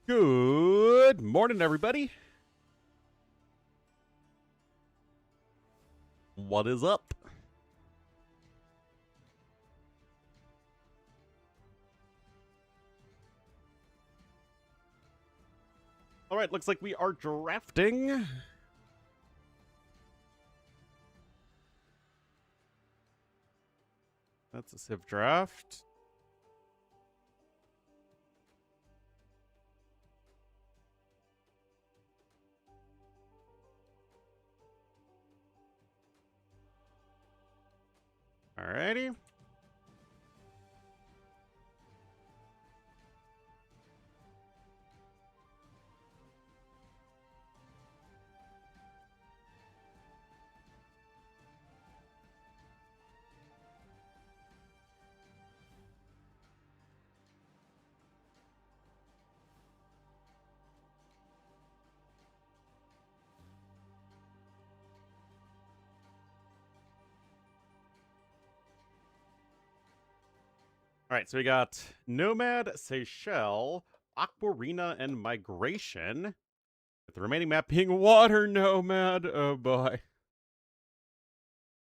Good morning, everybody. What is up? All right, looks like we are drafting. That's a Civ draft. Alrighty. All right, so we got Nomad, Seychelles, Aquarina, and Migration. With the remaining map being Water Nomad. Oh boy.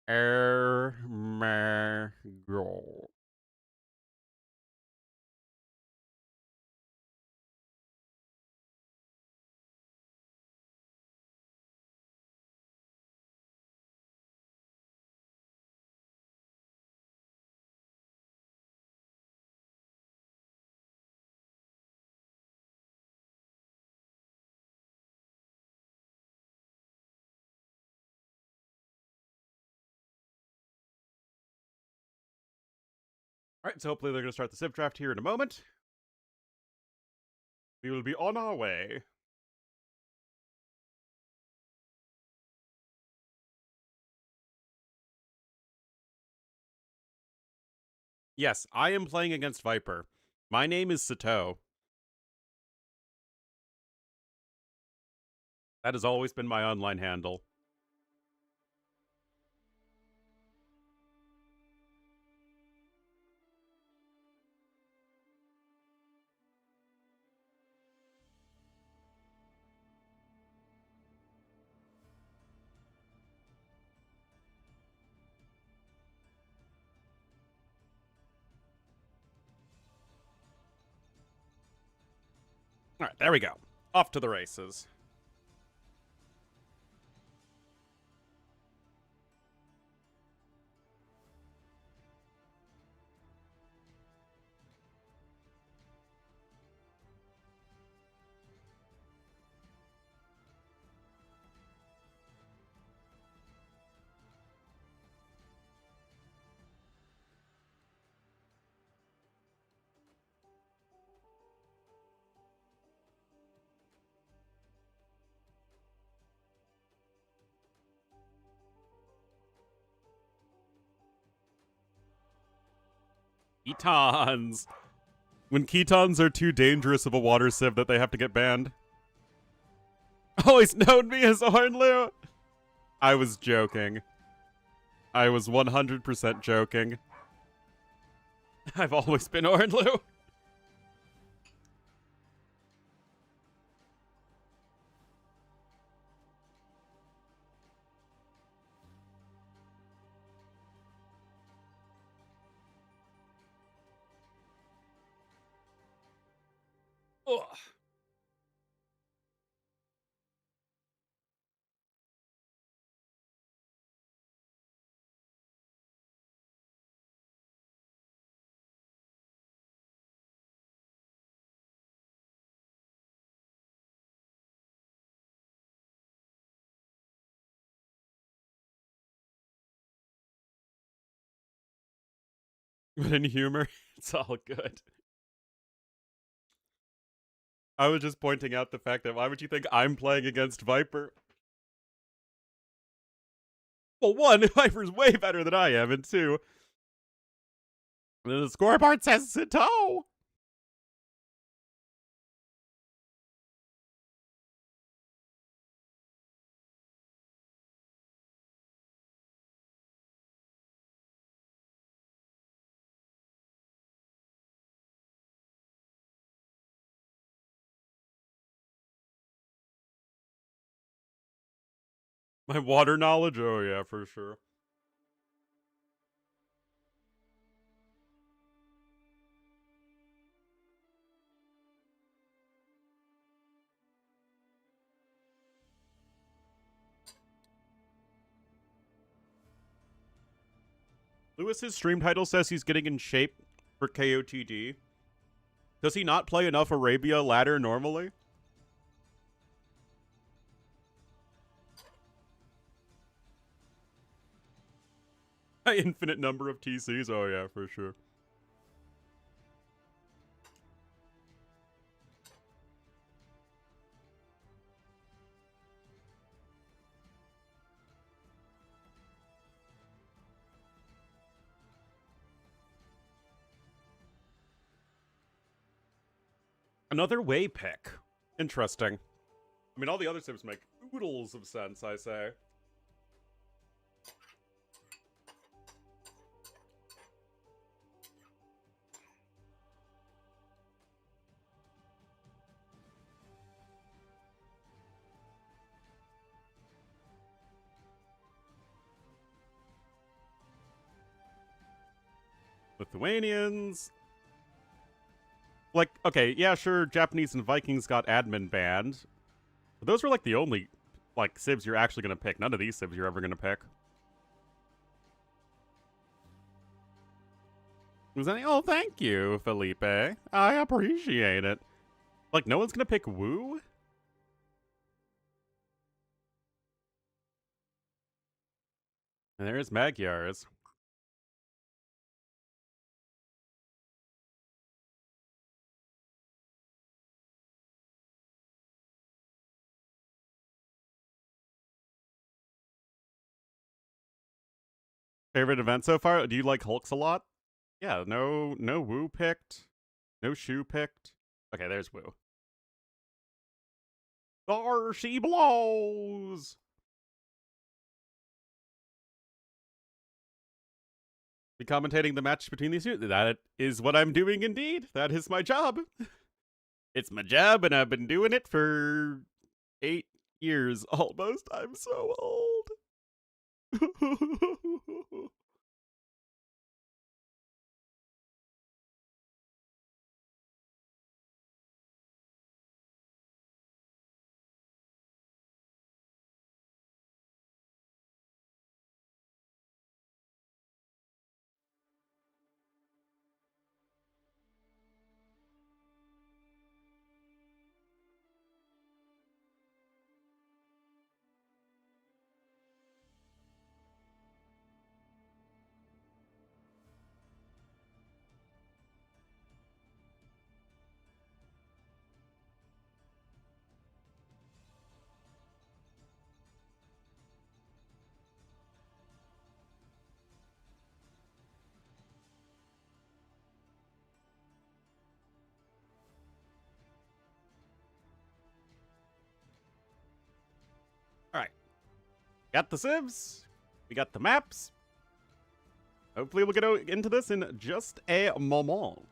Air Go. All right, so hopefully they're going to start the Civ draft here in a moment. We will be on our way. Yes, I am playing against Viper. My name is TaToH. That has always been my online handle. All right, there we go. Off to the races. Ketons. When ketons are too dangerous of a water civ that they have to get banned. Always known me as Ornlu. I was joking. I was 100% joking. I've always been Ornlu. Ugh. But in humor, it's all good. I was just pointing out the fact that why would you think I'm playing against Viper? Well, one, Viper's way better than I am, and two, the scoreboard says TaToH. My water knowledge? Oh, yeah, for sure. Lewis's stream title says he's getting in shape for KOTD. Does he not play enough Arabia ladder normally? Infinite number of TCs? Oh, yeah, for sure. Another way pick. Interesting. I mean, all the other sims make oodles of sense, I say. Lithuanians. Like, okay, yeah, sure, Japanese and Vikings got admin banned. But those were like the only, like, civs you're actually gonna pick. None of these civs you're ever gonna pick. Was any? Oh, thank you, Felipe. I appreciate it. Like, no one's gonna pick Woo? And there's Magyars. Favorite event so far? Do you like Hulks a lot? Yeah, no Woo picked. No Shu picked. Okay, there's Woo. There she blows! Be commentating the match between these two? That is what I'm doing indeed. That is my job. It's my job, and I've been doing it for 8 years almost. I'm so old. Alright. Got the civs. We got the maps. Hopefully we'll get into this in just a moment.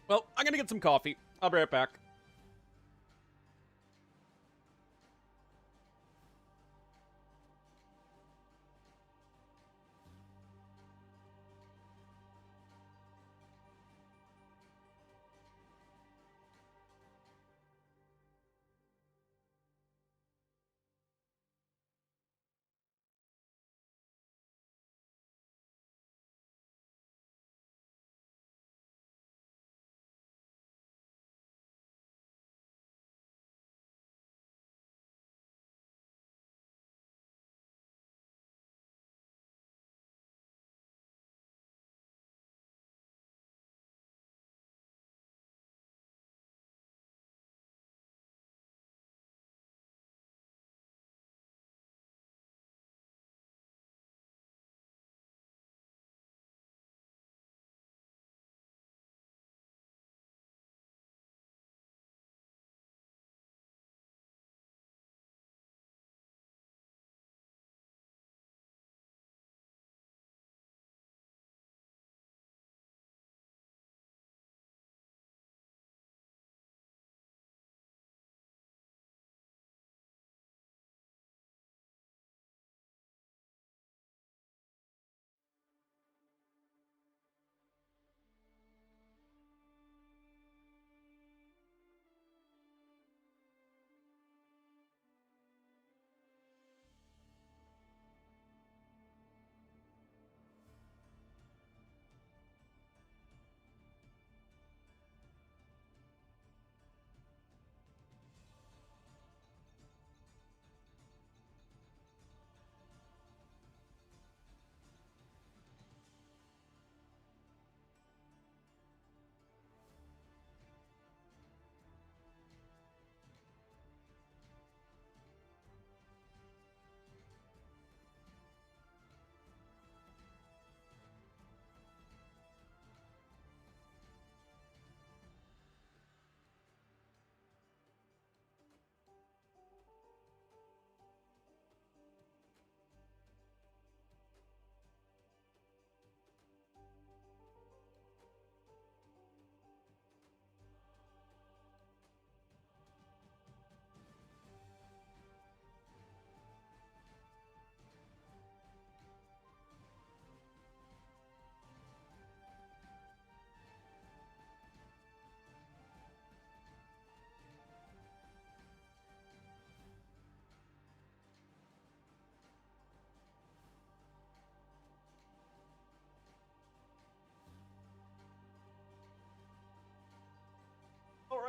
Well, I'm gonna get some coffee. I'll be right back.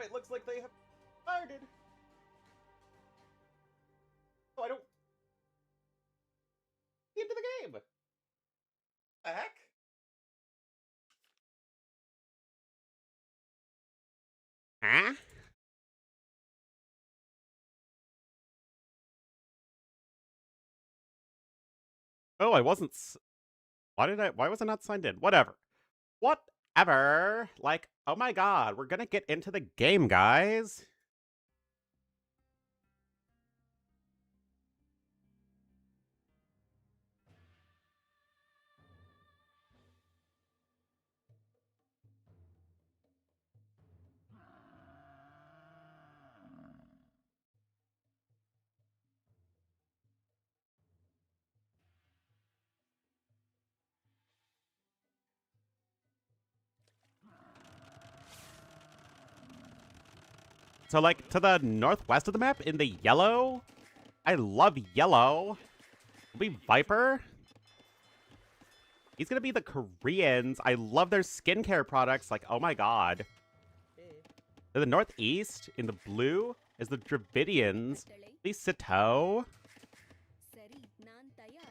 It looks like they have started. Oh, I don't... Into the game. The heck? Huh? Oh, I wasn't... Why was I not signed in? Whatever. Whatever. Like, oh my god, we're gonna get into the game, guys. So, like, to the northwest of the map, in the yellow? I love yellow. Will be Viper. He's gonna be the Koreans. I love their skincare products. Like, oh my god. To the northeast, in the blue, is the Dravidians. Please, TaToH.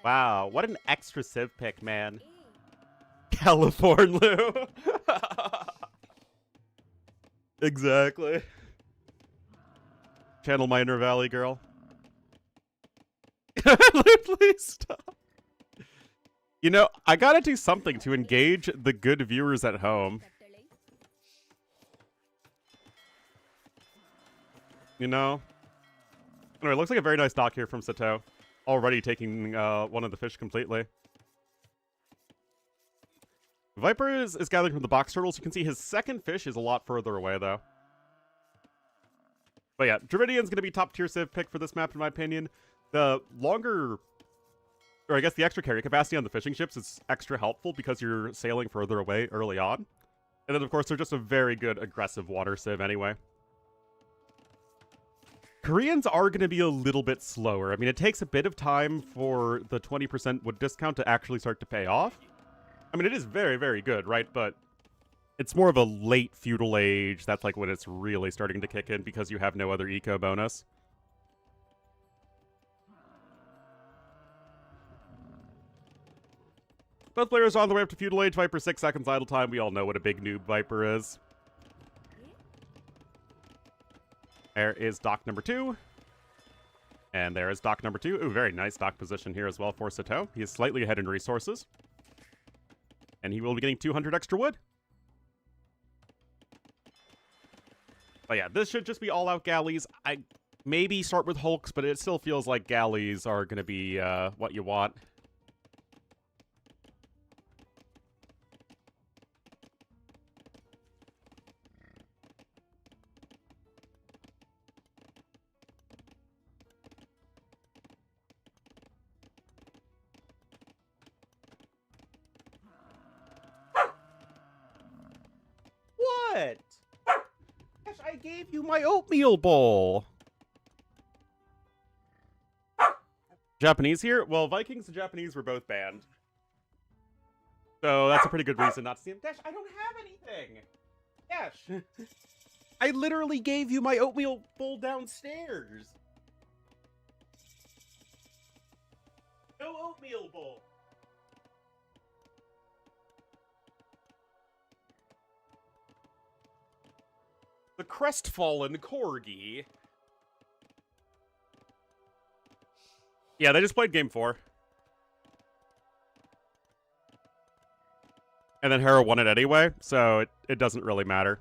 Wow, what an extra civ pick, man. Californlu. Exactly. Channel my inner valley girl. Please stop. You know, I gotta do something to engage the good viewers at home. You know? Anyway, it looks like a very nice dock here from TaToH. Already taking one of the fish completely. Viper is gathering from the box turtles. You can see his second fish is a lot further away, though. But yeah, Dravidian's going to be top tier civ pick for this map, in my opinion. The longer, or I guess the extra carry capacity on the fishing ships is extra helpful because you're sailing further away early on. And then, of course, they're just a very good aggressive water civ anyway. Koreans are going to be a little bit slower. I mean, it takes a bit of time for the 20% wood discount to actually start to pay off. I mean, it is very, very good, right? But it's more of a late feudal age. That's like when it's really starting to kick in because you have no other eco bonus. Both players are on the way up to feudal age. Viper 6 seconds idle time. We all know what a big noob Viper is. There is dock number 2. And there is dock number 2. Ooh, very nice dock position here as well for TaToH. He is slightly ahead in resources. And he will be getting 200 extra wood. But yeah, this should just be all-out galleys. I maybe start with hulks, but it still feels like galleys are going to be what you want. What? Gosh, I gave you my oatmeal bowl. Japanese here? Well, Vikings and Japanese were both banned. So that's a pretty good reason not to see them. Dash, I don't have anything. Dash. I literally gave you my oatmeal bowl downstairs. No oatmeal bowl. The crestfallen corgi. Yeah, they just played game 4. And then Hera won it anyway, so it doesn't really matter.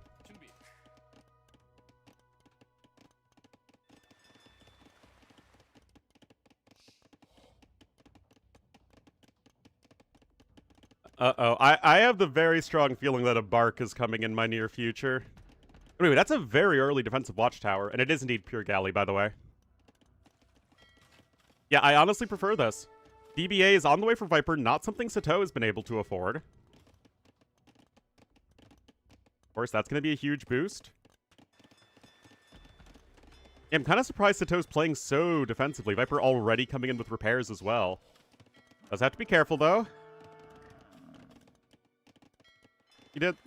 Uh-oh. I have the very strong feeling that a bark is coming in my near future. Anyway, that's a very early defensive watchtower, and it is indeed pure galley, by the way. Yeah, I honestly prefer this. DBA is on the way for Viper, not something TaToH has been able to afford. Of course, that's going to be a huge boost. Yeah, I'm kind of surprised TaToH's playing so defensively. Viper already coming in with repairs as well. Does have to be careful, though. He did...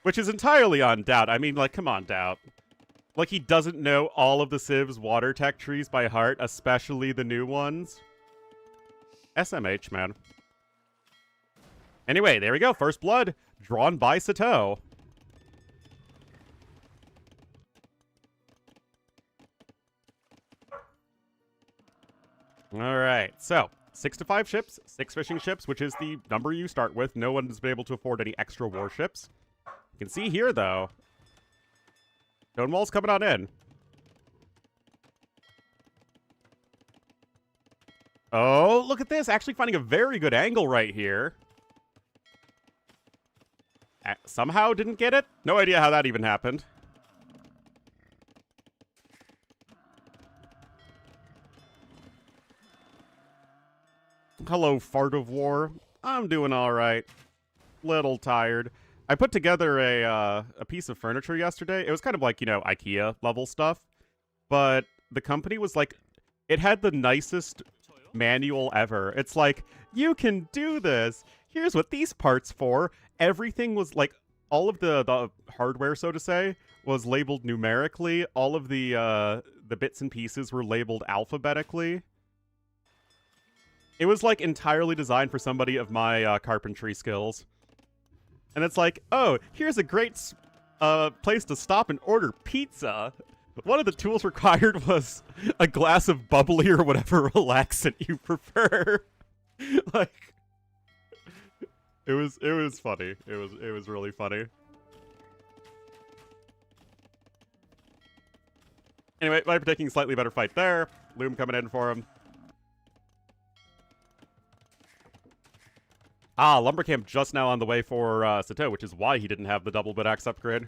Which is entirely on Doubt. I mean, like, come on, Doubt. Like, he doesn't know all of the Civ's water tech trees by heart, especially the new ones. SMH, man. Anyway, there we go. First blood, drawn by TaToH. All right, so 6 to 5 ships, 6 fishing ships, which is the number you start with. No one's been able to afford any extra warships. You can see here, though, Stonewall's coming on in. Oh, look at this. Actually finding a very good angle right here. Somehow didn't get it? No idea how that even happened. Hello, fart of war. I'm doing all right. Little tired. I put together a piece of furniture yesterday. It was kind of like, you know, IKEA level stuff. But the company was like, it had the nicest manual ever. It's like, you can do this. Here's what these parts for. Everything was like, all of the hardware, so to say, was labeled numerically. All of the bits and pieces were labeled alphabetically. It was like entirely designed for somebody of my carpentry skills. And it's like, oh, here's a great place to stop and order pizza. One of the tools required was a glass of bubbly or whatever relaxant you prefer. Like, it was funny. It was really funny. Anyway, Viper taking a slightly better fight there. Loom coming in for him. Ah, Lumbercamp just now on the way for TaToH, which is why he didn't have the double bit axe upgrade.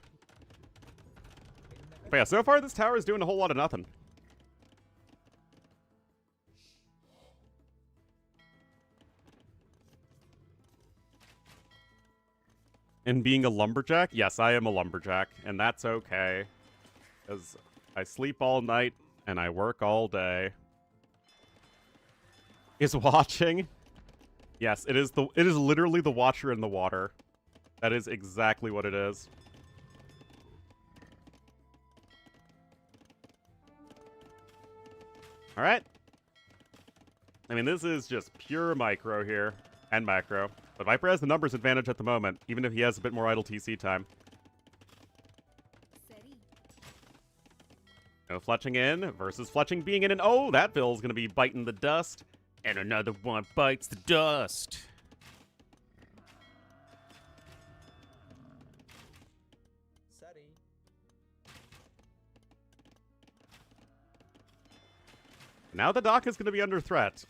But yeah, so far this tower is doing a whole lot of nothing. And being a lumberjack? Yes, I am a lumberjack, and that's okay. Because I sleep all night, and I work all day. Is watching? Yes, it is literally the watcher in the water. That is exactly what it is. Alright. I mean, this is just pure micro here. And macro. But Viper has the numbers advantage at the moment, even if he has a bit more idle TC time. No fletching in versus fletching being in, and oh, that Bill's gonna be biting the dust. And another one bites the dust. Sorry. Now the dock is going to be under threat.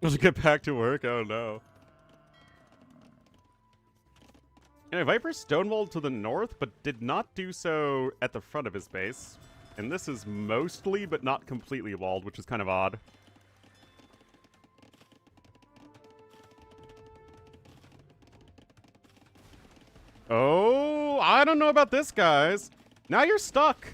Let's get back to work. Oh no. Anyway, Viper stonewalled to the north, but did not do so at the front of his base. And this is mostly, but not completely walled, which is kind of odd. Oh, I don't know about this, guys. Now you're stuck.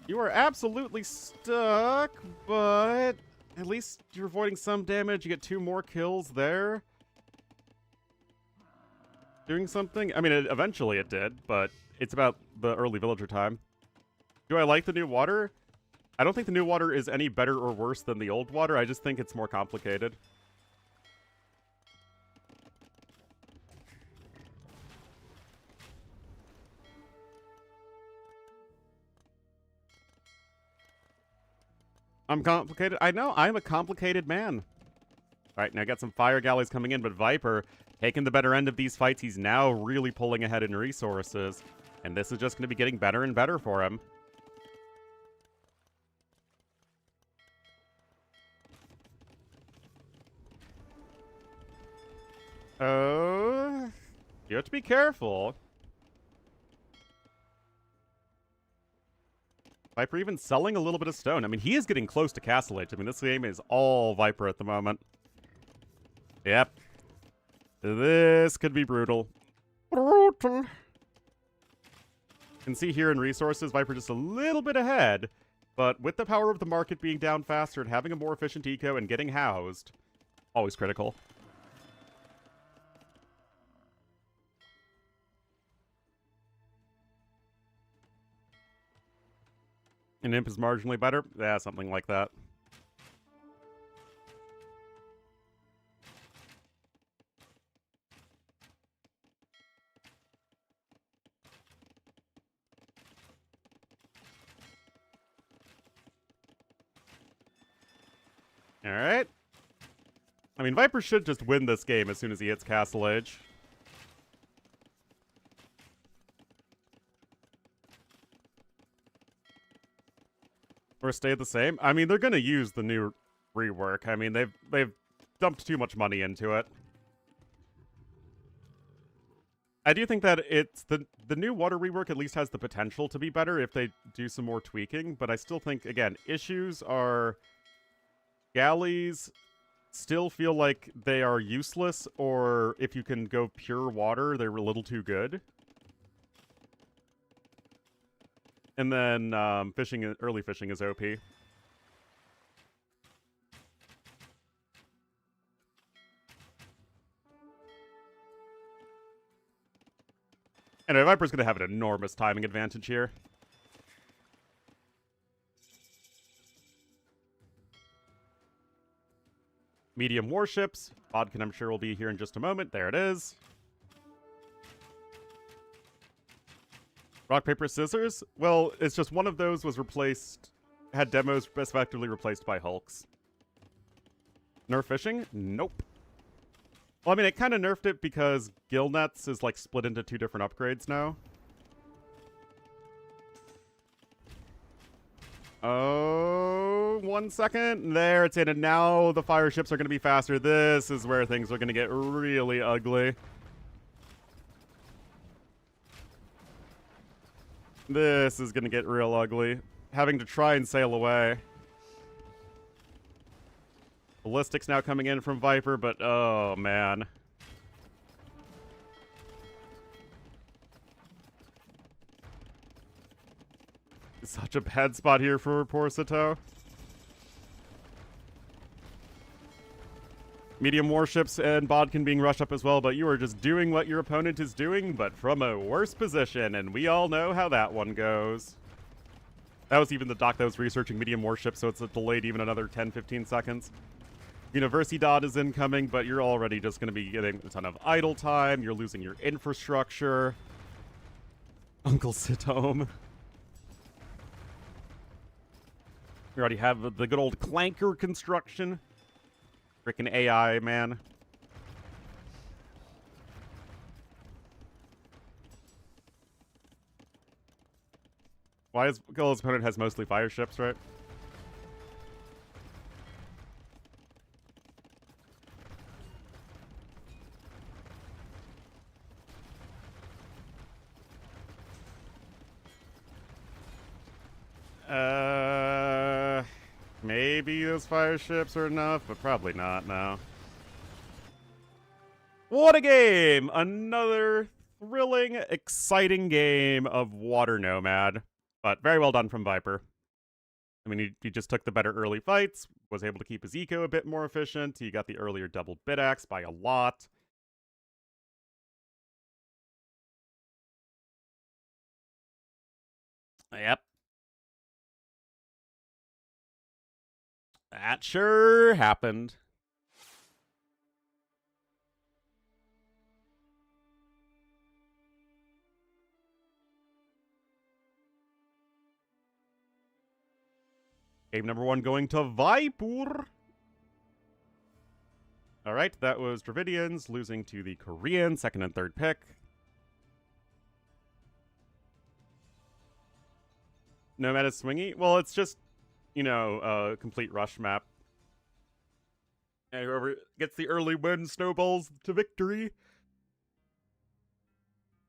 You are absolutely stuck, but at least you're avoiding some damage. You get 2 more kills there. Doing something? I mean, eventually it did, but it's about the early villager time. Do I like the new water? I don't think the new water is any better or worse than the old water. I just think it's more complicated. I'm complicated. I know, I'm a complicated man. Alright, now I got some fire galleys coming in, but Viper taking the better end of these fights. He's now really pulling ahead in resources. And this is just going to be getting better and better for him. Oh, you have to be careful. Viper even selling a little bit of stone. I mean, he is getting close to Castle Age. I mean, this game is all Viper at the moment. Yep. This could be brutal. Brutal. You can see here in resources, Viper just a little bit ahead. But with the power of the market being down faster and having a more efficient eco and getting housed, Always critical. An imp is marginally better? Yeah, something like that. Alright. I mean, Viper should just win this game as soon as he hits Castle Age. Or stay the same. I mean, they're gonna use the new rework. I mean, they've dumped too much money into it. I do think that it's the new water rework at least has the potential to be better if they do some more tweaking, but I still think, again, issues are galleys still feel like they are useless, or if you can go pure water, they're a little too good. And then early fishing is OP. Anyway, Viper's going to have an enormous timing advantage here. Medium warships. Vodkin, I'm sure, will be here in just a moment. There it is. Rock, paper, scissors? Well, it's just one of those was replaced, had demos effectively replaced by hulks. Nerf fishing? Nope. Well, I mean, it kind of nerfed it because gill nets is, like, split into 2 different upgrades now. Oh, 1 second. There, it's in, and now the fire ships are going to be faster. This is where things are going to get really ugly. This is going to get real ugly. Having to try and sail away. Ballistics now coming in from Viper, but oh, man. Such a bad spot here for poor TaToH. Medium warships and Bodkin being rushed up as well, but you are just doing what your opponent is doing, but from a worse position, and we all know how that one goes. That was even the doc that was researching medium warships, so it's delayed even another 10-15 seconds. Universidad is incoming, but you're already just going to be getting a ton of idle time. You're losing your infrastructure. Uncle sit home. We already have the good old clanker construction. Frickin' AI, man. Why is Gull's opponent has mostly fire ships, right? Maybe those fire ships are enough, but probably not now. What a game! Another thrilling, exciting game of Water Nomad. But very well done from Viper. I mean, he just took the better early fights, was able to keep his eco a bit more efficient. He got the earlier double bit axe by a lot. Yep. That sure happened. Game number 1 going to Viper. Alright, that was Dravidians losing to the Korean, 2nd and 3rd pick. Nomad is swingy? Well, it's just, you know, a complete rush map. And whoever gets the early win snowballs to victory.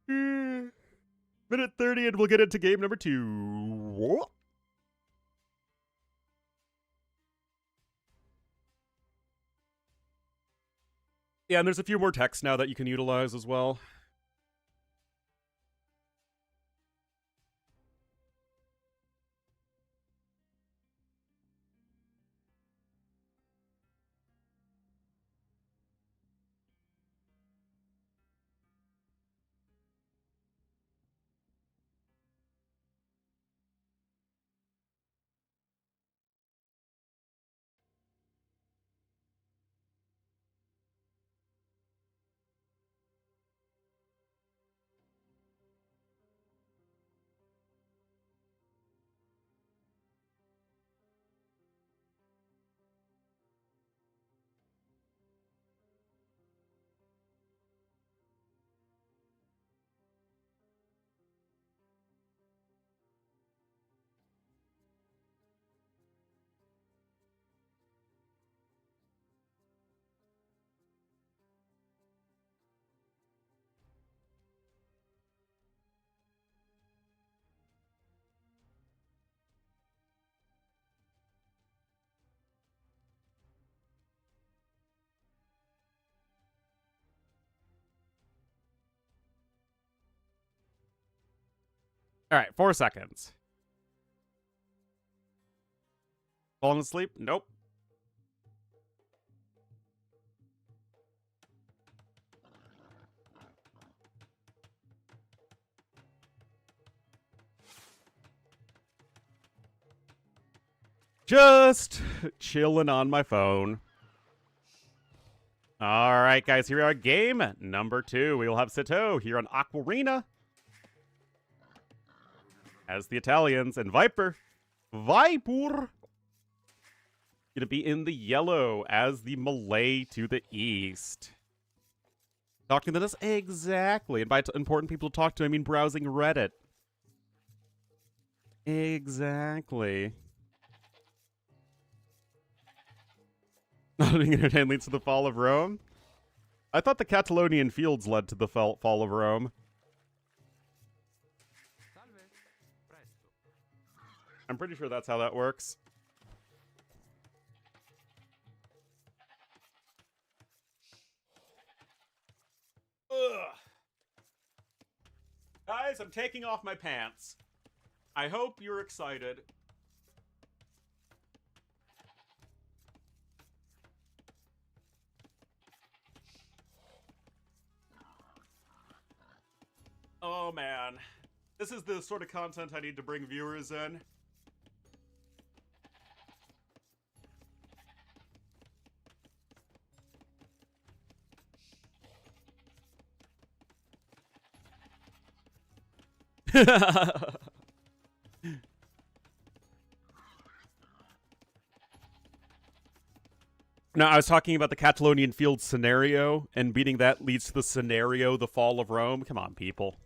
Minute 30 and we'll get into game number 2. Yeah, and there's a few more texts now that you can utilize as well. All right, 4 seconds. Falling asleep? Nope. Just chilling on my phone. All right, guys, here we are. Game number 2. We will have TaToH here on Aquarina as the Italians, and Viper gonna be in the yellow as the Malay to the east. Talking to us exactly, and by important people to talk to, I mean browsing Reddit. Exactly. Not being entertained leads to the fall of Rome. I thought the Catalonian fields led to the fall of Rome. I'm pretty sure that's how that works. Ugh. Guys, I'm taking off my pants. I hope you're excited. Oh man. This is the sort of content I need to bring viewers in. Now, I was talking about the Catalonian field scenario, and beating that leads to the scenario, the fall of Rome. Come on, people.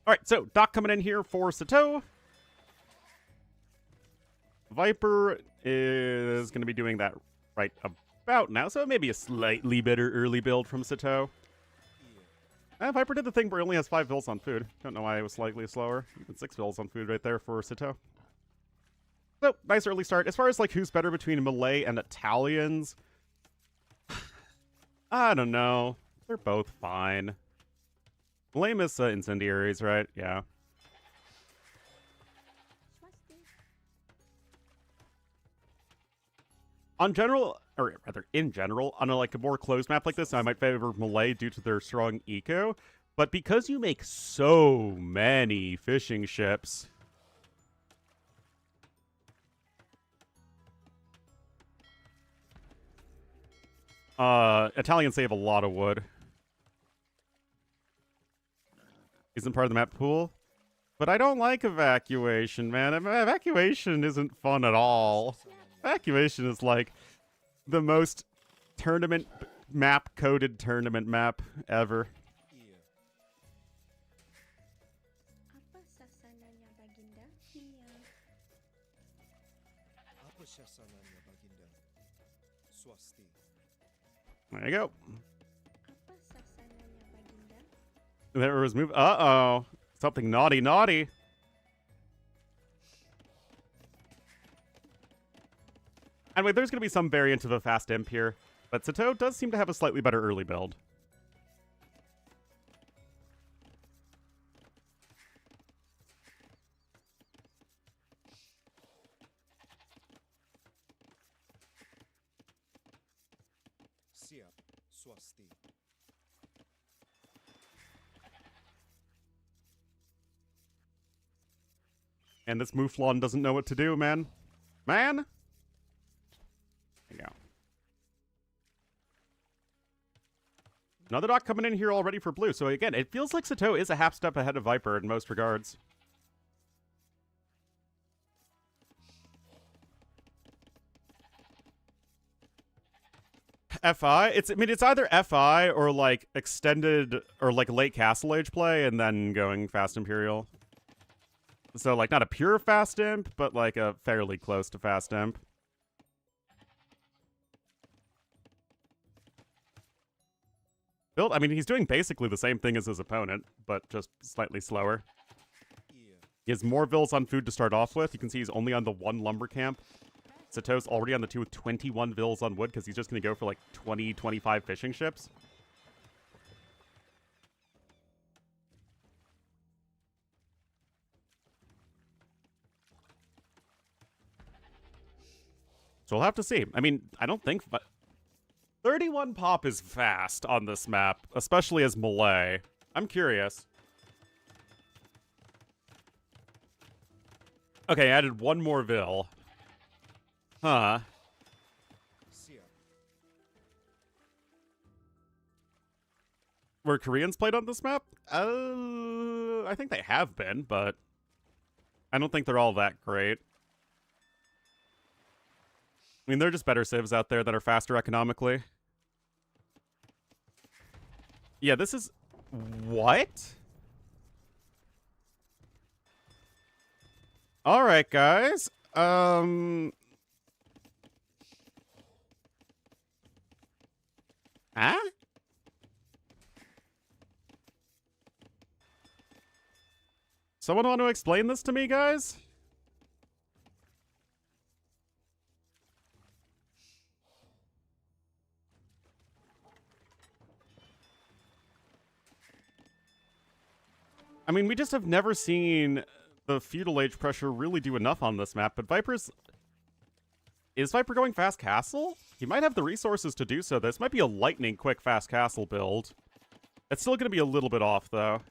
All right, so Doc coming in here for TaToH. Viper is going to be doing that right about now, so maybe a slightly better early build from TaToH. Viper did the thing where he only has 5 bills on food. Don't know why it was slightly slower. Even 6 bills on food right there for TaToH. So, nice early start. As far as like who's better between Malay and Italians, I don't know. They're both fine. Malay is incendiaries, right? Yeah. On general, or rather in general, on a more closed map like this, I might favor Malay due to their strong eco. But because you make so many fishing ships, Italians save a lot of wood. Isn't part of the map pool. But I don't like evacuation, man. Evacuation isn't fun at all. Evacuation is like the most tournament map coded tournament map ever. Apa sasananya Baginda? Iya. Apa sasananya Baginda? Swasti. There you go. Apa sasananya Baginda? There was move. Uh-oh. Something naughty, naughty. Anyway, there's going to be some variant of a fast imp here, but TaToH does seem to have a slightly better early build. Siap. Swasti. And this Mouflon doesn't know what to do, man. Man! There you go. Another dock coming in here already for blue. So again, it feels like TaToH is a half step ahead of Viper in most regards. FI? It's either FI or like extended or like late Castle Age play and then going fast Imperial. So, like, not a pure fast imp, but, like, a fairly close to fast imp. Build, I mean, he's doing basically the same thing as his opponent, but just slightly slower. Ear. He has more vills on food to start off with. You can see he's only on the 1 lumber camp. TaToH's already on the 2 with 21 vills on wood because he's just going to go for, like, 20, 25 fishing ships. So we'll have to see. I mean, I don't think... 31 pop is fast on this map, especially as melee. I'm curious. Okay, added 1 more Vil. Huh. Sia. Were Koreans played on this map? I think they have been, but I don't think they're all that great. I mean, they're just better civs out there that are faster economically. Yeah, this is... What? Alright, guys. Huh? Someone want to explain this to me, guys? I mean, we just have never seen the feudal age pressure really do enough on this map, but Viper's... Is Viper going fast castle? He might have the resources to do so. This might be a lightning quick fast castle build. It's still going to be a little bit off, though.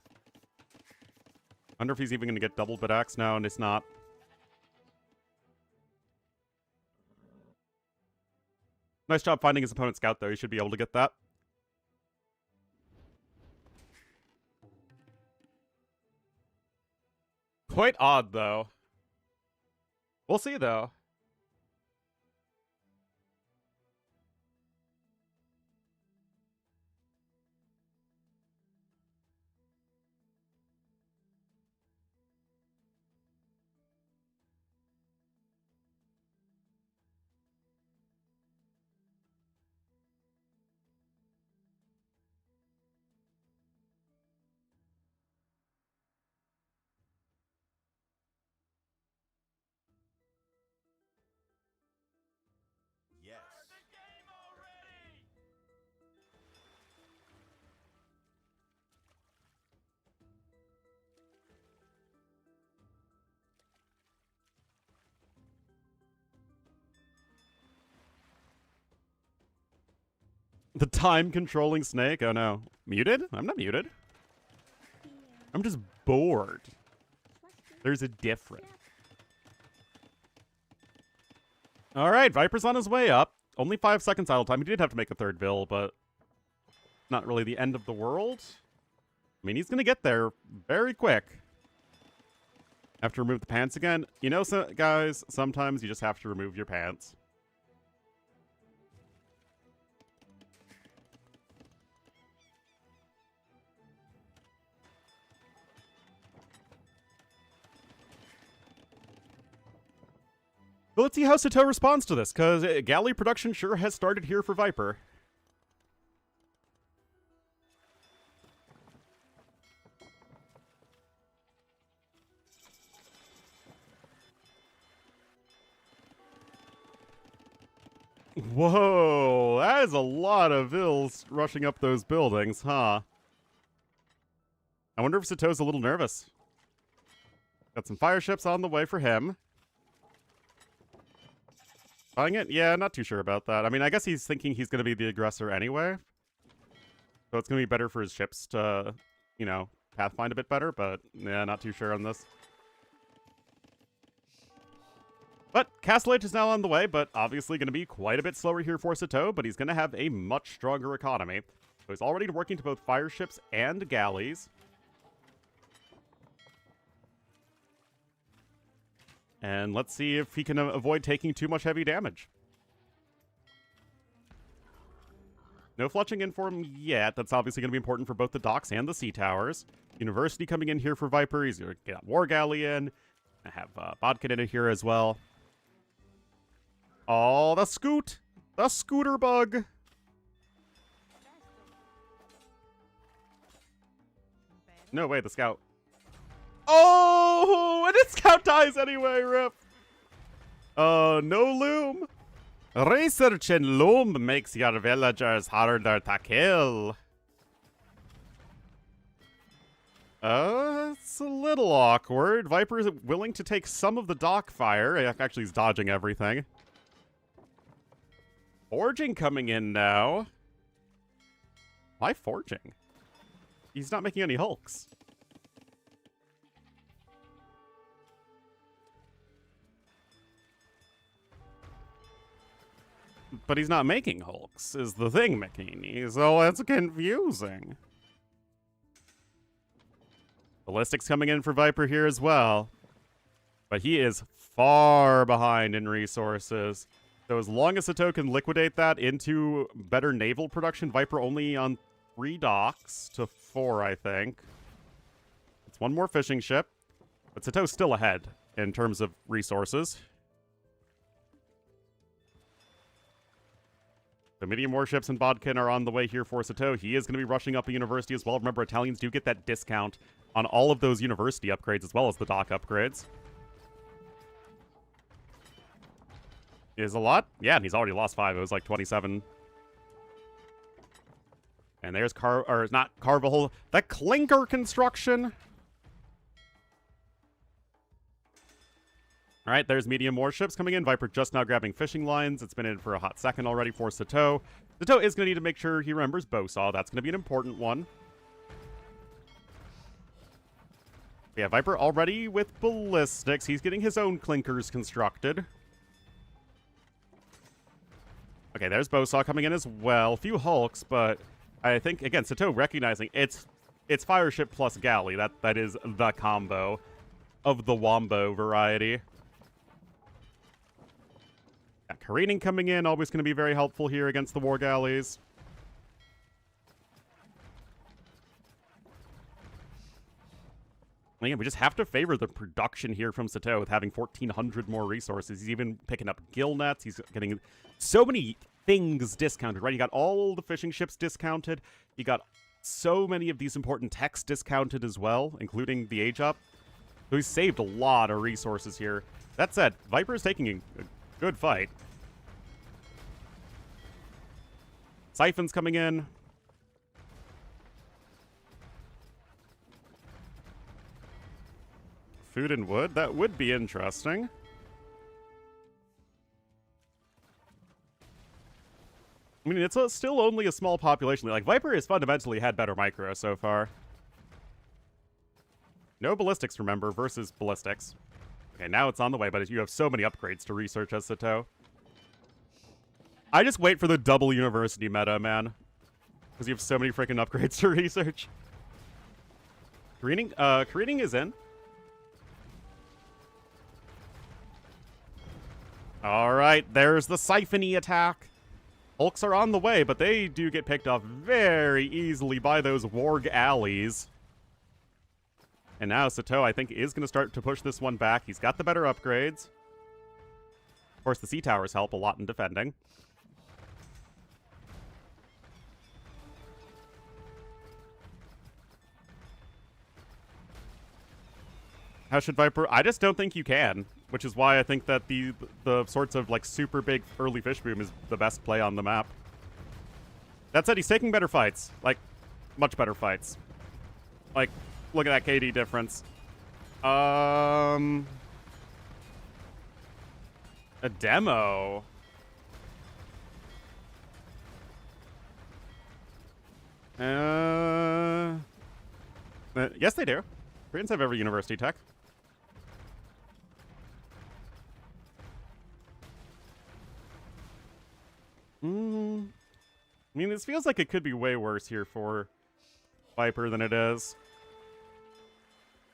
Wonder if he's even going to get double bit axe now, and it's not. Nice job finding his opponent's scout, though. He should be able to get that. Quite odd, though. We'll see, though. Yes. The time-controlling snake? Oh, no. Muted? I'm not muted. Iya. I'm just bored. Swasti. There's a difference. Siap. Alright, Viper's on his way up. Only 5 seconds idle time. He did have to make a third Vil, but not really the end of the world. I mean, he's going to get there very quick. Have to remove the pants again. You know, so, guys, sometimes you just have to remove your pants. But let's see how TaToH responds to this, because galley production sure has started here for Viper. Whoa, that is a lot of Vils rushing up those buildings, huh? I wonder if TaToH's a little nervous. Got some fire ships on the way for him. Buying it? Yeah, not too sure about that. I mean, I guess he's thinking he's going to be the aggressor anyway. So it's going to be better for his ships to, you know, pathfind a bit better, but yeah, not too sure on this. But Castle Age is now on the way, but obviously going to be quite a bit slower here for TaToH, but he's going to have a much stronger economy. So he's already working to both fire ships and galleys. And let's see if he can avoid taking too much heavy damage. No fletching in for him yet. That's obviously going to be important for both the docks and the sea towers. University coming in here for Viper. He's going to get War Galley in. I have Bodkin in it here as well. Oh, the scooter bug. No way, the scout. Oh, and its scout dies anyway, rip. No loom. Researching loom makes your villagers harder to kill. It's a little awkward. Viper is willing to take some of the dock fire. Actually, he's dodging everything. Forging coming in now. Why forging? He's not making any hulks. But he's not making hulks, is the thing, Makini. So that's confusing. Ballistics coming in for Viper here as well. But he is far behind in resources. So as long as TaToH can liquidate that into better naval production, Viper only on 3 docks to 4, I think. It's 1 more fishing ship. But TaToH's still ahead in terms of resources. The medium warships and Bodkin are on the way here for TaToH. He is going to be rushing up a university as well. Remember, Italians do get that discount on all of those university upgrades as well as the dock upgrades. Is a lot? Yeah, and he's already lost 5. It was like 27. And there's Carvajal. The clinker construction. All right, there's medium warships coming in. Viper just now grabbing fishing lines. It's been in for a hot second already for TaToH. TaToH is going to need to make sure he remembers Bowsaw. That's going to be an important one. Yeah, Viper already with ballistics. He's getting his own clinkers constructed. Okay, there's Bowsaw coming in as well. A few hulks, but I think, again, TaToH recognizing it's Fireship plus Galley. That is the combo of the Wombo variety. Yeah, careening coming in, always going to be very helpful here against the War Galleys. Again, we just have to favor the production here from TaToH with having 1,400 more resources. He's even picking up gill nets. He's getting so many things discounted, right? You got all the fishing ships discounted. You got so many of these important techs discounted as well, including the age up. So he's saved a lot of resources here. That said, Viper is taking a good fight. Siphons coming in. Food and wood? That would be interesting. I mean, it's still only a small population. Like, Viper has fundamentally had better micro so far. No ballistics, remember, versus ballistics. Okay, now it's on the way, but you have so many upgrades to research as TaToH. I just wait for the double university meta, man. Because you have so many freaking upgrades to research. Careening is in. Alright, there's the siphony attack. Hulks are on the way, but they do get picked off very easily by those warg alleys. And now TaToH, I think, is going to start to push this one back. He's got the better upgrades. Of course, the sea towers help a lot in defending. How should Viper? I just don't think you can, which is why I think that the sorts of like super big early fish boom is the best play on the map. That said, he's taking better fights, like much better fights. Like, look at that KD difference. A demo. Yes, they do. Koreans have every university tech. I mean, this feels like it could be way worse here for Viper than it is.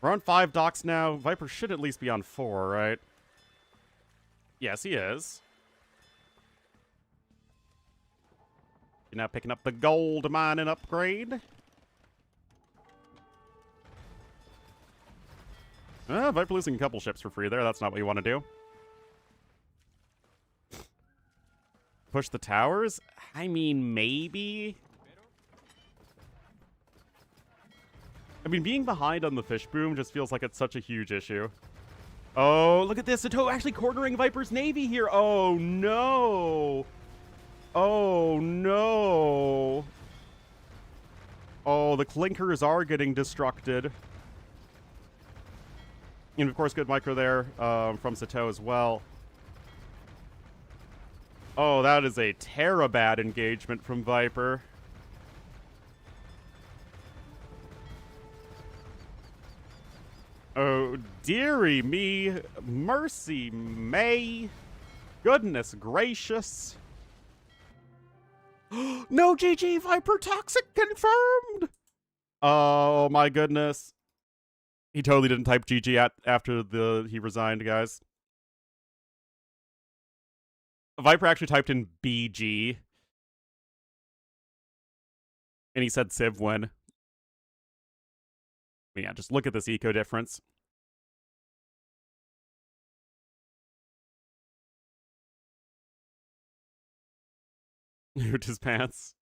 We're on 5 docks now. Viper should at least be on 4, right? Yes, he is. You're now picking up the gold mining upgrade. Viper losing a couple ships for free there. That's not what you want to do. Push the towers? I mean, maybe. I mean, being behind on the fish boom just feels like it's such a huge issue. Oh, look at this. TaToH actually cornering Viper's navy here. Oh, no. Oh, no. Oh, the clinkers are getting destructed. And, of course, good micro there from TaToH as well. Oh, that is a terabad engagement from Viper. Oh, dearie me. Mercy May. Goodness gracious. No GG, Viper toxic confirmed. Oh my goodness. He totally didn't type GG after he resigned, guys. Viper actually typed in BG. And he said Civ win. Yeah, just look at this eco difference. Hoot his pants.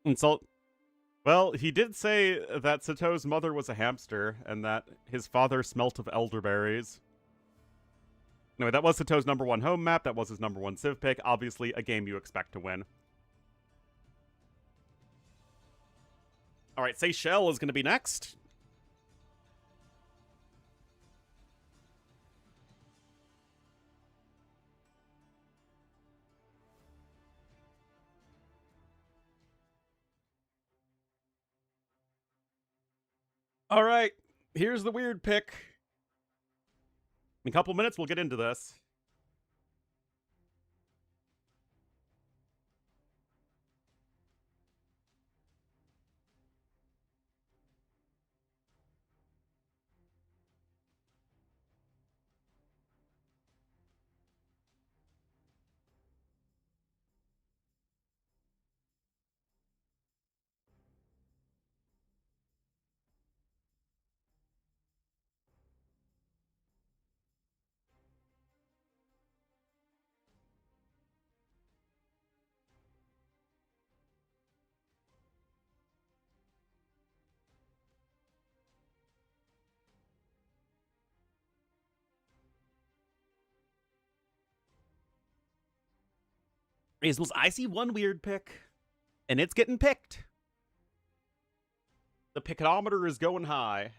Insult. Well, he did say that TaToH's mother was a hamster and that his father smelt of elderberries. Anyway, that was TaToH's #1 home map. That was his #1 Civ pick. Obviously, a game you expect to win. All right, Seychelles is going to be next. All right, here's the weird pick. In a couple minutes, we'll get into this. I see one weird pick, and it's getting picked. The pickometer is going high.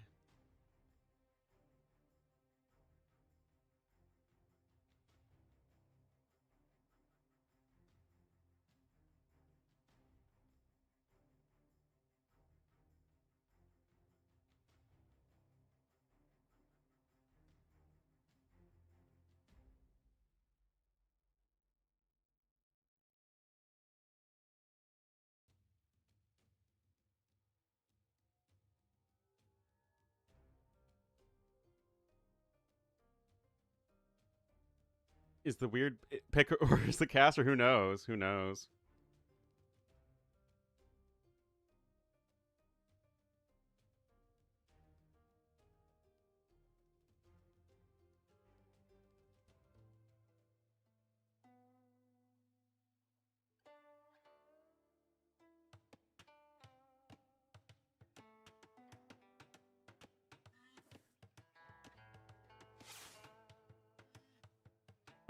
Is the weird pick or is the caster? Who knows? Who knows?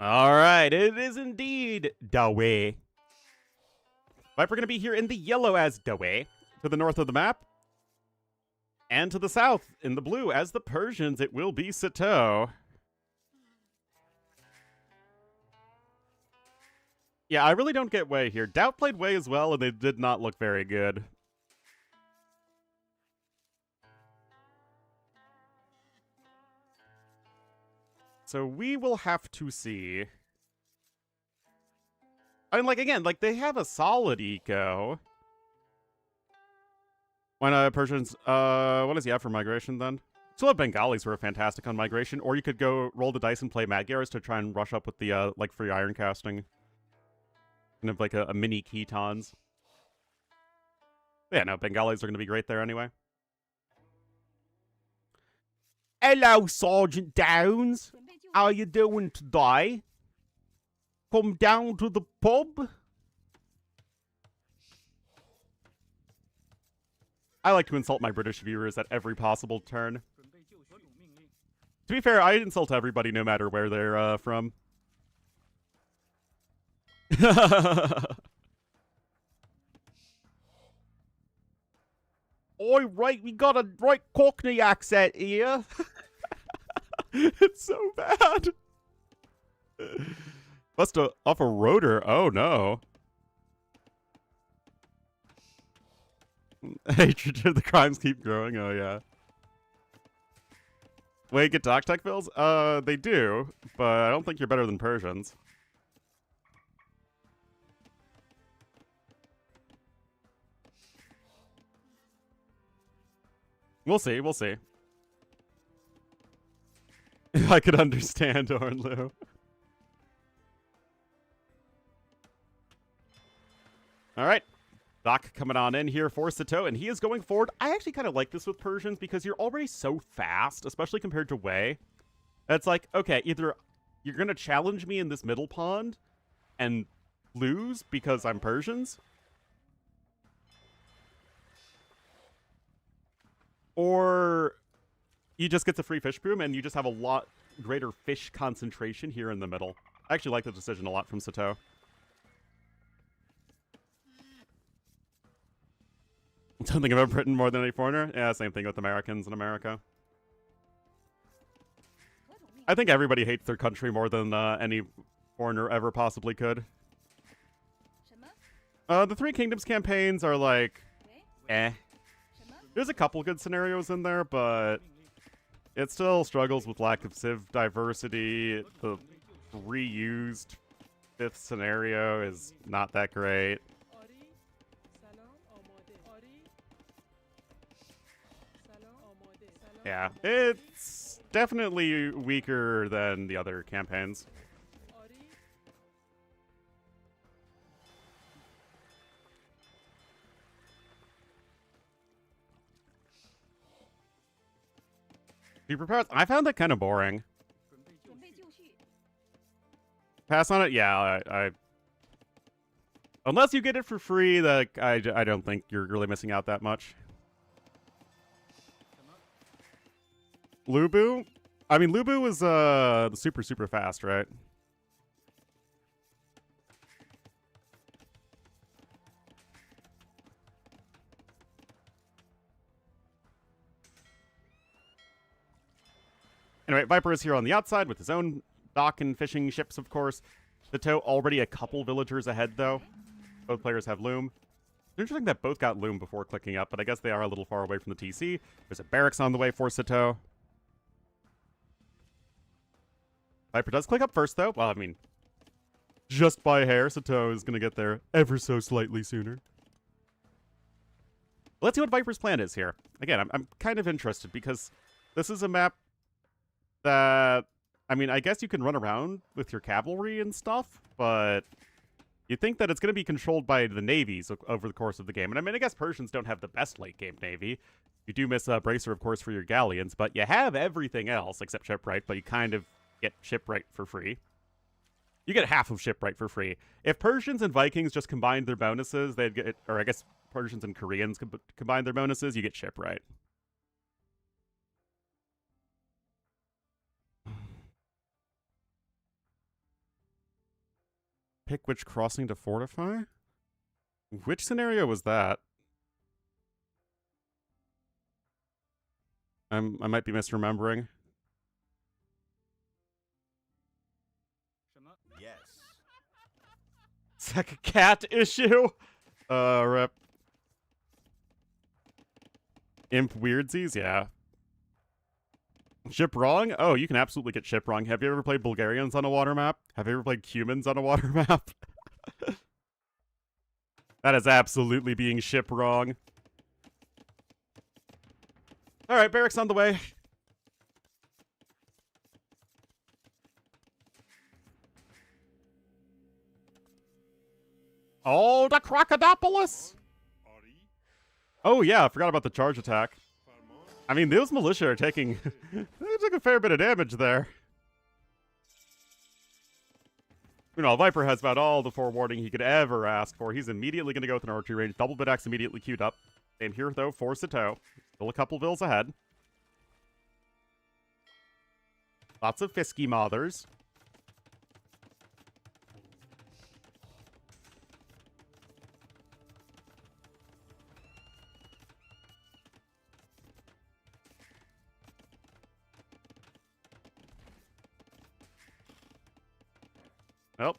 All right, it is indeed Dawei. Viper going to be here in the yellow as Dawei, to the north of the map. And to the south, in the blue, as the Persians, it will be TaToH. Yeah, I really don't get Wei here. Doubt played Wei as well, and they did not look very good. So we will have to see. I mean, like, again, like, they have a solid eco. Why not Persians? What does he have for migration, then? Still have Bengalis who are fantastic on migration, or you could go roll the dice and play Magyars to try and rush up with the like free iron casting. Kind of like a mini Ketons. Yeah, no, Bengalis are going to be great there anyway. Hello, Sergeant Downs. 准备就绪。 How you doing today? Come down to the pub? I like to insult my British viewers at every possible turn. 准备就绪。何种命令？ To be fair, I insult everybody no matter where they're from. Oi, right, we got a right Cockney accent here. It's so bad. Must have off a rotor. Oh no. Hatred to the crimes keep growing. Oh yeah. Wait, get doc tech bills? They do, but I don't think you're better than Persians. We'll see, we'll see. I could understand Ornlu. Alright. Doc coming on in here for TaToH, and he is going forward. I actually kind of like this with Persians because you're already so fast, especially compared to Wei. It's like, okay, either you're going to challenge me in this middle pond and lose because I'm Persians, or you just get the free fish boom and you just have a lot greater fish concentration here in the middle. I actually like the decision a lot from TaToH. Something about Britain more than any foreigner? Yeah, same thing with Americans in America. 何种命 I think everybody hates their country more than any foreigner ever possibly could. 令？什么？ The Three Kingdoms campaigns are like, 喂？ eh. 什么？ There's a couple good scenarios in there, but it still struggles with lack of civ diversity. The reused fifth scenario is not that great. آری سلام آماده آری سلام آماده سلام Yeah, آماده. it's definitely weaker than the other campaigns. آری Be prepared. I found that kind of boring. 准备就 准备 绪。 就绪。 Pass on it? Yeah, I unless you get it for free, I don't think you're really missing out that much. 什么？ Lubu? I mean, Lubu is super fast, right? Anyway, Viper is here on the outside with his own dock and fishing ships, of course. TaToH already a couple villagers ahead, though. Both players have Loom. It's interesting that both got Loom before clicking up, but I guess they are a little far away from the TC. There's a barracks on the way for TaToH. Viper does click up first, though. Well, I mean, just by hair, TaToH is going to get there ever so slightly sooner. Let's see what Viper's plan is here. Again, I'm kind of interested because this is a map that, I mean, I guess you can run around with your cavalry and stuff, but you think that it's going to be controlled by the navies over the course of the game. And I mean, I guess Persians don't have the best late-game navy. You do miss Bracer, of course, for your galleons, but you have everything else except Shipwright, but you kind of get Shipwright for free. You get half of Shipwright for free. If Persians and Vikings just combined their bonuses, they'd get, or I guess Persians and Koreans combine their bonuses, you get Shipwright. Pick which crossing to fortify? Which scenario was that? I might be misremembering. 什么？ Yes. It's like a cat issue. Rep. Imp Weirdsies, yeah. Ship wrong? Oh, you can absolutely get ship wrong. Have you ever played Bulgarians on a water map? Have you ever played Cumans on a water map? That is absolutely being ship wrong. Alright, barracks on the way. Oh, the Crocodopolus! Oh, yeah, I forgot about the charge attack. I mean, those militia are taking... they took a fair bit of damage there. You know, Viper has about all the forewarning he could ever ask for. He's immediately going to go with an archery range. Double bit axe immediately queued up. Same here, though, for TaToH. Still a couple vills ahead. Lots of Fisky Mothers. Well,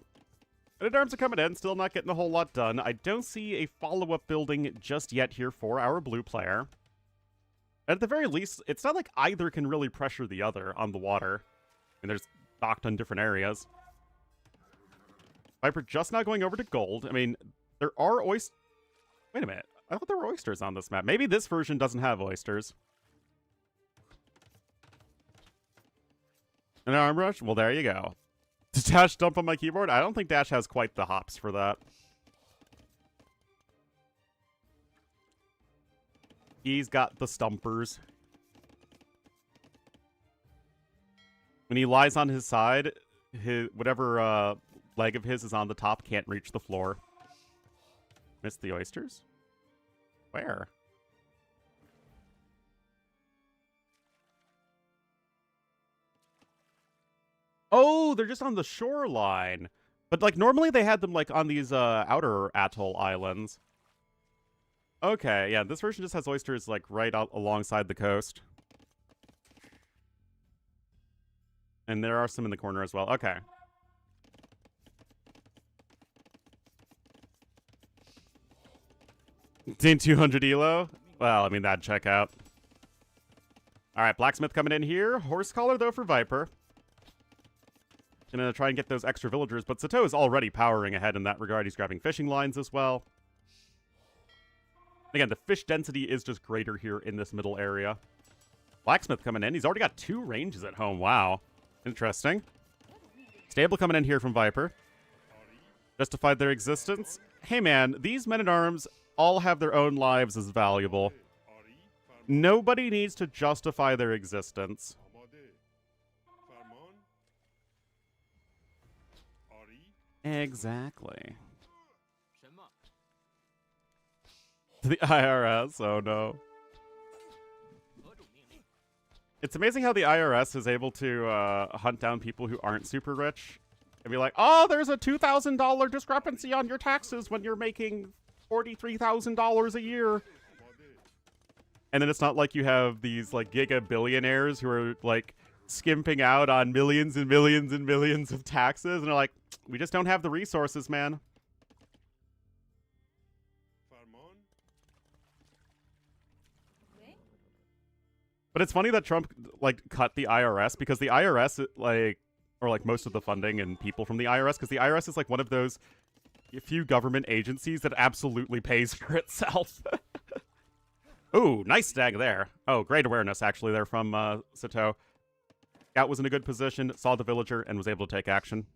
Men-at-Arms are coming in, still not getting a whole lot done. I don't see a follow-up building just yet here for our blue player. At the very least, it's not like either can really pressure the other on the water. And there's docked on different areas. Viper just now going over to gold. I mean, there are oysters. Wait a minute. I thought there were oysters on this map. Maybe this version doesn't have oysters. An arm rush? Well, there you go. Did Dash dump on my keyboard? I don't think Dash has quite the hops for that. He's got the stumpers. When he lies on his side, his whatever leg of his is on the top can't reach the floor. Missed the oysters? Where? Oh, they're just on the shoreline. But, like, normally they had them, like, on these outer atoll islands. Okay, yeah, this version just has oysters, like, right out alongside the coast. And there are some in the corner as well. Okay. Ding 200 elo? Well, I mean, that'd check out. Alright, Blacksmith coming in here. Horse collar, though, for Viper. Gonna try and get those extra villagers, but TaToH is already powering ahead in that regard. He's grabbing fishing lines as well. Again, the fish density is just greater here in this middle area. Blacksmith coming in. He's already got 2 ranges at home. Wow. Interesting. Stable coming in here from Viper. Justified their existence. Hey man, these men-at-arms all have their own lives as valuable. Nobody needs to justify their existence. Exactly. The IRS, oh no. It's amazing how the IRS is able to hunt down people who aren't super rich. And be like, oh, there's a $2,000 discrepancy on your taxes when you're making $43,000 a year. And then it's not like you have these, like, giga billionaires who are, like, skimping out on millions and millions and millions of taxes. And they're like, we just don't have the resources, man. But it's funny that Trump, like, cut the IRS, because the IRS, like, or, like, most of the funding and people from the IRS, because the IRS is, like, one of those few government agencies that absolutely pays for itself. Ooh, nice stag there. Oh, great awareness, actually, there from TaToH. Scout was in a good position, saw the villager, and was able to take action.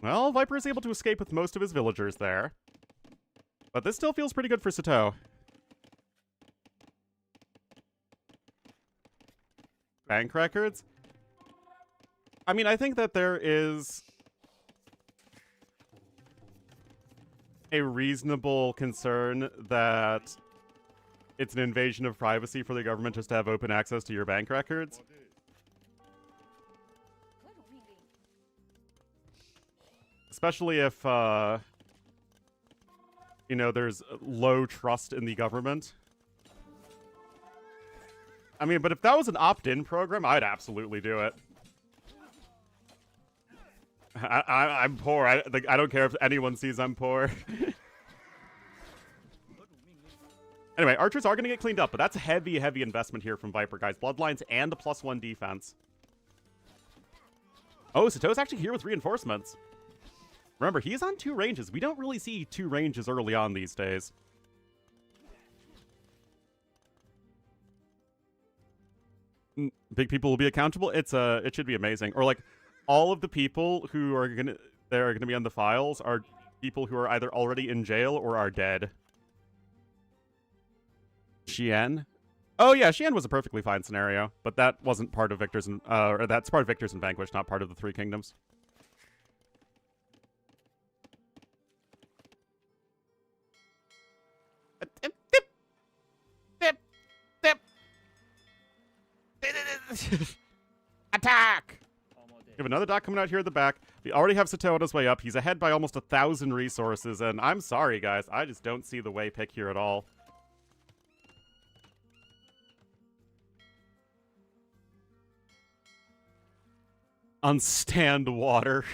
Well, Viper is able to escape with most of his villagers there. But this still feels pretty good for TaToH. Bank records? I mean, I think that there is a reasonable concern that it's an invasion of privacy for the government just to have open access to your bank records. Especially if, you know, there's low trust in the government. I mean, but if that was an opt-in program, I'd absolutely do it. I'm poor. I don't care if anyone sees I'm poor. Anyway, archers are going to get cleaned up, but that's a heavy, heavy investment here from Viper, guys. Bloodlines and a +1 defense. Oh, TaToH's actually here with reinforcements. Remember, he's on 2 ranges. We don't really see 2 ranges early on these days. Big people will be accountable. It should be amazing. Or like, all of the people who are gonna be on the files are people who are either already in jail or are dead. Xian? Oh yeah, Xian was a perfectly fine scenario, but that wasn't part of Victors and or that's part of Victors and Vanquish, not part of the 3 Kingdoms. Attack! We have another dock coming out here at the back. We already have TaToH on his way up. He's ahead by almost 1,000 resources, and I'm sorry, guys. I just don't see the way pick here at all. Unstand water.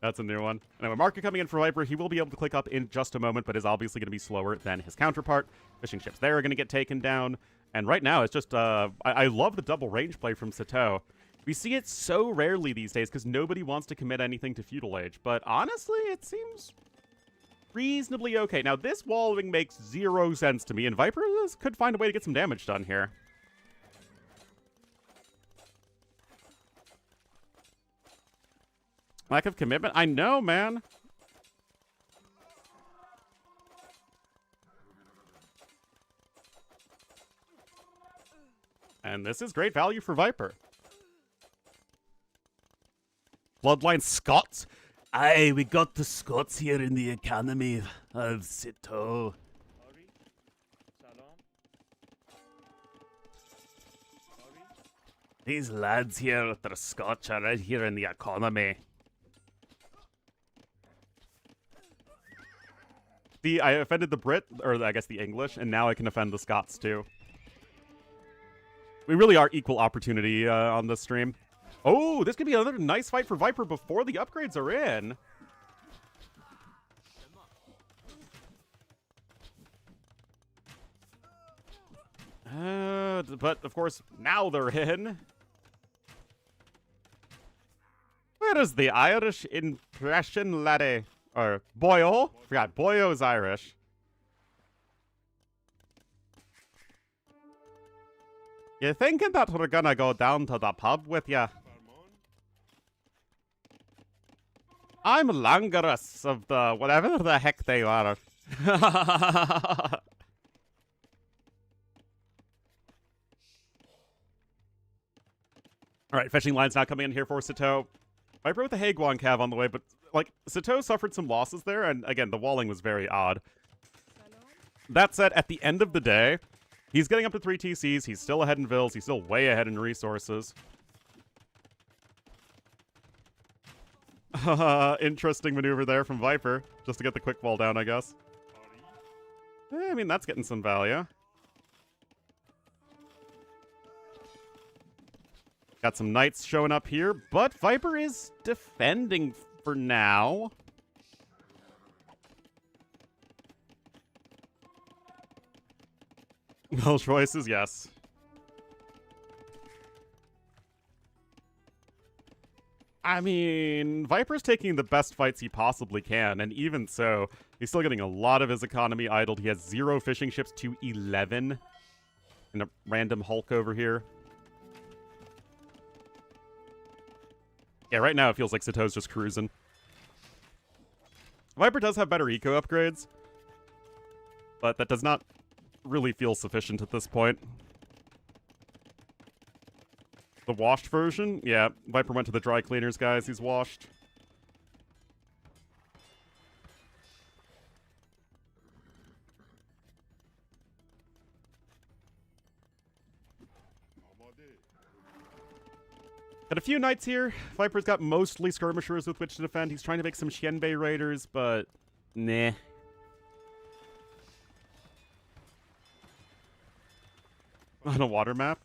That's a new one. Anyway, market coming in for Viper. He will be able to click up in just a moment, but is obviously going to be slower than his counterpart. Fishing ships there are going to get taken down. And right now, it's just, I love the double range play from TaToH. We see it so rarely these days because nobody wants to commit anything to Feudal Age. But honestly, it seems reasonably okay. Now, this wallowing makes 0 sense to me, and Viper could find a way to get some damage done here. Lack of commitment? I know, man. And this is great value for Viper. Bloodline Scots? Aye, we got the Scots here in the economy of TaToH. These lads here with their Scotch are right here in the economy. See, I offended the Brit, or I guess the English, and now I can offend the Scots too. We really are equal opportunity on this stream. Oh, this could be another nice fight for Viper before the upgrades are in. But, of course, now they're in. Where is the Irish impression, laddie? Or Boyo? Forgot, Boyo is Irish. You thinking that we're gonna go down to the pub with ya? I'm Langarus of the whatever the heck they are. Alright, fetching line's now coming in here for TaToH. Viper with the Haguan Cav on the way, but like TaToH suffered some losses there, and again, the walling was very odd. That said, at the end of the day, he's getting up to 3 TCs, he's still ahead in Vils, he's still way ahead in resources. Interesting maneuver there from Viper, just to get the quick wall down, I guess. I mean, that's getting some value. Got some knights showing up here, but Viper is defending for now. Well, choices, yes. I mean, Viper's taking the best fights he possibly can, and even so, he's still getting a lot of his economy idled. He has 0 fishing ships to 11. And a random Hulk over here. Yeah, right now it feels like TaToH's just cruising. Viper does have better eco upgrades, but that does not really feel sufficient at this point. The washed version? Yeah, Viper went to the dry cleaners, guys. He's washed. Got a few knights here. Viper's got mostly skirmishers with which to defend. He's trying to make some Xianbei raiders, but nah. On a water map?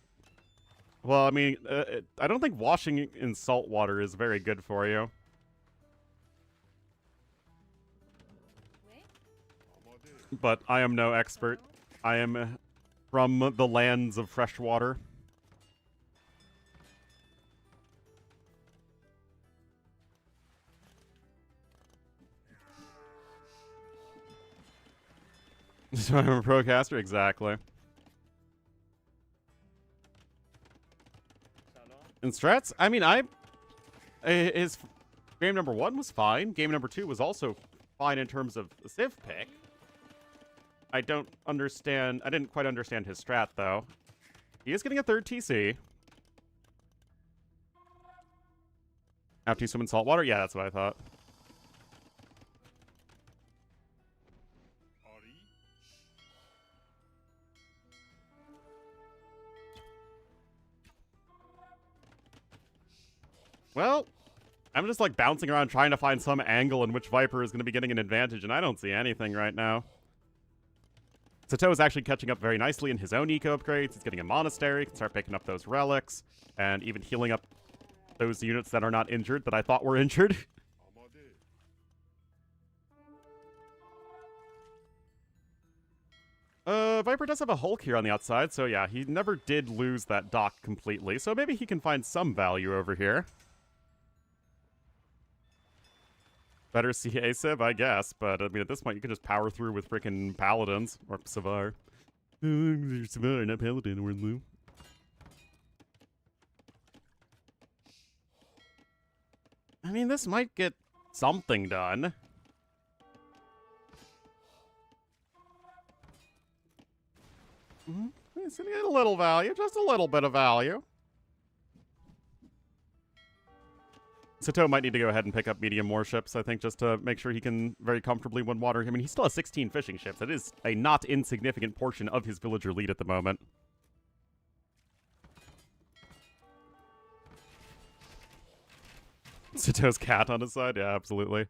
Well, I mean, I don't think washing in salt water is very good for you. But I am no expert. I am from the lands of fresh water. So I'm a procaster, exactly. In strats, I mean, his game number 1 was fine. Game number 2 was also fine in terms of the Civ pick. I didn't quite understand his strat, though. He is getting a 3rd TC. After you swim in salt water? Yeah, that's what I thought. Well, I'm just like bouncing around trying to find some angle in which Viper is going to be getting an advantage, and I don't see anything right now. TaToH is actually catching up very nicely in his own eco upgrades. He's getting a monastery, he can start picking up those relics, and even healing up those units that are not injured that I thought were injured. Viper does have a Hulk here on the outside, so yeah, he never did lose that dock completely, so maybe he can find some value over here. Better CA Civ, I guess, but I mean, at this point, you can just power through with freaking Paladins, or Savar. Savar, not Paladin, Ornlu. I mean, this might get something done. It's gonna get a little value, just a little bit of value. TaToH might need to go ahead and pick up medium warships, I think, just to make sure he can very comfortably win water. I mean, he still has 16 fishing ships. That is a not insignificant portion of his villager lead at the moment. TaToH's cat on his side? Yeah, absolutely.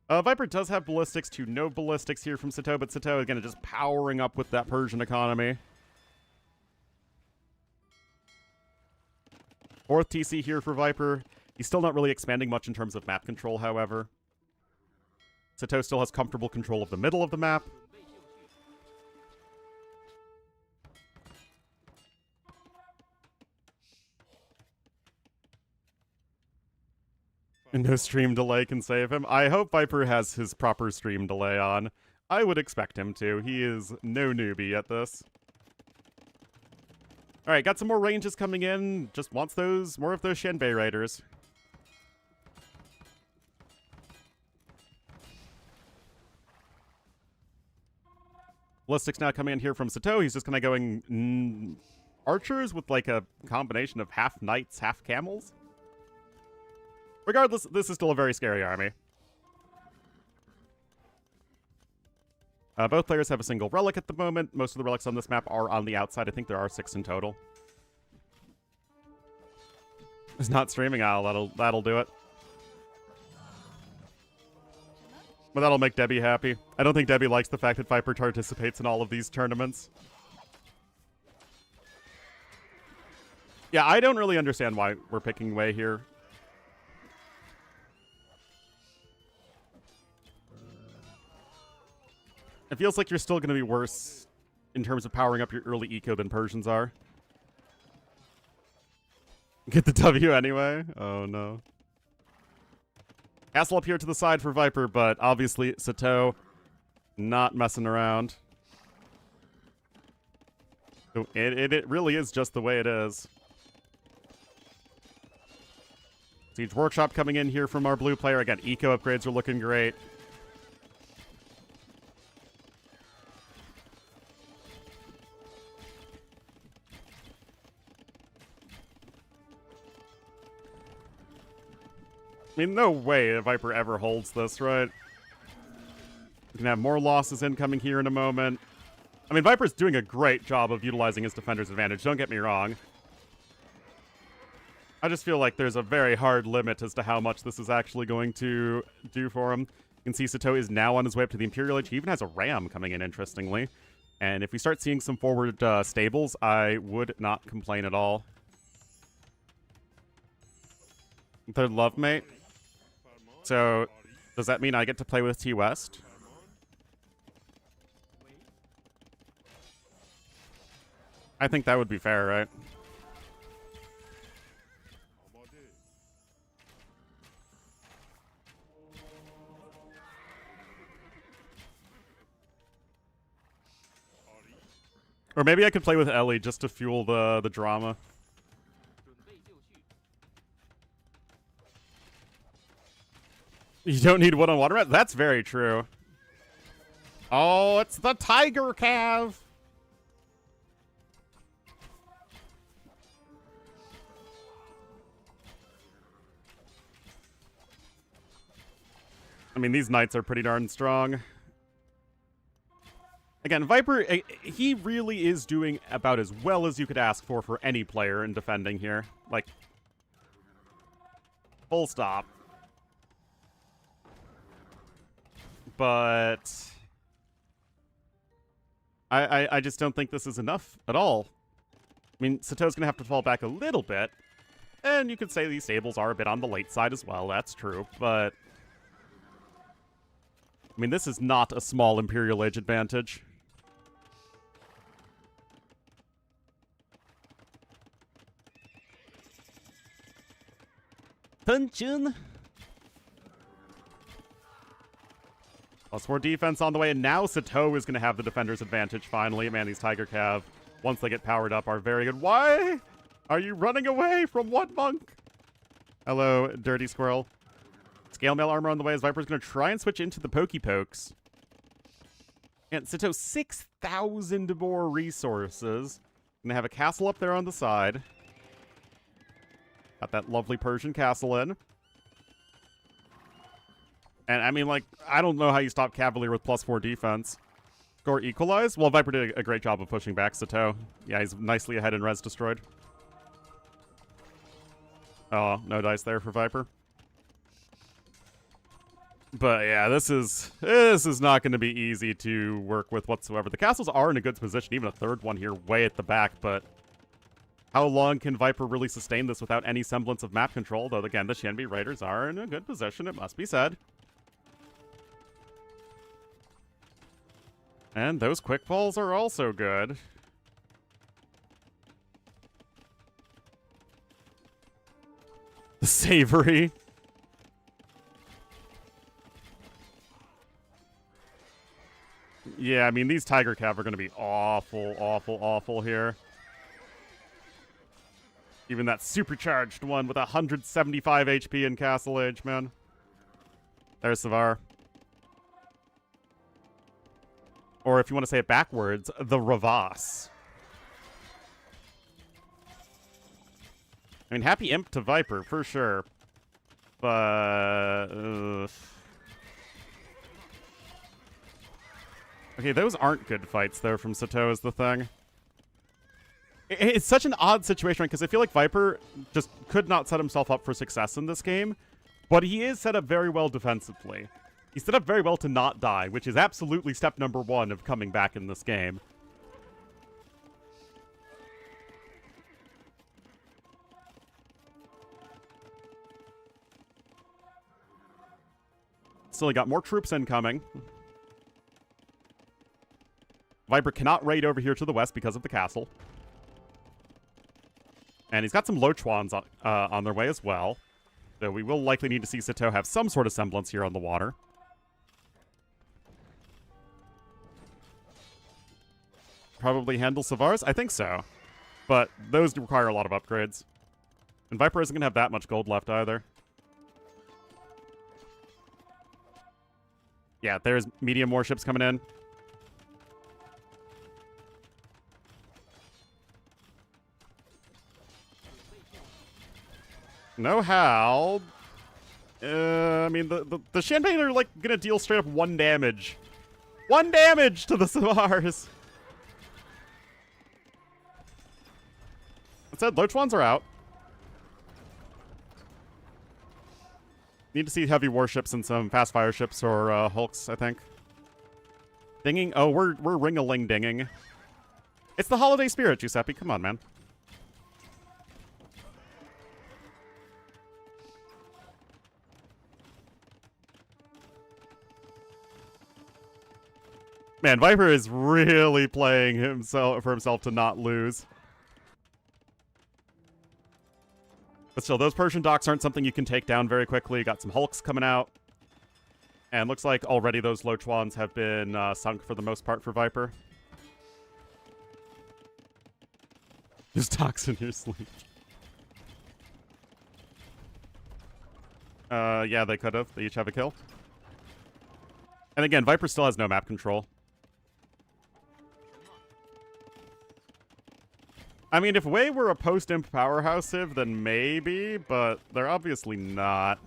Viper does have ballistics to no ballistics here from TaToH, but TaToH, again, just powering up with that Persian economy. 4th TC here for Viper. He's still not really expanding much in terms of map control, however. TaToH still has comfortable control of the middle of the map. And no stream delay can save him. I hope Viper has his proper stream delay on. I would expect him to. He is no newbie at this. Alright, got some more ranges coming in. Just wants more of those Shenbei Raiders. Ballistics now coming in here from TaToH. He's just kind of going archers with like a combination of half knights, half camels. Regardless, this is still a very scary army. Both players have a single relic at the moment. Most of the relics on this map are on the outside. I think there are 6 in total. It's not streaming. That'll do it. But that'll make Debbie happy. I don't think Debbie likes the fact that Viper participates in all of these tournaments. Yeah, I don't really understand why we're picking Wei here. It feels like you're still going to be worse in terms of powering up your early eco than Persians are. Get the W anyway? Oh, no. Castle up here to the side for Viper, but obviously TaToH not messing around. So it really is just the way it is. Siege Workshop coming in here from our blue player. Again, eco upgrades are looking great. I mean, no way a Viper ever holds this, right? We can have more losses incoming here in a moment. I mean, Viper's doing a great job of utilizing his defender's advantage, don't get me wrong. I just feel like there's a very hard limit as to how much this is actually going to do for him. You can see TaToH is now on his way up to the Imperial Age. He even has a ram coming in, interestingly. And if we start seeing some forward stables, I would not complain at all. Third love mate. So, does that mean I get to play with T West? I think that would be fair, right? Or maybe I could play with Ellie just to fuel the drama. 准备就绪。 You don't need wood on water rat? That's very true. Oh, it's the tiger cav. I mean, these knights are pretty darn strong. Again, Viper, he really is doing about as well as you could ask for any player in defending here. Like, full stop. But I just don't think this is enough at all. I mean, TaToH's going to have to fall back a little bit. And you could say these stables are a bit on the late side as well. That's true. But, I mean, this is not a small Imperial Age advantage. Punchin. +4 defense on the way, and now TaToH is going to have the defender's advantage finally. Man, these Tiger Cav, once they get powered up, are very good. Why are you running away from what monk? Hello, Dirty Squirrel. Scale Mail armor on the way as Viper's going to try and switch into the Pokey Pokes. And TaToH, 6,000 more resources. Going to have a castle up there on the side. Got that lovely Persian castle in. And, I mean, like, I don't know how you stop Cavalier with +4 defense. Score equalized? Well, Viper did a great job of pushing back TaToH. Yeah, he's nicely ahead in res destroyed. Oh, no dice there for Viper. But, yeah, this is not going to be easy to work with whatsoever. The castles are in a good position, even a third one here way at the back, but how long can Viper really sustain this without any semblance of map control? Though, again, the Shanbi Raiders are in a good position, it must be said. And those quick balls are also good. The savory. Yeah, I mean, these Tiger Cav are going to be awful, awful, awful here. Even that supercharged one with 175 HP in Castle Age, man. There's Savar. Or if you want to say it backwards, the Ravas. I mean, happy imp to Viper, for sure. But... okay, those aren't good fights, though, from TaToH is the thing. It's such an odd situation, right? Because I feel like Viper just could not set himself up for success in this game. But he is set up very well defensively. He's set up very well to not die, which is absolutely step number 1 of coming back in this game. Still got more troops incoming. Viper cannot raid over here to the west because of the castle. And he's got some Lochuans on their way as well. So we will likely need to see TaToH have some sort of semblance here on the water. Probably handle Savars? I think so. But those require a lot of upgrades. And Viper isn't going to have that much gold left either. Yeah, there's medium warships coming in. No how. I mean, the Shanbei are, like, gonna deal straight up 1 damage. 1 damage to the Savars! That said, Lochuans are out. Need to see heavy warships and some fast fire ships or hulks, I think. Dinging? Oh, we're ring-a-ling-dinging. It's the holiday spirit, Giuseppe. Come on, man. Man, Viper is really playing himself to not lose. But still, those Persian docks aren't something you can take down very quickly. Got some hulks coming out. And looks like already those Lochuans have been sunk for the most part for Viper. There's docs in your sleep. Yeah, they could have. They each have a kill. And again, Viper still has no map control. I mean, if Wei were a post-imp powerhouse civ, then maybe, but they're obviously not.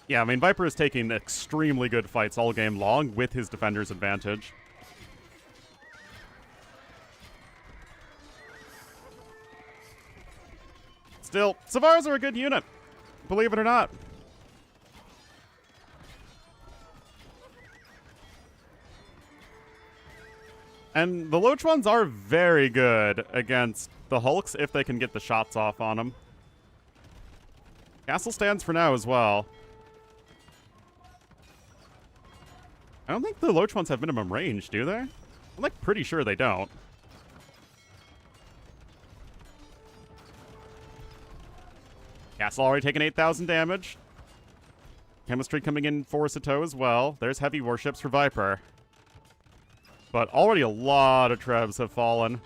Yeah, I mean, Viper is taking extremely good fights all game long with his defender's advantage. Still, Savars are a good unit, believe it or not. And the Loach ones are very good against the Hulks if they can get the shots off on them. Castle stands for now as well. I don't think the Loach ones have minimum range, do they? I'm like pretty sure they don't. Castle already taking 8,000 damage. Chemistry coming in for TaToH as well. There's heavy warships for Viper. But already a lot of Trebs have fallen.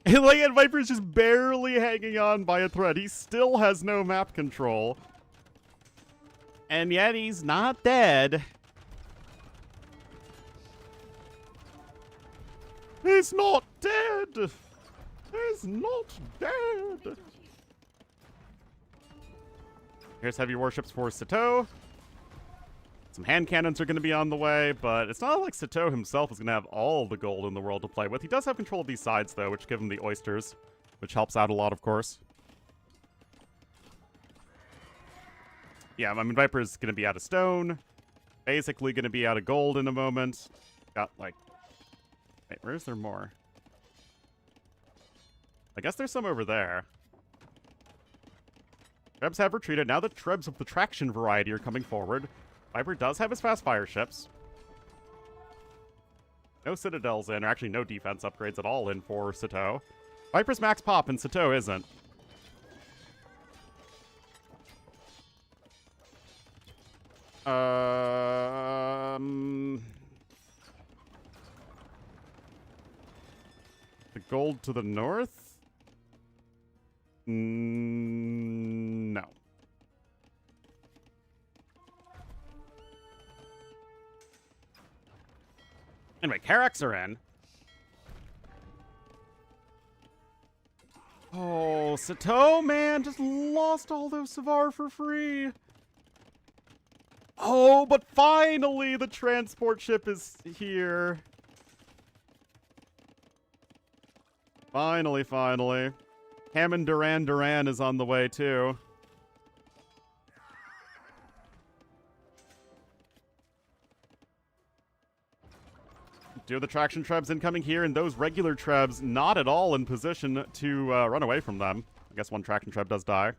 And like, and Viper's just barely hanging on by a thread. He still has no map control. And yet he's not dead. He's not dead. He's not dead. Here's heavy warships for TaToH. Some hand cannons are going to be on the way, but it's not like TaToH himself is going to have all the gold in the world to play with. He does have control of these sides, though, which give him the oysters, which helps out a lot, of course. Yeah, I mean, Viper's going to be out of stone. Basically going to be out of gold in a moment. Got, like... Wait, where is there more? I guess there's some over there. Trebs have retreated. Now the Trebs of the traction variety are coming forward. Viper does have his fast fire ships. No citadels in, or actually no defense upgrades at all in for TaToH. Viper's max pop and TaToH isn't. The gold to the north? No. Anyway, Carracks are in. Oh, TaToH, man, just lost all those Savar for free. Oh, but finally the transport ship is here. Finally. Hammond Duran is on the way, too. Do the traction Trebs incoming here, and those regular Trebs not at all in position to run away from them. I guess one traction Treb does die.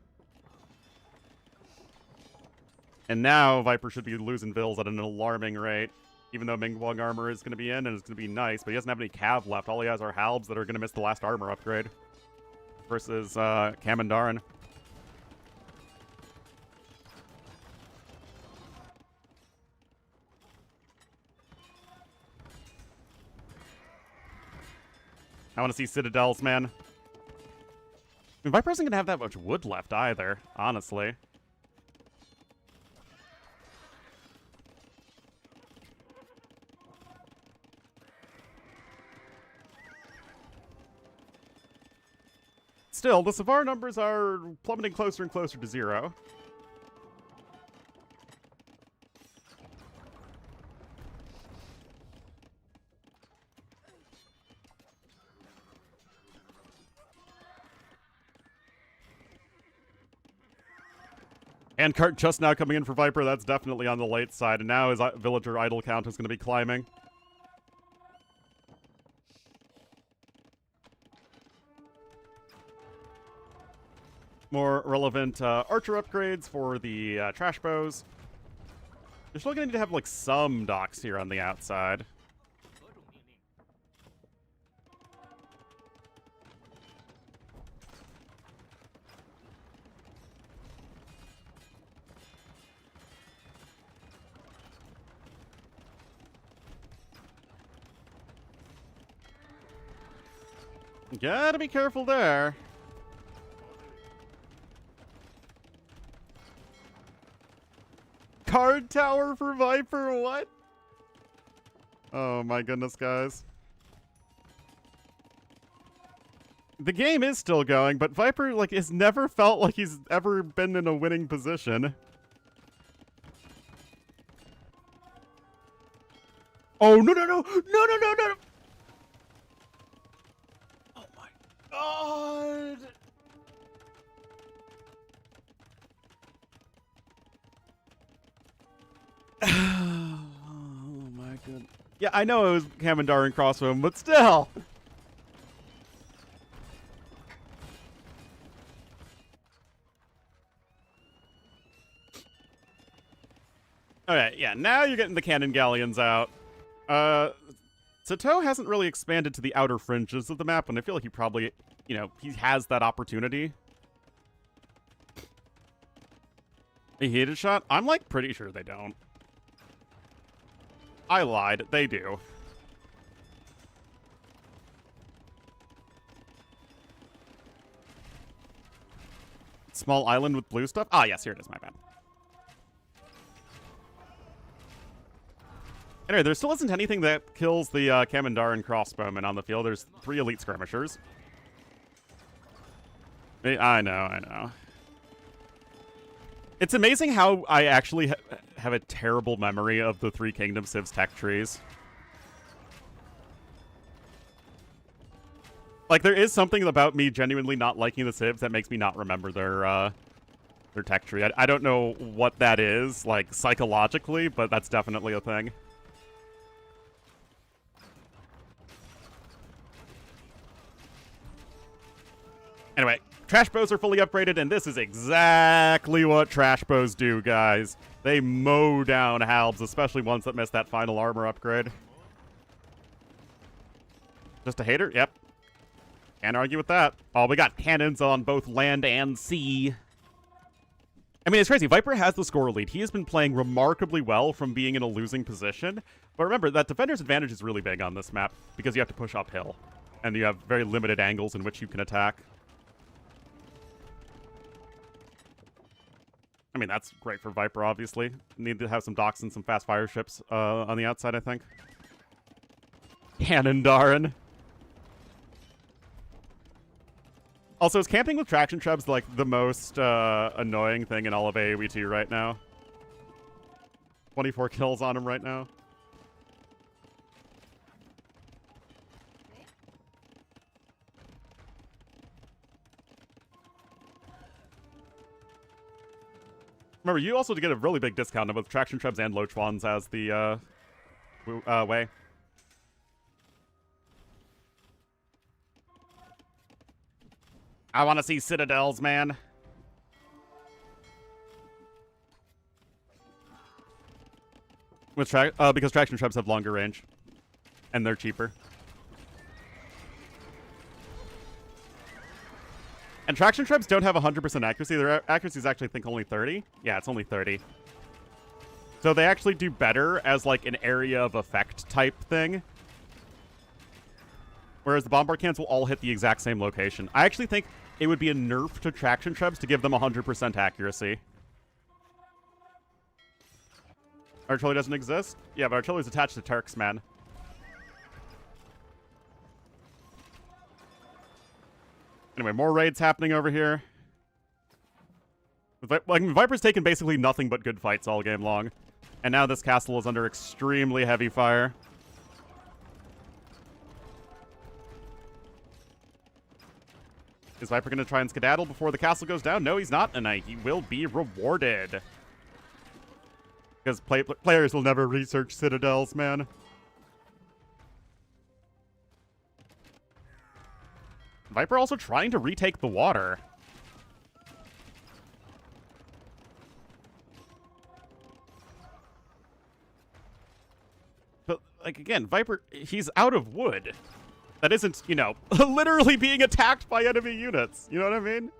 And now Viper should be losing vills at an alarming rate, even though Mingwang armor is going to be in, and it's going to be nice, but he doesn't have any cav left. All he has are halbs that are going to miss the last armor upgrade versus Kamandaran. I want to see citadels, man. I mean, Viper isn't going to have that much wood left either, honestly. Still, the Savar numbers are plummeting closer and closer to 0. And cart just now coming in for Viper. That's definitely on the late side. And now his villager idle count is going to be climbing. More relevant archer upgrades for the trash bows. You're still going to need to have like some docks here on the outside. Gotta be careful there. Card tower for Viper, what? Oh my goodness, guys. The game is still going, but Viper, like, has never felt like he's ever been in a winning position. Oh, no, no, no! No, no, no, no! Oh my god! Oh my god. Yeah, I know it was Kamandar and Crossbow, but still! Okay, yeah, now you're getting the cannon galleons out. TaToH hasn't really expanded to the outer fringes of the map, and I feel like he probably, you know, he has that opportunity. A heated shot? I'm, like, pretty sure they don't. I lied. They do. Small island with blue stuff? Ah, yes, here it is. My bad. Anyway, there still isn't anything that kills the Kamandar and crossbowmen on the field. There's 3 elite skirmishers. I know, I know. It's amazing how I actually have a terrible memory of the 3 Kingdom Civs tech trees. Like, there is something about me genuinely not liking the Civs that makes me not remember their tech tree. I don't know what that is, like, psychologically, but that's definitely a thing. Anyway, trash bows are fully upgraded, and this is exactly what trash bows do, guys. They mow down halbs, especially ones that miss that final armor upgrade. Just a hater? Yep. Can't argue with that. Oh, we got cannons on both land and sea. I mean, it's crazy. Viper has the score lead. He has been playing remarkably well from being in a losing position. But remember, that defender's advantage is really big on this map because you have to push uphill. And you have very limited angles in which you can attack. I mean, that's great for Viper, obviously. Need to have some docks and some fast fire ships on the outside, I think. Cannon Darren. Also, is camping with traction trebs like the most annoying thing in all of AoE 2 right now? 24 kills on him right now. Remember, you also get a really big discount on both traction trebs and Lochwans as the way. I want to see citadels, man. With because traction trebs have longer range, and they're cheaper. And traction trebs don't have 100% accuracy. Their accuracy is actually, I think, only 30. Yeah, it's only 30. So they actually do better as, like, an area of effect type thing. Whereas the bombard cans will all hit the exact same location. I actually think it would be a nerf to traction trebs to give them 100% accuracy. Artillery doesn't exist? Yeah, but artillery is attached to Turks, man. Anyway, more raids happening over here. Like, Viper's taken basically nothing but good fights all game long. And now this castle is under extremely heavy fire. Is Viper going to try and skedaddle before the castle goes down? No, he's not, and he will be rewarded. Because players will never research citadels, man. Viper also trying to retake the water. But, like, again, Viper, he's out of wood. That isn't, you know, literally being attacked by enemy units. You know what I mean?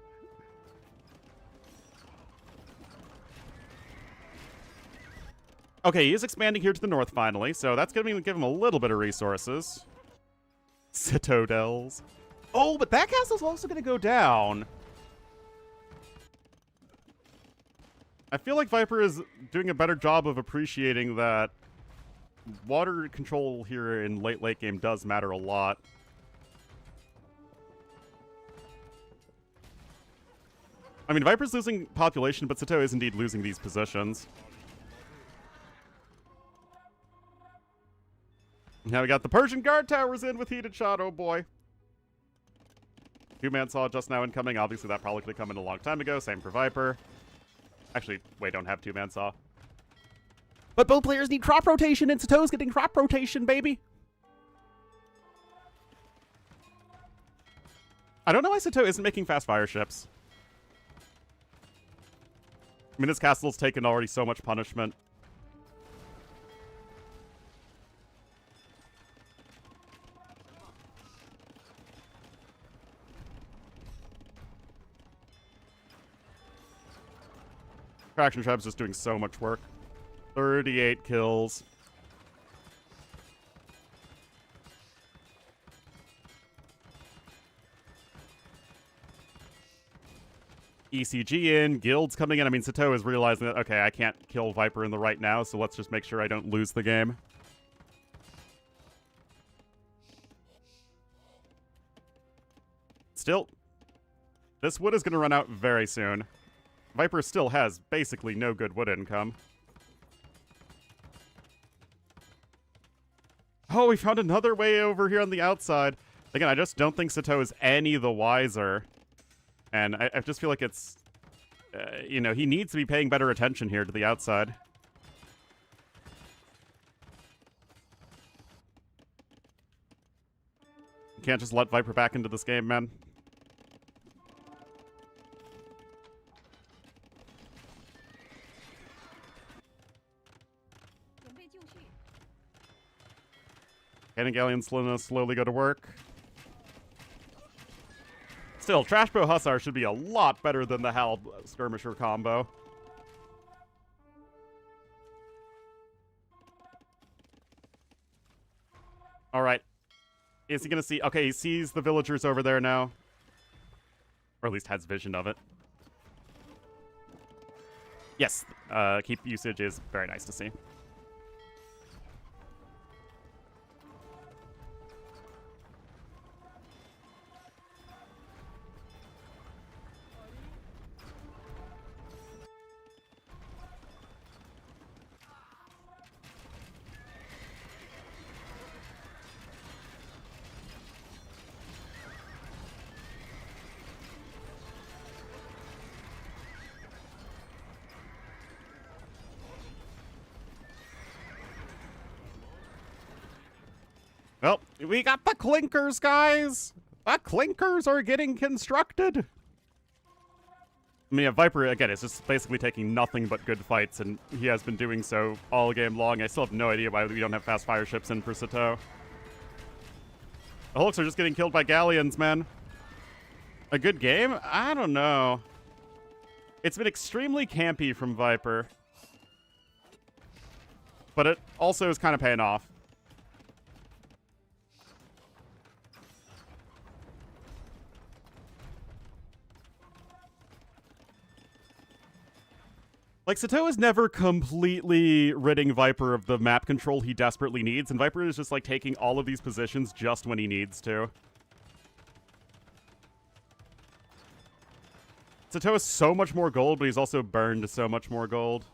Okay, he is expanding here to the north finally, so that's going to give him a little bit of resources. Citadels. Oh, but that castle's also going to go down. I feel like Viper is doing a better job of appreciating that water control here in late game does matter a lot. I mean, Viper's losing population, but TaToH is indeed losing these positions. Now we got the Persian guard towers in with heated shot, oh boy. Two-man saw just now incoming. Obviously, that probably could have come in a long time ago. Same for Viper. Actually, wait, don't have two-man saw. But both players need crop rotation, and TaToH's getting crop rotation, baby. I don't know why TaToH isn't making fast fire ships. I mean, his castle's taken already so much punishment. Traction Trap's just doing so much work. 38 kills. ECG in, guilds coming in. I mean, TaToH is realizing that, okay, I can't kill Viper in the right now, so let's just make sure I don't lose the game. Still, this wood is going to run out very soon. Viper still has basically no good wood income. Oh, we found another way over here on the outside. Again, I just don't think TaToH is any the wiser. And I just feel like it's, you know, he needs to be paying better attention here to the outside. You can't just let Viper back into this game, man. Cannon Galleon's slowly go to work. Still, Trashbow Hussar should be a lot better than the Hal Skirmisher combo. Alright. Is he gonna see? Okay, he sees the villagers over there now. Or at least has vision of it. Yes, keep usage is very nice to see. Well, we got the clinkers, guys! The clinkers are getting constructed! I mean, yeah, Viper, again, is just basically taking nothing but good fights, and he has been doing so all game long. I still have no idea why we don't have fast fire ships in for TaToH. The Hulks are just getting killed by galleons, man. A good game? I don't know. It's been extremely campy from Viper. But it also is kind of paying off. Like, TaToH is never completely ridding Viper of the map control he desperately needs, and Viper is just, like, taking all of these positions just when he needs to. TaToH has so much more gold, but he's also burned so much more gold.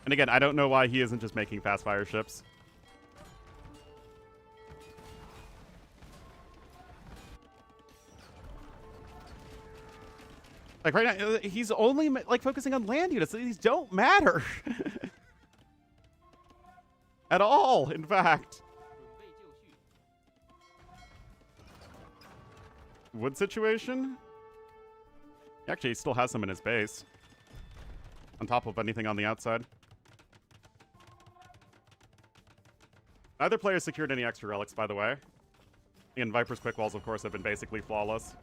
And again, I don't know why he isn't just making fast fire ships. Like, right now, he's only, like, focusing on land units. These don't matter. At all, in fact. Wood situation? Actually, he still has some in his base. On top of anything on the outside. Neither player secured any extra relics, by the way. And Viper's quick walls, of course, have been basically flawless.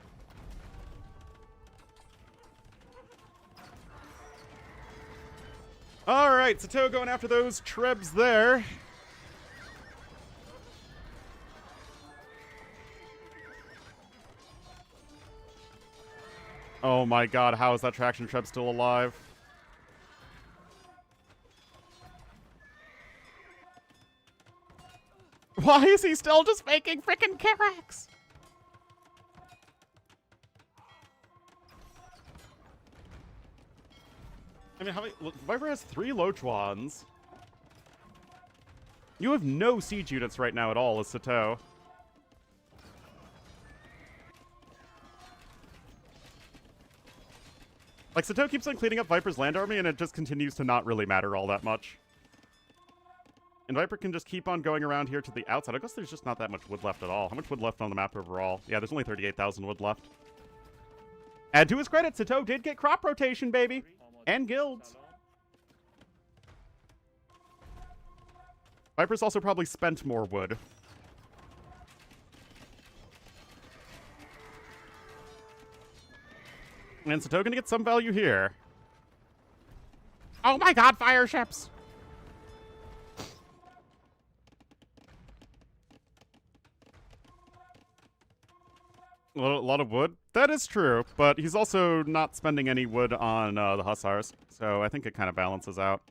Alright, TaToH going after those trebs there. Oh my god, how is that traction trap still alive? Why is he still just making frickin' Kirax? I mean, how many? Look, Viper has 3 Lochwans. You have no siege units right now at all as TaToH. Like, TaToH keeps on cleaning up Viper's land army, and it just continues to not really matter all that much. And Viper can just keep on going around here to the outside. I guess there's just not that much wood left at all. How much wood left on the map overall? Yeah, there's only 38,000 wood left. And to his credit, TaToH did get crop rotation, baby. And guilds. Viper's also probably spent more wood. And TaToH gonna get some value here. Oh my god, fire ships! A lot of wood? That is true, but he's also not spending any wood on the Hussars, so I think it kind of balances out.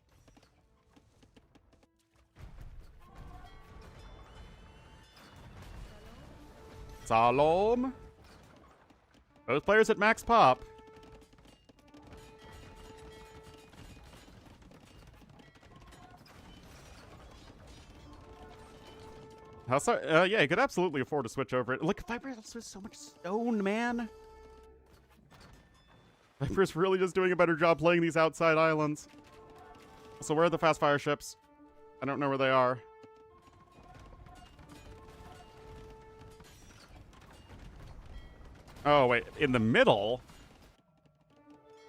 Salom. Both players at max pop. Yeah, you could absolutely afford to switch over it. Look, Viper has so much stone, man. Viper's really just doing a better job playing these outside islands. So where are the fast fire ships? I don't know where they are. Oh, wait, in the middle?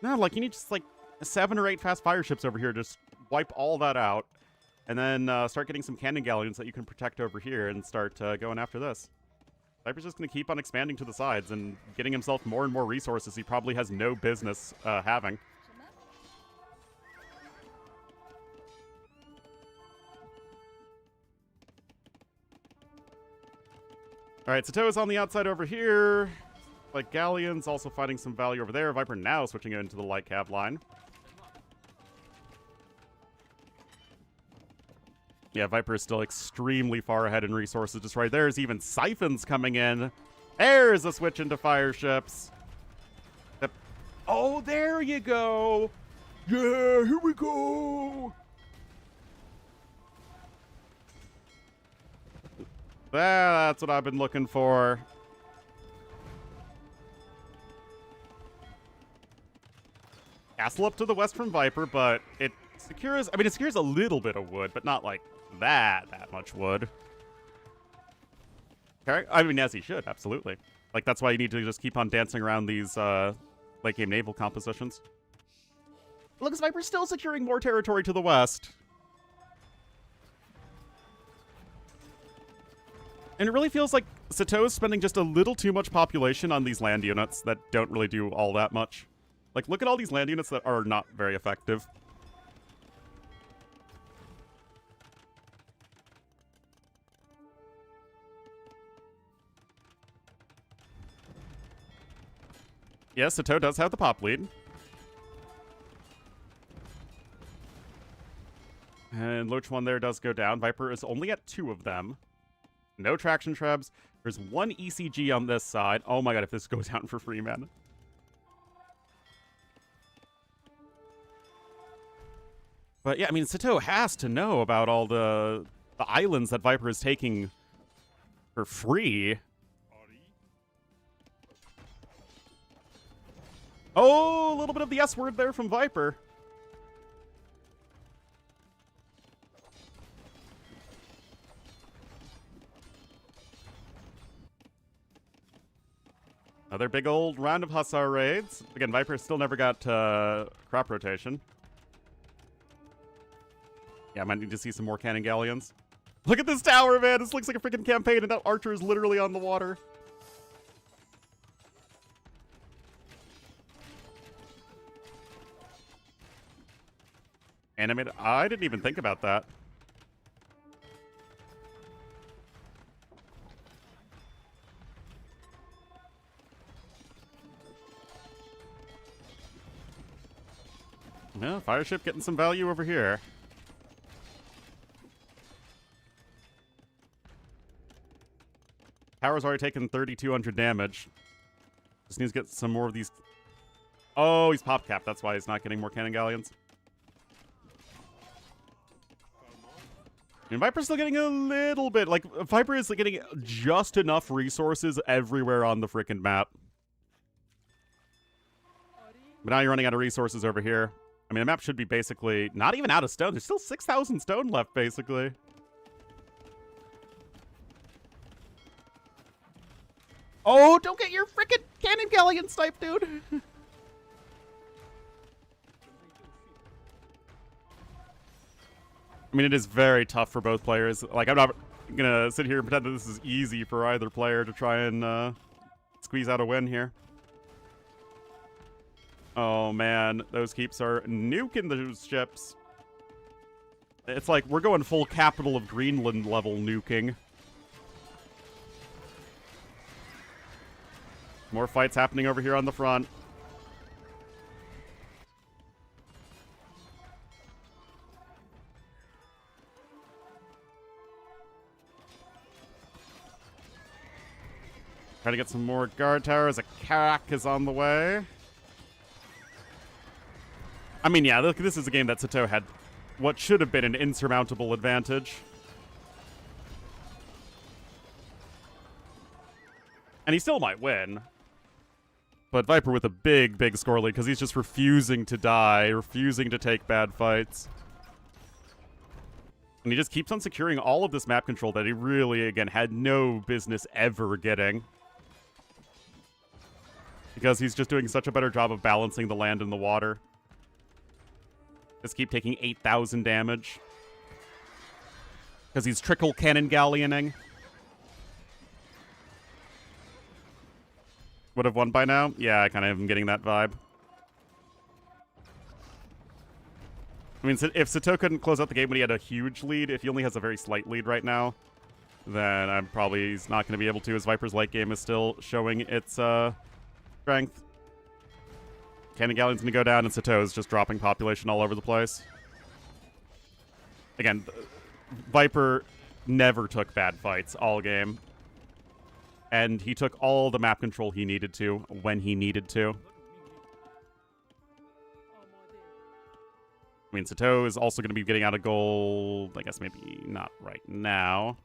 No, like, you need just, like, 7 or 8 fast fire ships over here. Just wipe all that out. And then start getting some cannon galleons that you can protect over here and start going after this. Viper's just going to keep on expanding to the sides and getting himself more and more resources he probably has no business having. Alright, TaToH is on the outside over here. Like galleons, also finding some value over there. Viper now switching it into the light cav line. Yeah, Viper is still extremely far ahead in resources. Just right there's even siphons coming in. There's a switch into fire ships. Oh, there you go. Yeah, here we go. That's what I've been looking for. Castle up to the west from Viper, but it secures... I mean, it secures a little bit of wood, but not like that much wood. Okay? I mean, as he should, absolutely. Like, that's why you need to just keep on dancing around these late-game naval compositions. Looks Viper's still securing more territory to the west. And it really feels like TaToH is spending just a little too much population on these land units that don't really do all that much. Like, look at all these land units that are not very effective. Yes, TaToH does have the pop lead. And Loach 1 there does go down. Viper is only at 2 of them. No traction trebs. There's 1 ECG on this side. Oh my god, if this goes down for free, man. But yeah, I mean, TaToH has to know about all the islands that Viper is taking for free. Oh, a little bit of the S word there from Viper. Another big old round of Hussar raids. Again, Viper still never got crop rotation. Yeah, I might need to see some more cannon galleons. Look at this tower, man! This looks like a freaking campaign, and that archer is literally on the water. Animated? I didn't even think about that. Yeah, fire ship getting some value over here. Tower's already taken 3,200 damage. Just needs to get some more of these. Oh, he's pop capped. That's why he's not getting more cannon galleons. And Viper's still getting a little bit. Like, Viper is getting just enough resources everywhere on the freaking map. But now you're running out of resources over here. I mean, the map should be basically not even out of stone. There's still 6,000 stone left, basically. Oh, don't get your freaking cannon galleon sniped, dude. I mean, it is very tough for both players. Like, I'm not gonna sit here and pretend that this is easy for either player to try and squeeze out a win here. Oh, man. Those keeps are nuking those ships. It's like we're going full Capital of Greenland level nuking. More fights happening over here on the front. Try to get some more guard towers. A Karak is on the way. I mean, yeah, look, this is a game that TaToH had what should have been an insurmountable advantage. And he still might win. But Viper with a big, big score lead because he's just refusing to die, refusing to take bad fights. And he just keeps on securing all of this map control that he really, again, had no business ever getting. Because he's just doing such a better job of balancing the land and the water. Just keep taking 8,000 damage. Because he's trickle cannon galleoning. Would have won by now? Yeah, I kind of am getting that vibe. I mean, if TaToH couldn't close out the game when he had a huge lead, if he only has a very slight lead right now, then I'm probably he's not going to be able to, as Viper's late game is still showing its strength. Cannon Galleon's going to go down, and TaToH is just dropping population all over the place. Again, Viper never took bad fights all game. And he took all the map control he needed to when he needed to. I mean, TaToH is also going to be getting out of gold. I guess maybe not right now.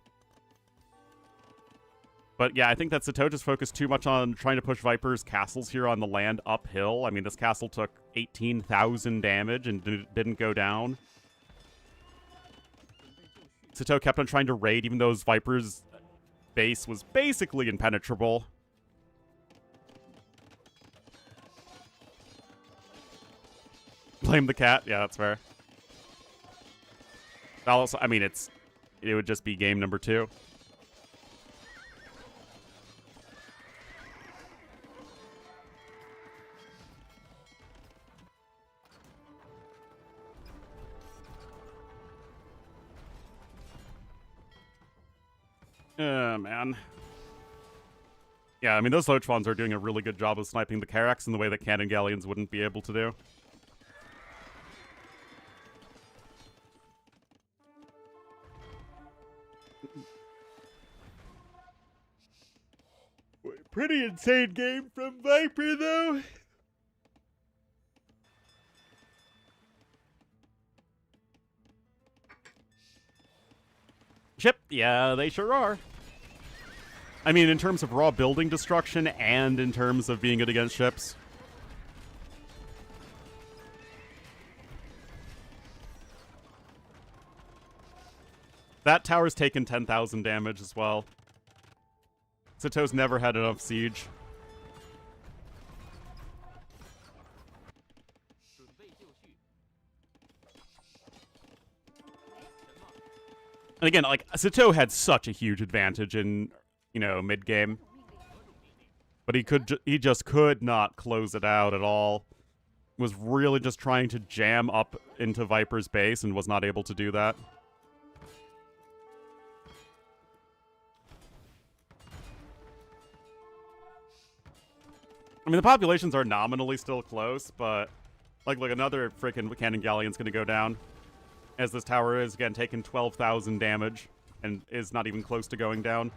But yeah, I think that TaToH just focused too much on trying to push Viper's castles here on the land uphill. I mean, this castle took 18,000 damage and didn't go down. TaToH kept on trying to raid, even though Viper's base was basically impenetrable. Blame the cat. Yeah, that's fair. Also, I mean, it would just be game number 2. Man. Yeah, I mean, those Lochwans are doing a really good job of sniping the Karaks in the way that cannon galleons wouldn't be able to do. Pretty insane game from Viper, though. Chip, yeah, they sure are. I mean, in terms of raw building destruction and in terms of being good against ships. That tower's taken 10,000 damage as well. TaToH's never had enough siege. And again, like, TaToH had such a huge advantage in, you know, mid-game. But he just could not close it out at all. Was really just trying to jam up into Viper's base and was not able to do that. I mean, the populations are nominally still close, but Like, look, another freaking cannon galleon's gonna go down. As this tower is, again, taking 12,000 damage. And is not even close to going down.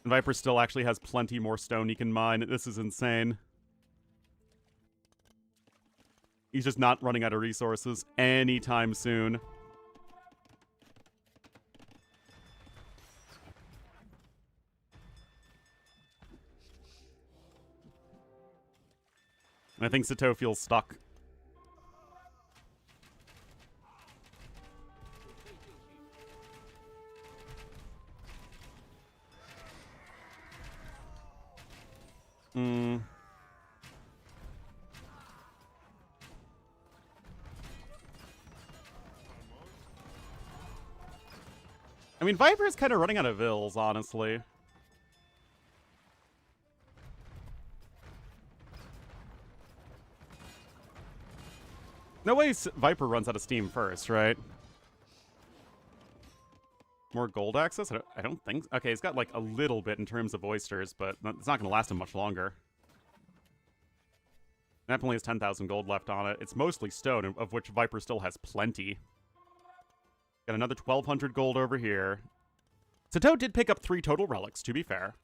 And Viper still actually has plenty more stone he can mine. This is insane. He's just not running out of resources anytime soon. I think TaToH feels stuck. I mean, Viper's kind of running out of vills, honestly. No way Viper runs out of steam first, right? More gold access? I don't think... Okay, he's got, like, a little bit in terms of oysters, but it's not going to last him much longer. That only has 10,000 gold left on it. It's mostly stone, of which Viper still has plenty. Got another 1,200 gold over here. TaToH did pick up 3 total relics, to be fair.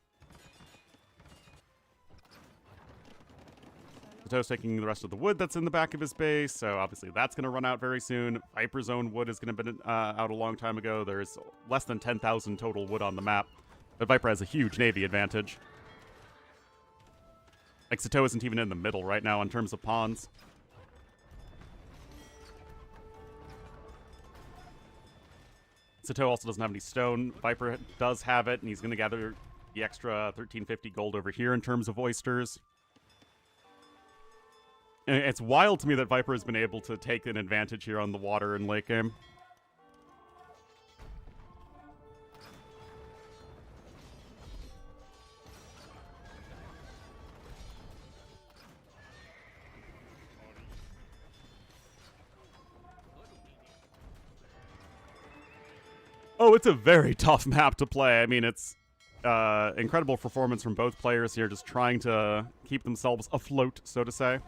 TaToH's taking the rest of the wood that's in the back of his base, so obviously that's going to run out very soon. Viper's own wood is going to be out a long time ago. There's less than 10,000 total wood on the map, but Viper has a huge navy advantage. Like, TaToH isn't even in the middle right now in terms of pawns. TaToH also doesn't have any stone. Viper does have it, and he's going to gather the extra 1,350 gold over here in terms of oysters. And it's wild to me that Viper has been able to take an advantage here on the water and late game. Oh, it's a very tough map to play. I mean, it's incredible performance from both players here, just trying to keep themselves afloat, so to say.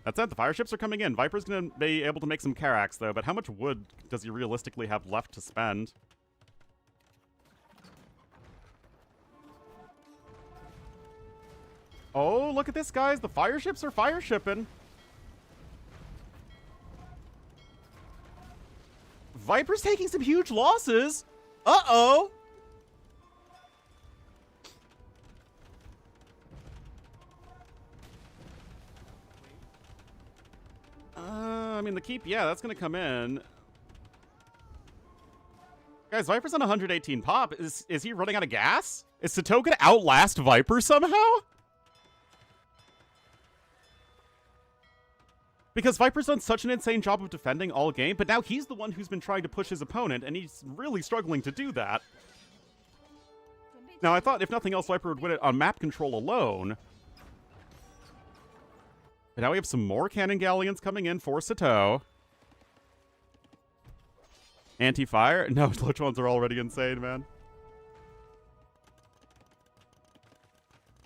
That said, the fire ships are coming in. Viper's going to be able to make some Caracs, though, but how much wood does he realistically have left to spend? Oh, look at this, guys. The fire ships are fire shipping. Viper's taking some huge losses. Uh-oh. I mean, the keep, yeah, that's going to come in. Guys, Viper's on 118 pop. Is he running out of gas? Is TaToH going to outlast Viper somehow? Because Viper's done such an insane job of defending all game, but now he's the one who's been trying to push his opponent, and he's really struggling to do that. Now, I thought, if nothing else, Viper would win it on map control alone. But now we have some more cannon galleons coming in for TaToH. Anti-fire? No, Lucho ones are already insane, man.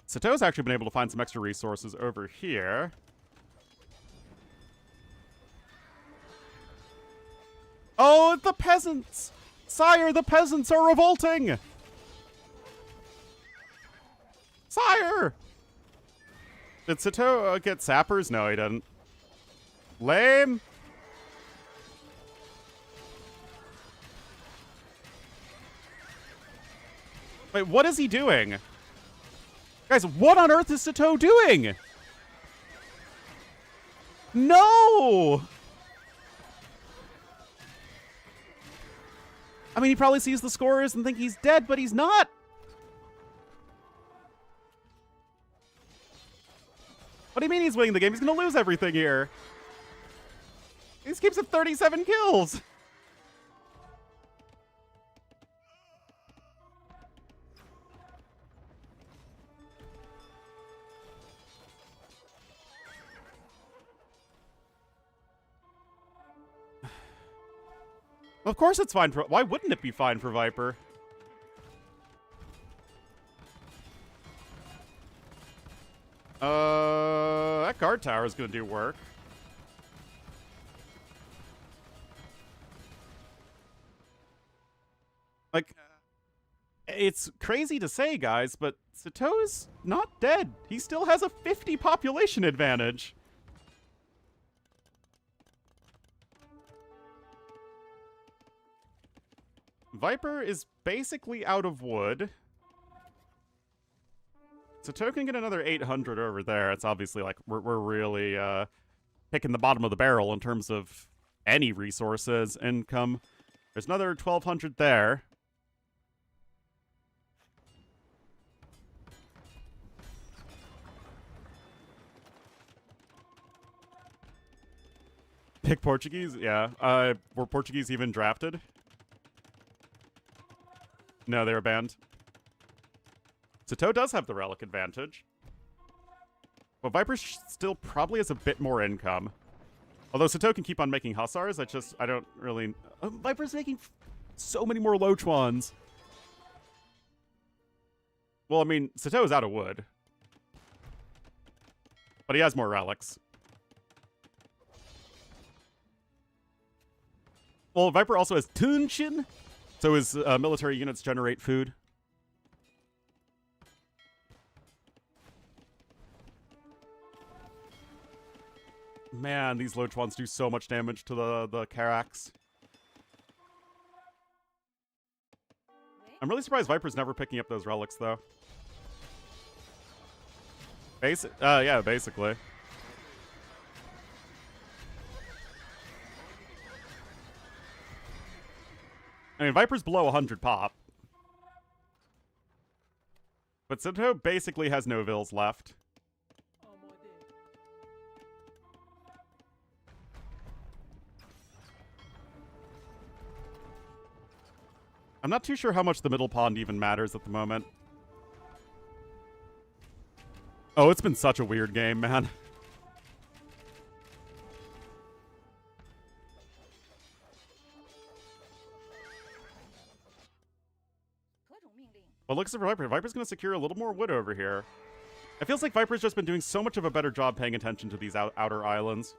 TaToH's actually been able to find some extra resources over here. Oh, the peasants! Sire, the peasants are revolting! Sire! Did TaToH get sappers? No, he didn't. Lame! Wait, what is he doing? Guys, what on earth is TaToH doing? No! I mean, he probably sees the scorers and think he's dead, but he's not. What do you mean he's winning the game? He's going to lose everything here. He keeps at 37 kills. Of course it's fine for... Why wouldn't it be fine for Viper? That guard tower is gonna do work. Like, it's crazy to say, guys, but TaToH is not dead. He still has a 50 population advantage. Viper is basically out of wood. TaToH can get another 800 over there. It's obviously like we're really picking the bottom of the barrel in terms of any resources, income. There's another 1200 there. Pick Portuguese? Yeah. Were Portuguese even drafted? No, they were banned. TaToH does have the relic advantage. But Viper still probably has a bit more income. Although TaToH can keep on making Hussars, I don't really... Viper's making so many more Lochuans. Well, I mean, TaToH is out of wood. But he has more relics. Well, Viper also has Tunshin, so his military units generate food. Man, these Lochuans do so much damage to the Carax. I'm really surprised Viper's never picking up those relics, though. Yeah, basically. I mean, Viper's below 100 pop. But TaToH basically has no vills left. I'm not too sure how much the middle pond even matters at the moment. Oh, it's been such a weird game, man. Well, looks like Viper. Viper's going to secure a little more wood over here. It feels like Viper's just been doing so much of a better job paying attention to these outer islands.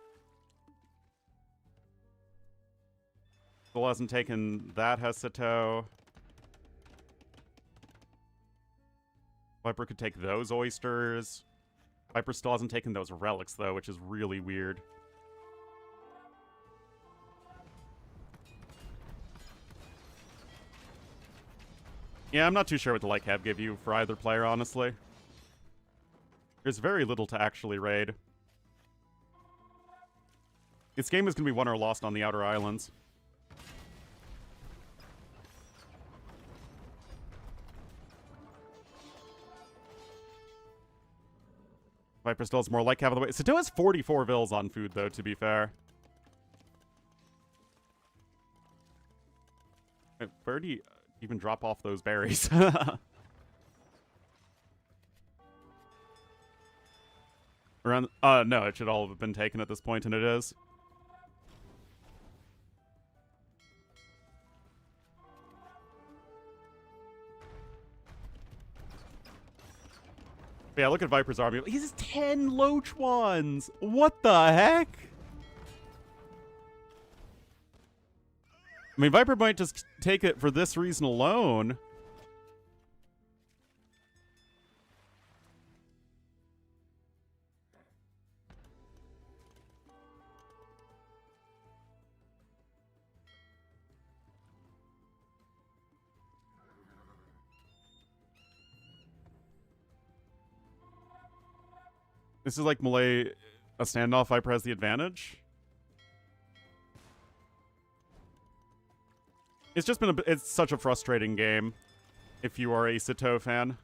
Still hasn't taken that, has TaToH. Viper could take those oysters. Viper still hasn't taken those relics, though, which is really weird. Yeah, I'm not too sure what the light cab give you for either player, honestly. There's very little to actually raid. This game is going to be won or lost on the outer islands. Viper still has more light cab on the way. TaToH has 44 vills on food, though, to be fair. Where do you even drop off those berries? Around... no, it should all have been taken at this point, and it is. But yeah, look at Viper's army. He has 10 Lochuans! What the heck? I mean, Viper might just take it for this reason alone. This is like Malay, a standoff. Viper has the advantage. It's just been it's such a frustrating game if you are a TaToH fan.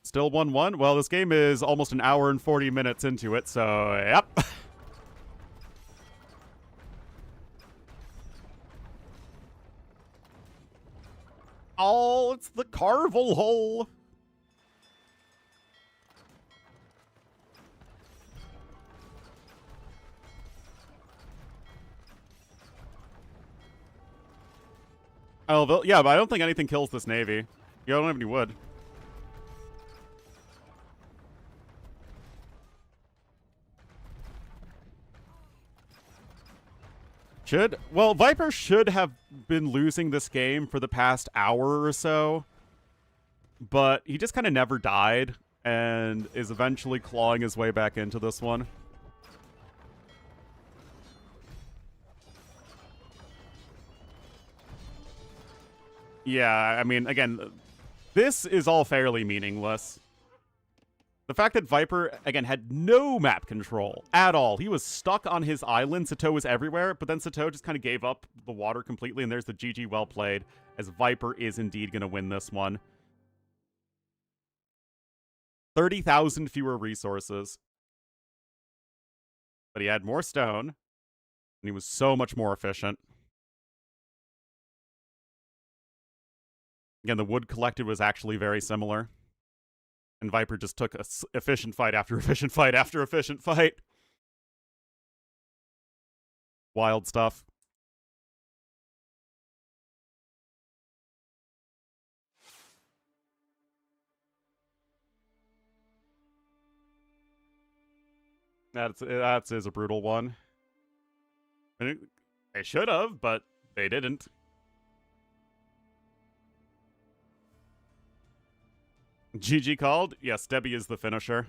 Still 1-1? Well, this game is almost an hour and 40 minutes into it, so yep. Oh, it's the Carvel hole. Oh, yeah, but I don't think anything kills this navy. You don't have any wood. Well, Viper should have been losing this game for the past hour or so, but he just kind of never died and is eventually clawing his way back into this one. Yeah, I mean, again, this is all fairly meaningless. The fact that Viper, again, had no map control at all. He was stuck on his island. TaToH was everywhere, but then TaToH just kind of gave up the water completely, and there's the GG well played, as Viper is indeed going to win this one. 30,000 fewer resources. But he had more stone, and he was so much more efficient. Again, the wood collected was actually very similar. And Viper just took a efficient fight after efficient fight after efficient fight. Wild stuff. That is a brutal one. And they should have, but they didn't. GG called? Yes, Debbie is the finisher.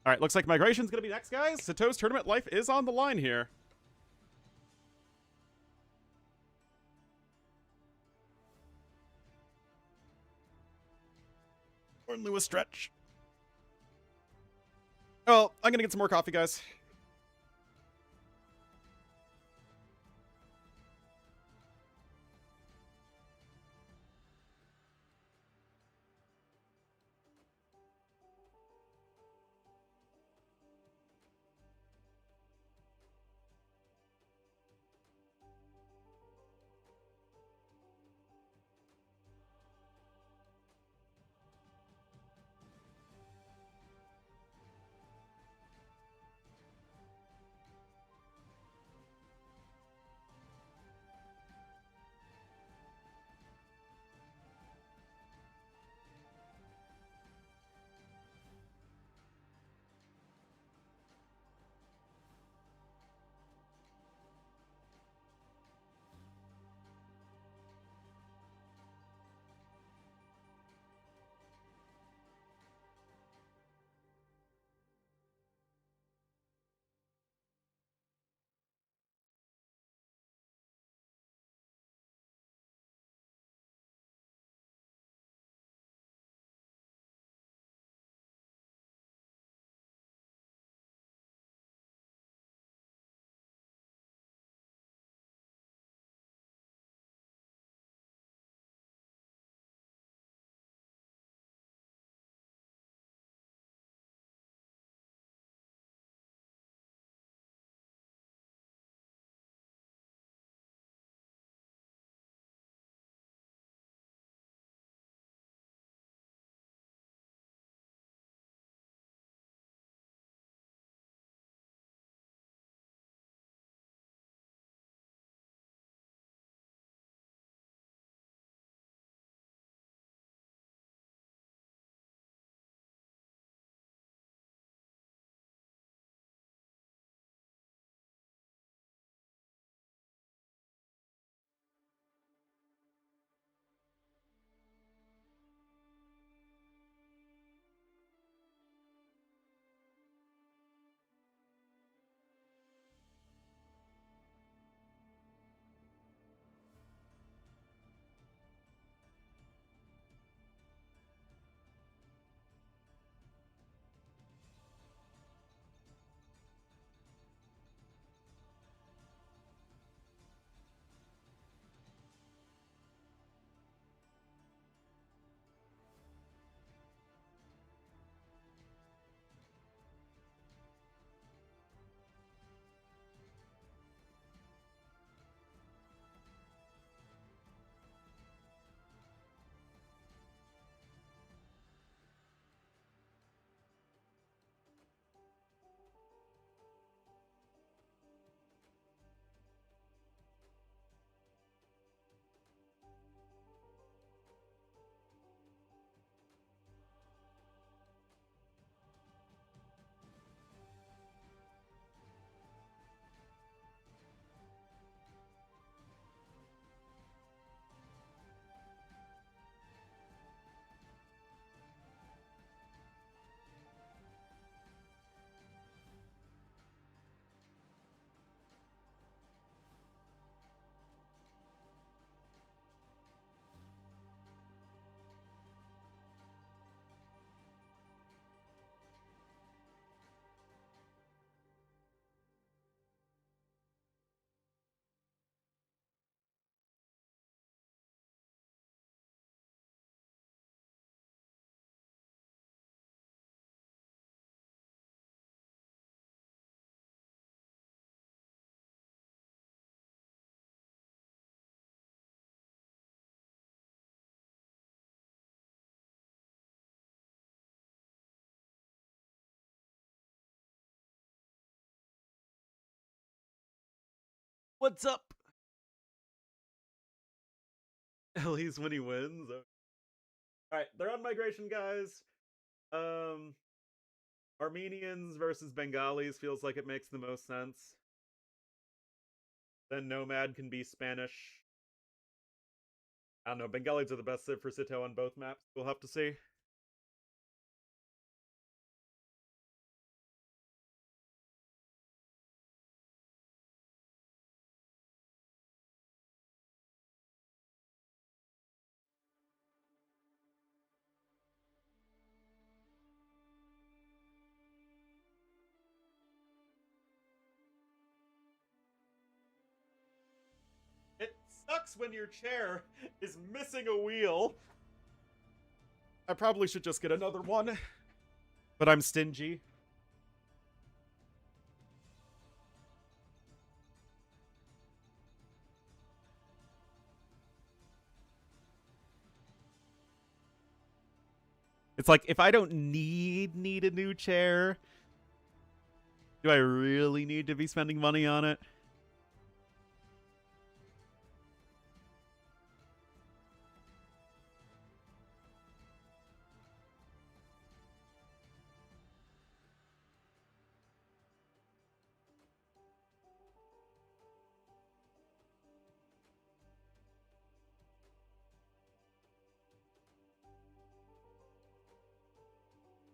Alright, looks like Migration's gonna be next, guys. TaToH's tournament life is on the line here. Ornlu a stretch. Oh, I'm gonna get some more coffee, guys. What's up? At least when he wins. Alright, they're on migration, guys. Armenians versus Bengalis feels like it makes the most sense. Then Nomad can be Spanish. I don't know, Bengalis are the best civ for TaToH on both maps. We'll have to see. It sucks when your chair is missing a wheel. I probably should just get another one. But I'm stingy. It's like, if I don't need a new chair, do I really need to be spending money on it?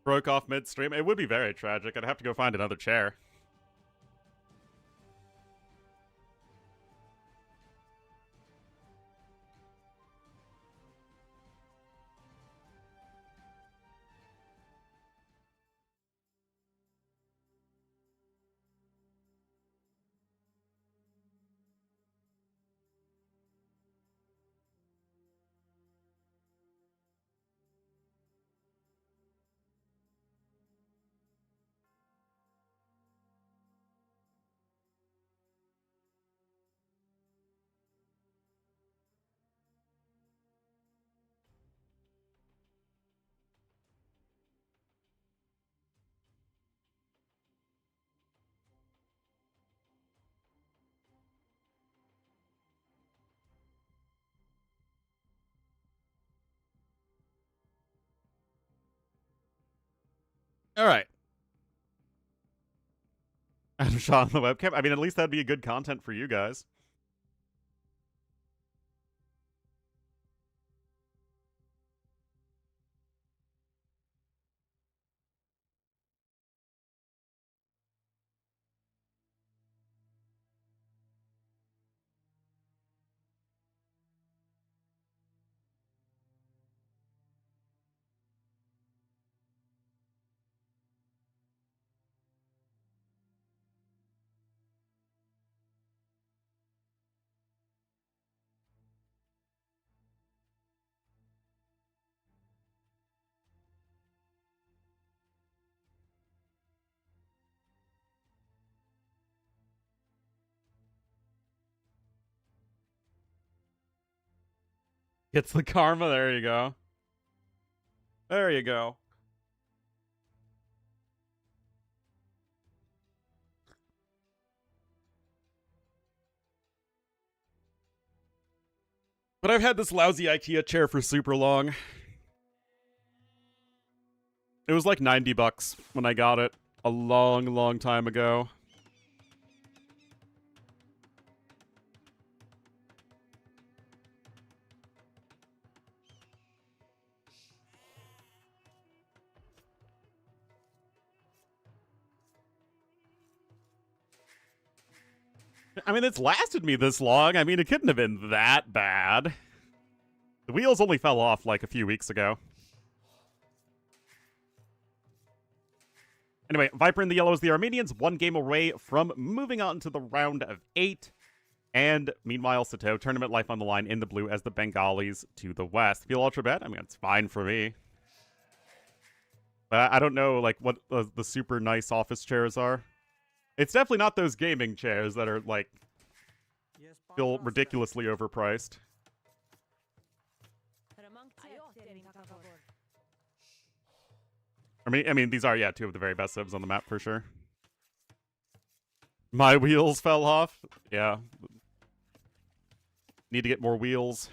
Broke off midstream. It would be very tragic. I'd have to go find another chair. All right. Adam Shaw on the webcam. I mean, at least that'd be a good content for you guys. Gets the karma. There you go. There you go. But I've had this lousy IKEA chair for super long. It was like $90 when I got it a long time ago. I mean, it's lasted me this long. I mean, it couldn't have been that bad. The wheels only fell off like a few weeks ago. Anyway, Viper in the yellow is the Armenians, 1 game away from moving on to the round of 8. And meanwhile, TaToH, tournament life on the line in the blue as the Bengalis to the west. Feel ultra bad? I mean, it's fine for me. But I don't know, like, what the super nice office chairs are. It's definitely not those gaming chairs that are, like, feel ridiculously overpriced. I mean, these are, yeah, 2 of the very best civs on the map for sure. My wheels fell off. Yeah. Need to get more wheels.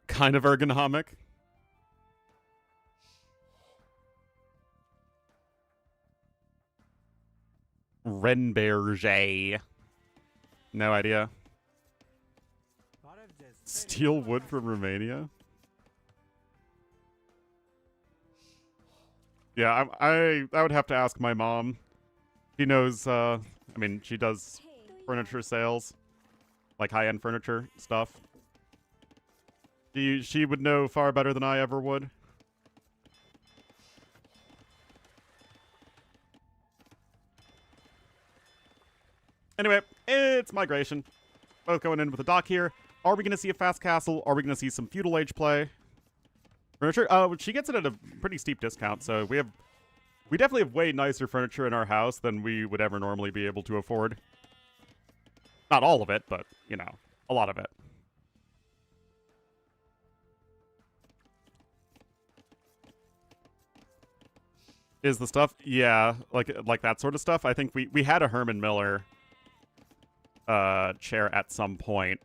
Kind of ergonomic. Renberger. No idea. Steel wood from Romania? Yeah, I would have to ask my mom. She knows, I mean, she does furniture sales. Like high-end furniture stuff. She would know far better than I ever would. Anyway, it's migration. Both going in with a dock here. Are we going to see a fast castle? Are we going to see some feudal age play? Furniture? She gets it at a pretty steep discount, so we definitely have way nicer furniture in our house than we would ever normally be able to afford. Not all of it, but, you know, a lot of it. Is the stuff? Yeah, like that sort of stuff. I think we had a Herman Miller chair at some point.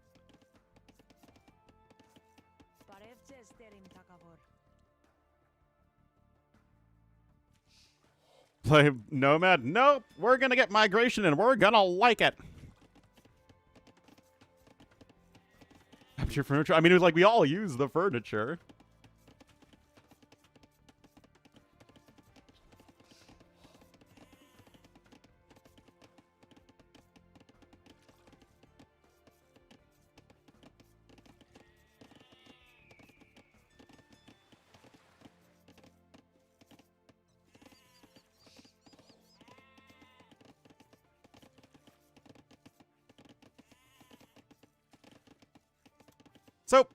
Play Nomad? Nope. We're gonna get migration and we're gonna like it. Capture furniture. I mean, it was like we all use the furniture. So,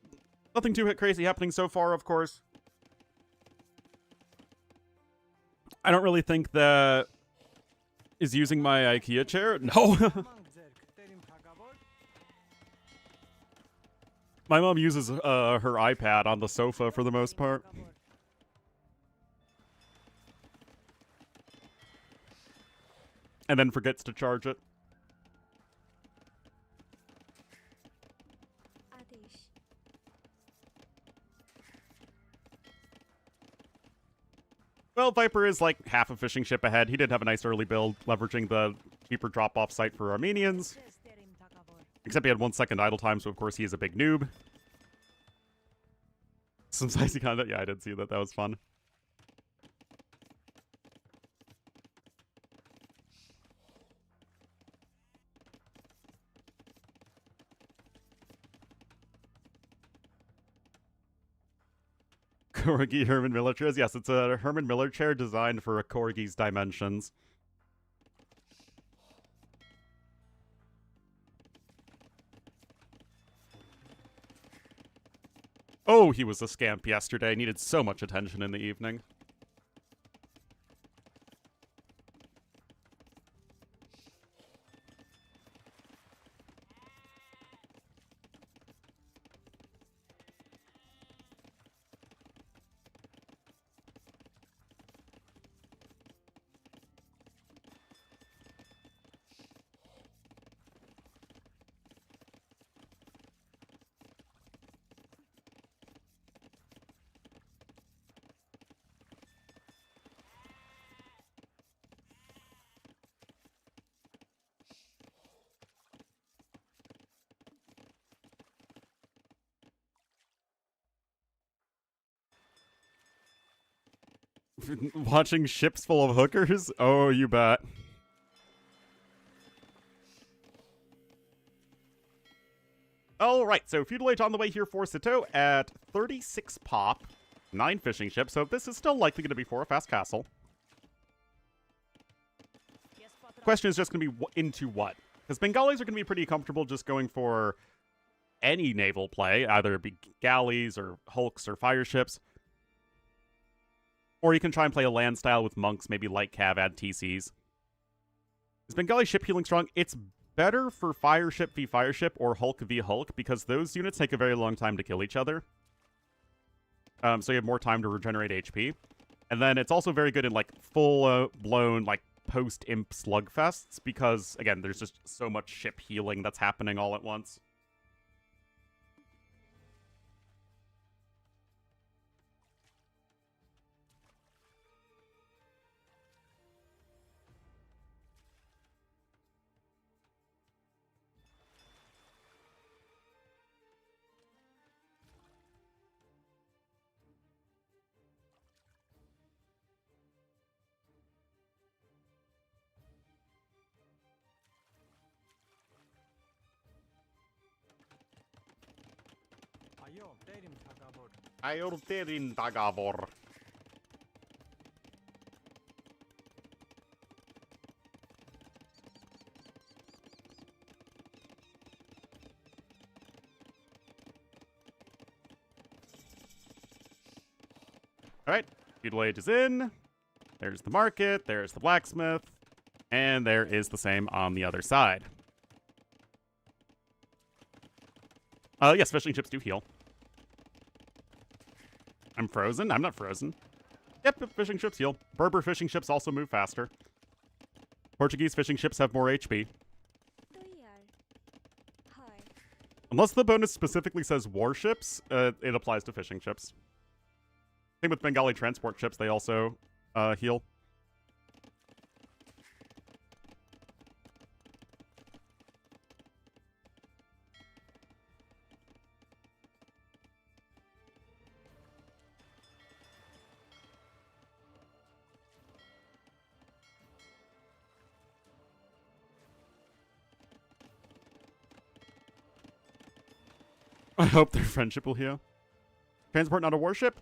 nothing too crazy happening so far, of course. I don't really think that is using my IKEA chair. No. My mom uses her iPad on the sofa for the most part. And then forgets to charge it. Well, Viper is like half a fishing ship ahead. He did have a nice early build, leveraging the cheaper drop-off site for Armenians. Except he had 1 second idle time, so of course he is a big noob. Some spicy content. Yeah, I did see that. That was fun. Corgi Herman Miller chairs? Yes, it's a Herman Miller chair designed for a Corgi's dimensions. Oh, he was a scamp yesterday. Needed so much attention in the evening. Watching ships full of hookers? Oh, you bet. Alright, so Feudal Age on the way here for TaToH at 36 pop, 9 fishing ships, so this is still likely going to be for a fast castle. The question is just going to be into what? Because Bengalis are going to be pretty comfortable just going for any naval play, either it be galleys or hulks or fire ships. Or you can try and play a land style with monks, maybe light cav, add TCs. Is Bengali ship healing strong? It's better for fire ship v fire ship or hulk v hulk, because those units take a very long time to kill each other. So you have more time to regenerate HP. And then it's also very good in like full-blown like post-imp slugfests, because again, there's just so much ship healing that's happening all at once. Ayurtedin Dagavor. Alright, feudal age is in. There's the market, there's the blacksmith, and there is the same on the other side. Yes, fishing ships do heal. I'm frozen? I'm not frozen. Yep, fishing ships heal. Berber fishing ships also move faster. Portuguese fishing ships have more HP. Unless the bonus specifically says warships, it applies to fishing ships. Same with Bengali transport ships, they also heal. I hope their friendship will heal. Transport not a warship?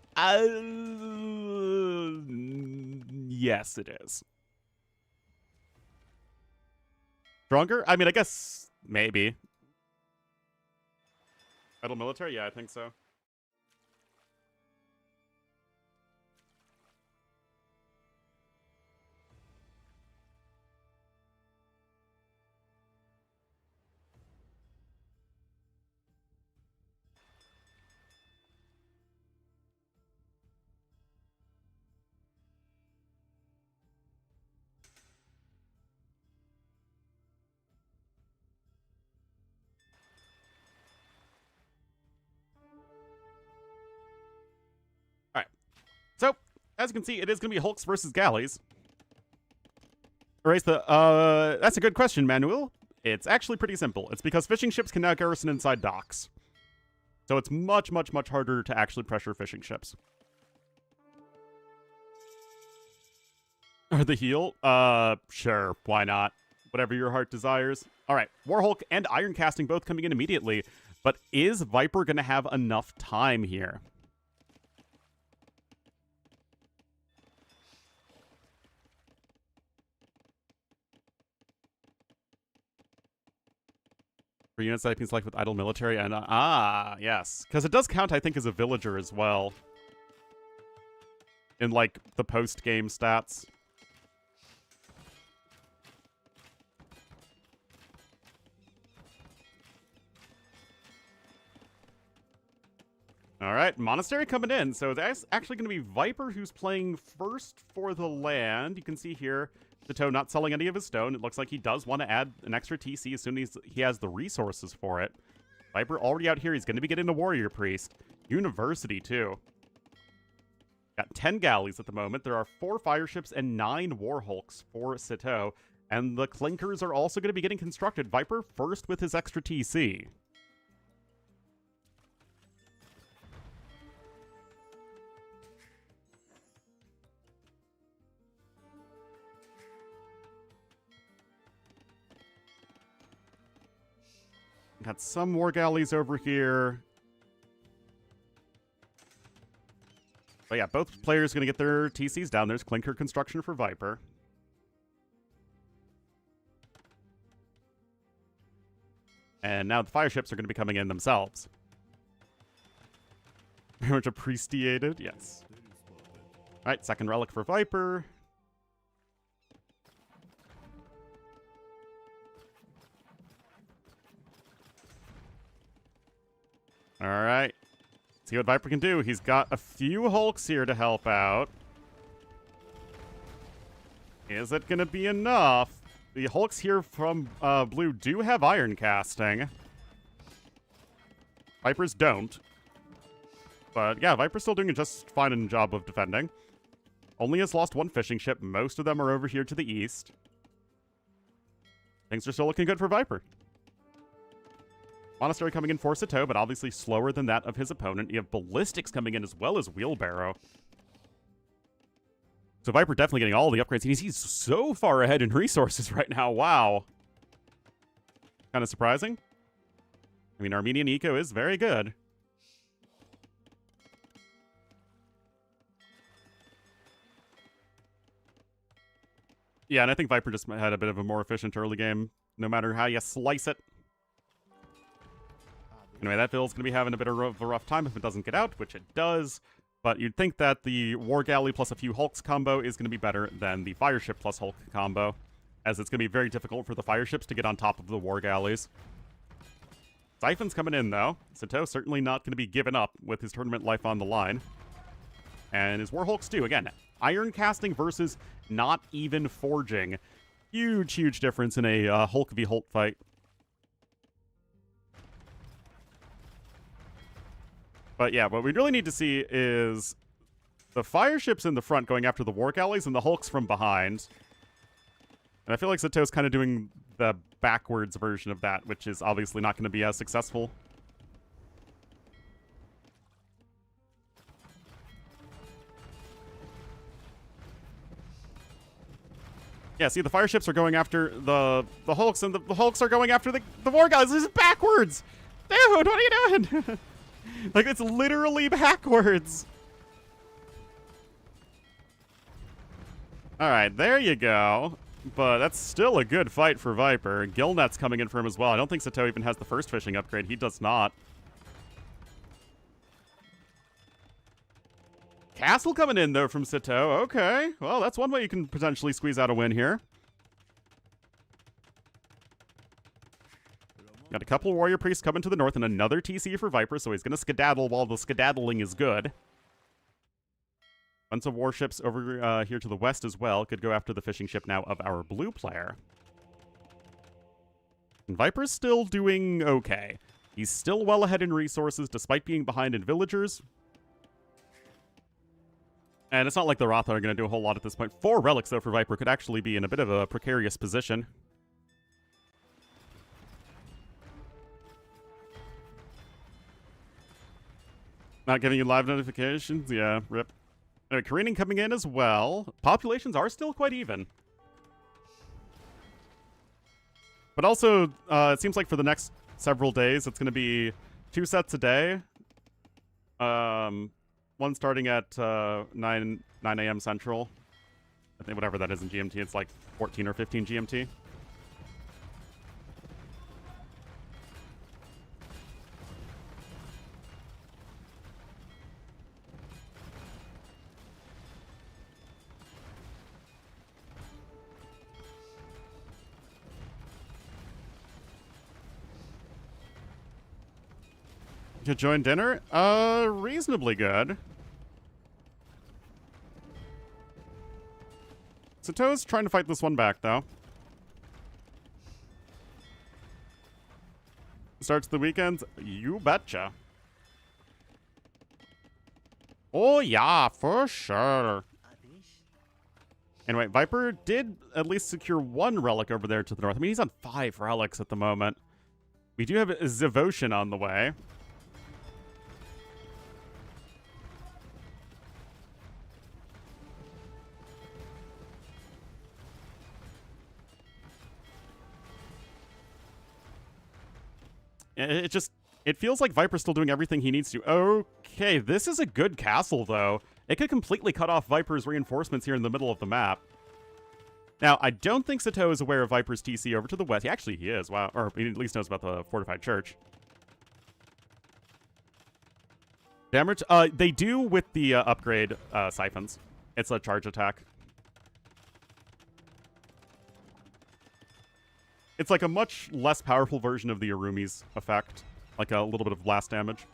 Yes, it is. Stronger? I mean, I guess maybe. Idle military? Yeah, I think so. So, as you can see, it is going to be hulks versus galleys. Erase the, that's a good question, Manuel. It's actually pretty simple. It's because fishing ships can now garrison inside docks. So it's much, much, much harder to actually pressure fishing ships. Or the heal? Sure, why not? Whatever your heart desires. Alright, Warhulk and Iron Casting both coming in immediately. But is Viper going to have enough time here? For units that I can select with idle military and yes, because it does count, I think, as a villager as well in like the post-game stats. All right, monastery coming in. So that's actually going to be Viper who's playing first for the land. You can see here TaToH not selling any of his stone. It looks like he does want to add an extra TC as soon as he has the resources for it. Viper already out here. He's going to be getting the Warrior Priest. University, too. Got 10 galleys at the moment. There are 4 fire ships and 9 Warhulks for TaToH. And the Clinkers are also going to be getting constructed. Viper first with his extra TC. Got some more galleys over here. But yeah, both players going to get their TCs down. There's Clinker construction for Viper. And now the fire ships are going to be coming in themselves. Very much appreciated, yes. Alright, second relic for Viper. Alright. See what Viper can do. He's got a few Hulks here to help out. Is it going to be enough? The Hulks here from Blue do have iron casting. Vipers don't. But yeah, Viper's still doing a just fine job of defending. Only has lost one fishing ship. Most of them are over here to the east. Things are still looking good for Viper. Monastery coming in for TaToH, but obviously slower than that of his opponent. You have Ballistics coming in as well as Wheelbarrow. So Viper definitely getting all the upgrades. He's so far ahead in resources right now. Wow. Kind of surprising. I mean, Armenian Eco is very good. Yeah, and I think Viper just had a bit of a more efficient early game, no matter how you slice it. Anyway, that Bill's going to be having a bit of a rough time if it doesn't get out, which it does. But you'd think that the War Galley plus a few Hulks combo is going to be better than the Fire Ship plus Hulk combo, as it's going to be very difficult for the Fire Ships to get on top of the War Galleys. Siphon's coming in, though. TaToH certainly not going to be given up with his tournament life on the line. And his War Hulks, too. Again, iron casting versus not even forging. Huge, huge difference in a Hulk v Hulk fight. But yeah, what we really need to see is the fire ships in the front going after the War Galleys and the Hulks from behind. And I feel like TaToH's kind of doing the backwards version of that, which is obviously not going to be as successful. Yeah, see, the fire ships are going after the Hulks, and the Hulks are going after the War Galleys. This is backwards! Dude, what are you doing? Like, it's literally backwards. Alright, there you go. But that's still a good fight for Viper. Gillnet's coming in for him as well. I don't think TaToH even has the first fishing upgrade. He does not. Castle coming in, though, from TaToH. Okay. Well, that's one way you can potentially squeeze out a win here. Got a couple Warrior Priests coming to the north and another TC for Viper, so he's going to skedaddle while the skedaddling is good. Bunch of warships over here to the west as well. Could go after the fishing ship now of our blue player. And Viper's still doing okay. He's still well ahead in resources despite being behind in villagers. And it's not like the Rotha are going to do a whole lot at this point. 4 relics, though, for Viper could actually be in a bit of a precarious position. Not giving you live notifications? Yeah, rip. Careening coming in as well. Populations are still quite even. But also, it seems like for the next several days, it's going to be 2 sets a day. One starting at 9 a.m. Central. I think whatever that is in GMT, it's like 14 or 15 GMT. To join dinner? Reasonably good. TaToH's trying to fight this one back, though. Starts the weekends? You betcha. Oh, yeah, for sure. Anyway, Viper did at least secure 1 relic over there to the north. I mean, he's on 5 relics at the moment. We do have a Devotion on the way. It feels like Viper's still doing everything he needs to. Okay, this is a good castle, though. It could completely cut off Viper's reinforcements here in the middle of the map. Now, I don't think TaToH is aware of Viper's TC over to the west. Actually, he is. Wow. Or he at least knows about the fortified church. Damage? They do with the upgrade siphons. It's a charge attack. It's like a much less powerful version of the Arumi's effect. Like a little bit of blast damage.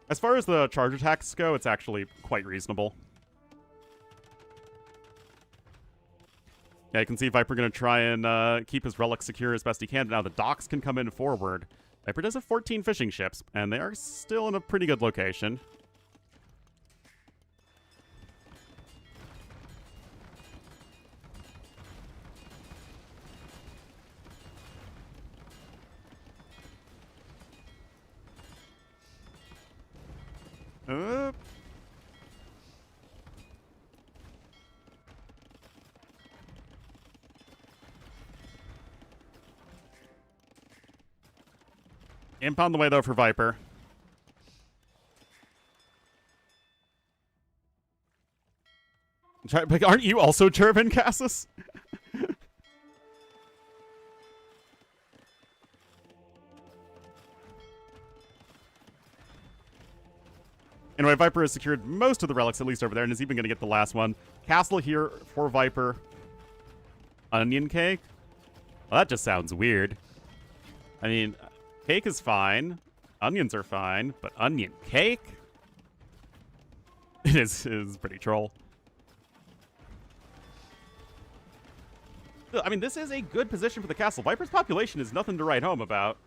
As far as the charge attacks go, it's actually quite reasonable. Yeah, you can see Viper going to try and keep his relic secure as best he can. Now the docks can come in forward. Viper does have 14 fishing ships, and they are still in a pretty good location. Imp on the way, though, for Viper. But aren't you also German, Cassus? Anyway, Viper has secured most of the relics, at least over there, and is even going to get the last one. Castle here for Viper. Onion cake? Well, that just sounds weird. I mean, cake is fine. Onions are fine, but onion cake? It is pretty troll. I mean, this is a good position for the castle. Viper's population is nothing to write home about.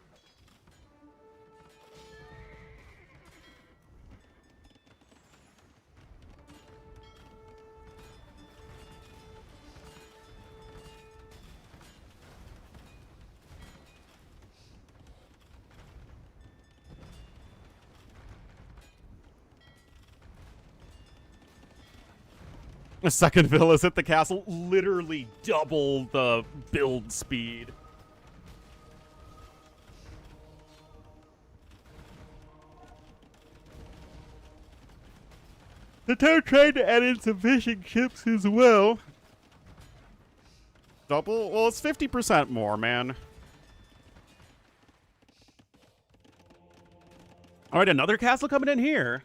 A second villas at the castle, literally double the build speed. TaToH tried to add in some fishing ships as well. Double? Well, it's 50% more, man. All right, another castle coming in here.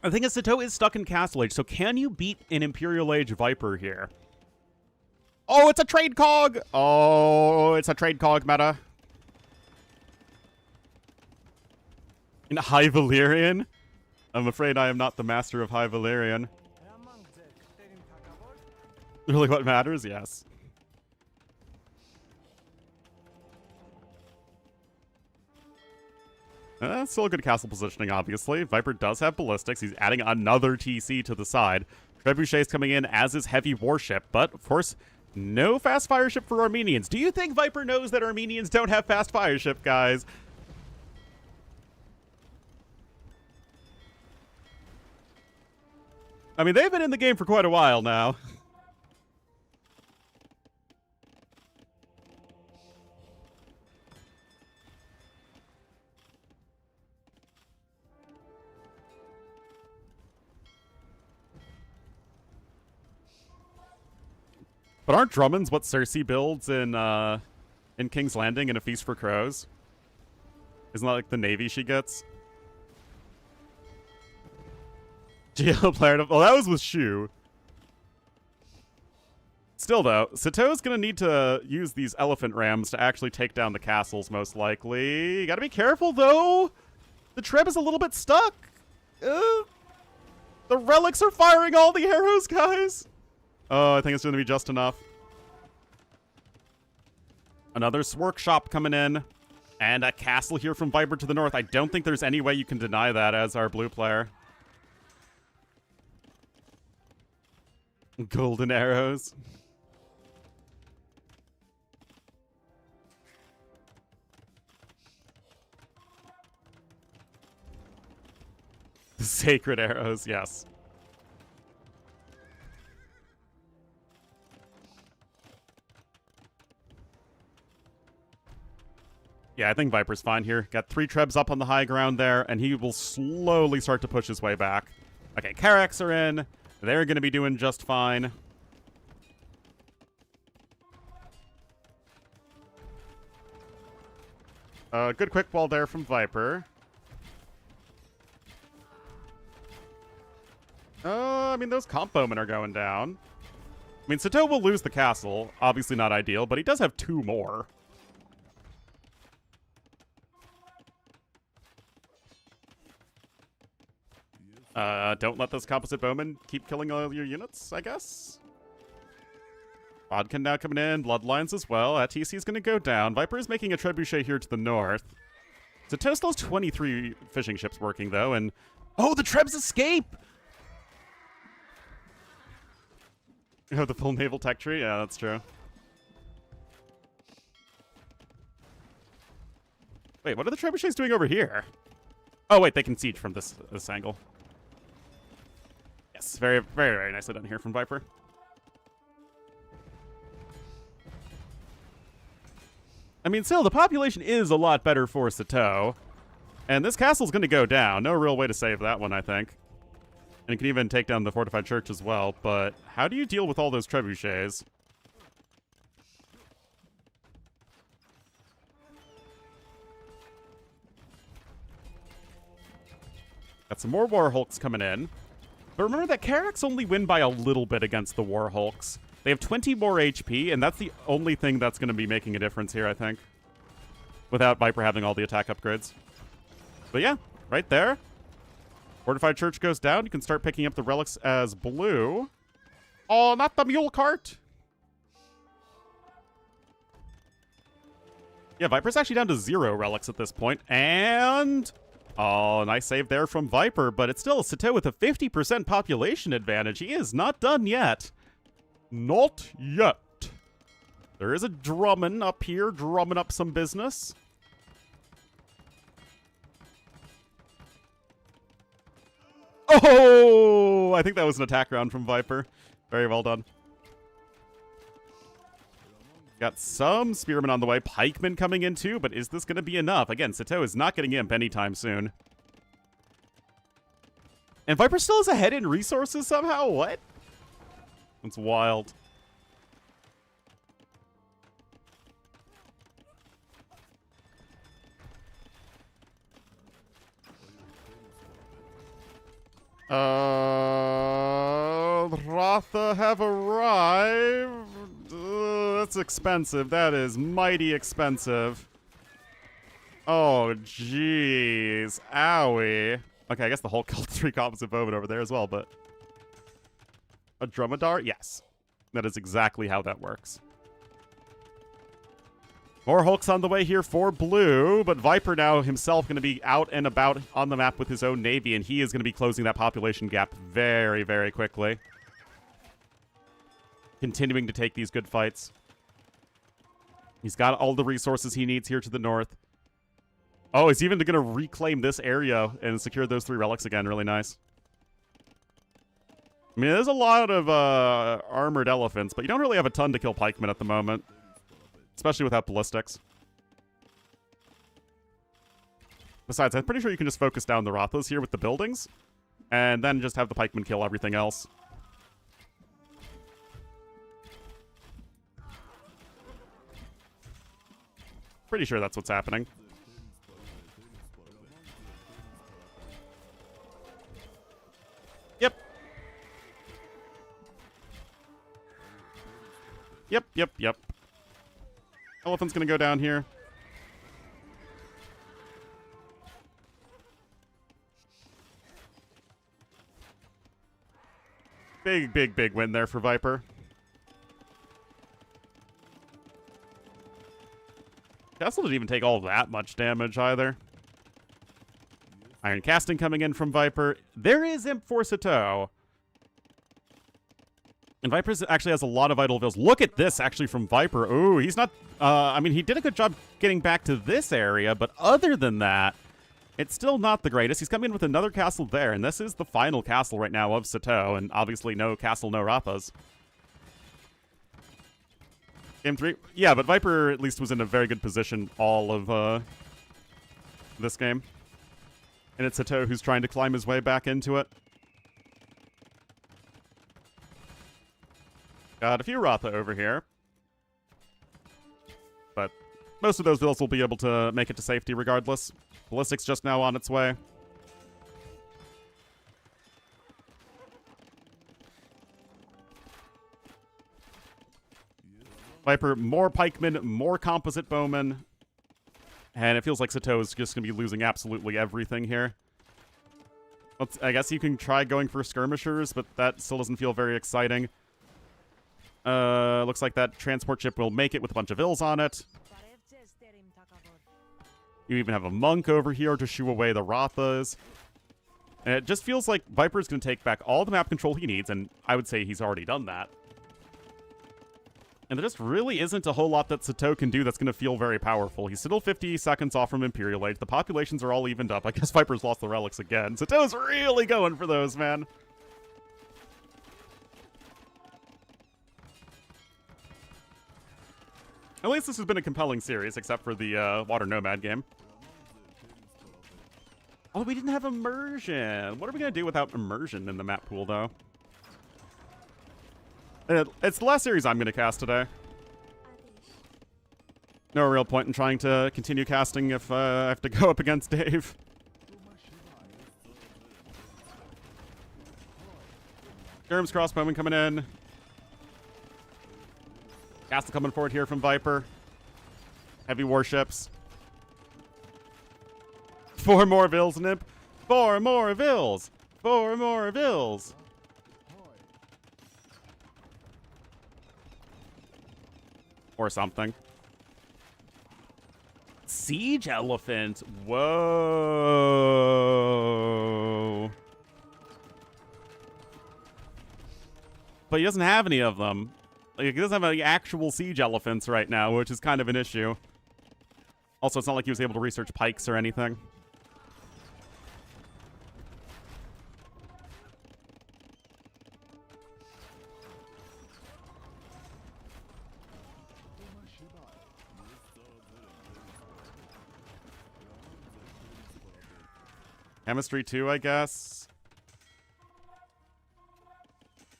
I think TaToH is stuck in Castle Age, so can you beat an Imperial Age Viper here? Oh, it's a trade cog! Oh, it's a trade cog meta. In High Valyrian? I'm afraid I am not the master of High Valyrian. Really what matters? Yes. Still a good castle positioning, obviously. Viper does have ballistics. He's adding another TC to the side. Trebuchet's coming in as his heavy warship, but of course, no fast fire ship for Armenians. Do you think Viper knows that Armenians don't have fast fire ship, guys? I mean, they've been in the game for quite a while now. But aren't Drummonds what Cersei builds in King's Landing in A Feast for Crows? Isn't that like the navy she gets? Geoplanet. Well, that was with Shu. Still, though, TaToH's going to need to use these elephant rams to actually take down the castles, most likely. You got to be careful, though. The Treb is a little bit stuck. The relics are firing all the arrows, guys. Oh, I think it's going to be just enough. Another workshop coming in. And a castle here from Viper to the north. I don't think there's any way you can deny that as our blue player. Golden arrows. The sacred arrows, yes. Yeah, I think Viper's fine here. Got 3 Trebs up on the high ground there, and he will slowly start to push his way back. Okay, Karax are in. They're going to be doing just fine. Good quick wall there from Viper. I mean, those comp bowmen are going down. I mean, TaToH will lose the castle. Obviously not ideal, but he does have 2 more. Don't let those composite bowmen keep killing all your units, I guess. Bodkin now coming in. Bloodlines as well. TC is going to go down. Viper is making a trebuchet here to the north. TaToH still has 23 fishing ships working, though, and... Oh, the Trebs escape! Oh, the full naval tech tree? Yeah, that's true. Wait, what are the trebuchets doing over here? Oh, wait, they can siege from this angle. Yes, very, very, very nicely done here from Viper. I mean, still, the population is a lot better for TaToH. And this castle's going to go down. No real way to save that one, I think. And you can even take down the fortified church as well. But how do you deal with all those trebuchets? Got some more War Hulks coming in. But remember that Karax only win by a little bit against the War Hulks. They have 20 more HP, and that's the only thing that's going to be making a difference here, I think. Without Viper having all the attack upgrades. But yeah, right there. Fortified Church goes down. You can start picking up the relics as blue. Oh, not the mule cart! Yeah, Viper's actually down to 0 relics at this point. And... oh, nice save there from Viper, but it's still TaToH with a 50% population advantage. He is not done yet. Not yet. There is a Drummond up here, drumming up some business. Oh! I think that was an attack round from Viper. Very well done. Got some spearmen on the way. Pikemen coming in too, but is this going to be enough? Again, TaToH is not getting imp anytime soon. And Viper still is ahead in resources somehow? What? That's wild. Ratha have arrived. That's expensive. That is mighty expensive. Oh, jeez. Owie. Okay, I guess the Hulk killed 3 composite bowmen over there as well, but... a dromedar? Yes. That is exactly how that works. More Hulks on the way here for blue, but Viper now himself going to be out and about on the map with his own navy, and he is going to be closing that population gap very, very quickly. Continuing to take these good fights. He's got all the resources he needs here to the north. Oh, he's even going to reclaim this area and secure those 3 relics again. Really nice. I mean, there's a lot of armored elephants, but you don't really have a ton to kill pikemen at the moment. Especially without ballistics. Besides, I'm pretty sure you can just focus down the Rathas here with the buildings. And then just have the pikemen kill everything else. Pretty sure that's what's happening. Yep. Yep. Elephant's gonna go down here. Big win there for Viper. Castle didn't even take all that much damage either. Iron Casting coming in from Viper. There is Imp for TaToH. And Viper actually has a lot of Idle Veils. Look at this, actually, from Viper. Ooh, he's not... I mean, he did a good job getting back to this area, but other than that, it's still not the greatest. He's coming in with another castle there, and this is the final castle right now of TaToH, and obviously no castle, no Rathas. Game 3? Yeah, but Viper at least was in a very good position all of this game. And it's TaToH who's trying to climb his way back into it. Got a few Ratha over here. But most of those bills will be able to make it to safety regardless. Ballistic's just now on its way. Viper, more pikemen, more composite bowmen. And it feels like TaToH is just going to be losing absolutely everything here. I guess you can try going for skirmishers, but that still doesn't feel very exciting. Looks like that transport ship will make it with a bunch of ills on it. You even have a monk over here to shoo away the Rathas. And it just feels like Viper's going to take back all the map control he needs, and I would say he's already done that. And there just really isn't a whole lot that TaToH can do that's going to feel very powerful. He's still 50 seconds off from Imperial Age. The populations are all evened up. I guess Viper's lost the relics again. TaToH's really going for those, man. At least this has been a compelling series, except for the Water Nomad game. Oh, we didn't have immersion. What are we going to do without immersion in the map pool, though? It's the last series I'm going to cast today. No real point in trying to continue casting if I have to go up against Dave. Germ's crossbowman coming in. Castle coming forward here from Viper. Heavy warships. 4 more Vills, Nip. 4 more Vills. 4 more Vills. Or something. Siege elephant. Whoa. But he doesn't have any of them. Like, he doesn't have any actual siege elephants right now, which is kind of an issue. Also, it's not like he was able to research pikes or anything. Chemistry 2, I guess.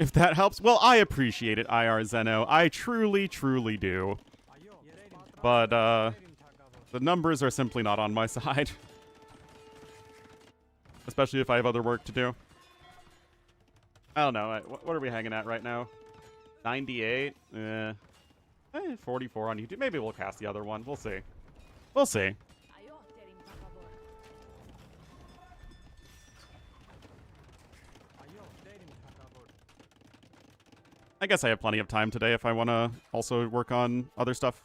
If that helps. Well, I appreciate it, IR Zeno. I truly, truly do. But, the numbers are simply not on my side. Especially if I have other work to do. I don't know. What are we hanging at right now? 98? 44 on YouTube. Maybe we'll cast the other one. We'll see. We'll see. I guess I have plenty of time today if I want to also work on other stuff.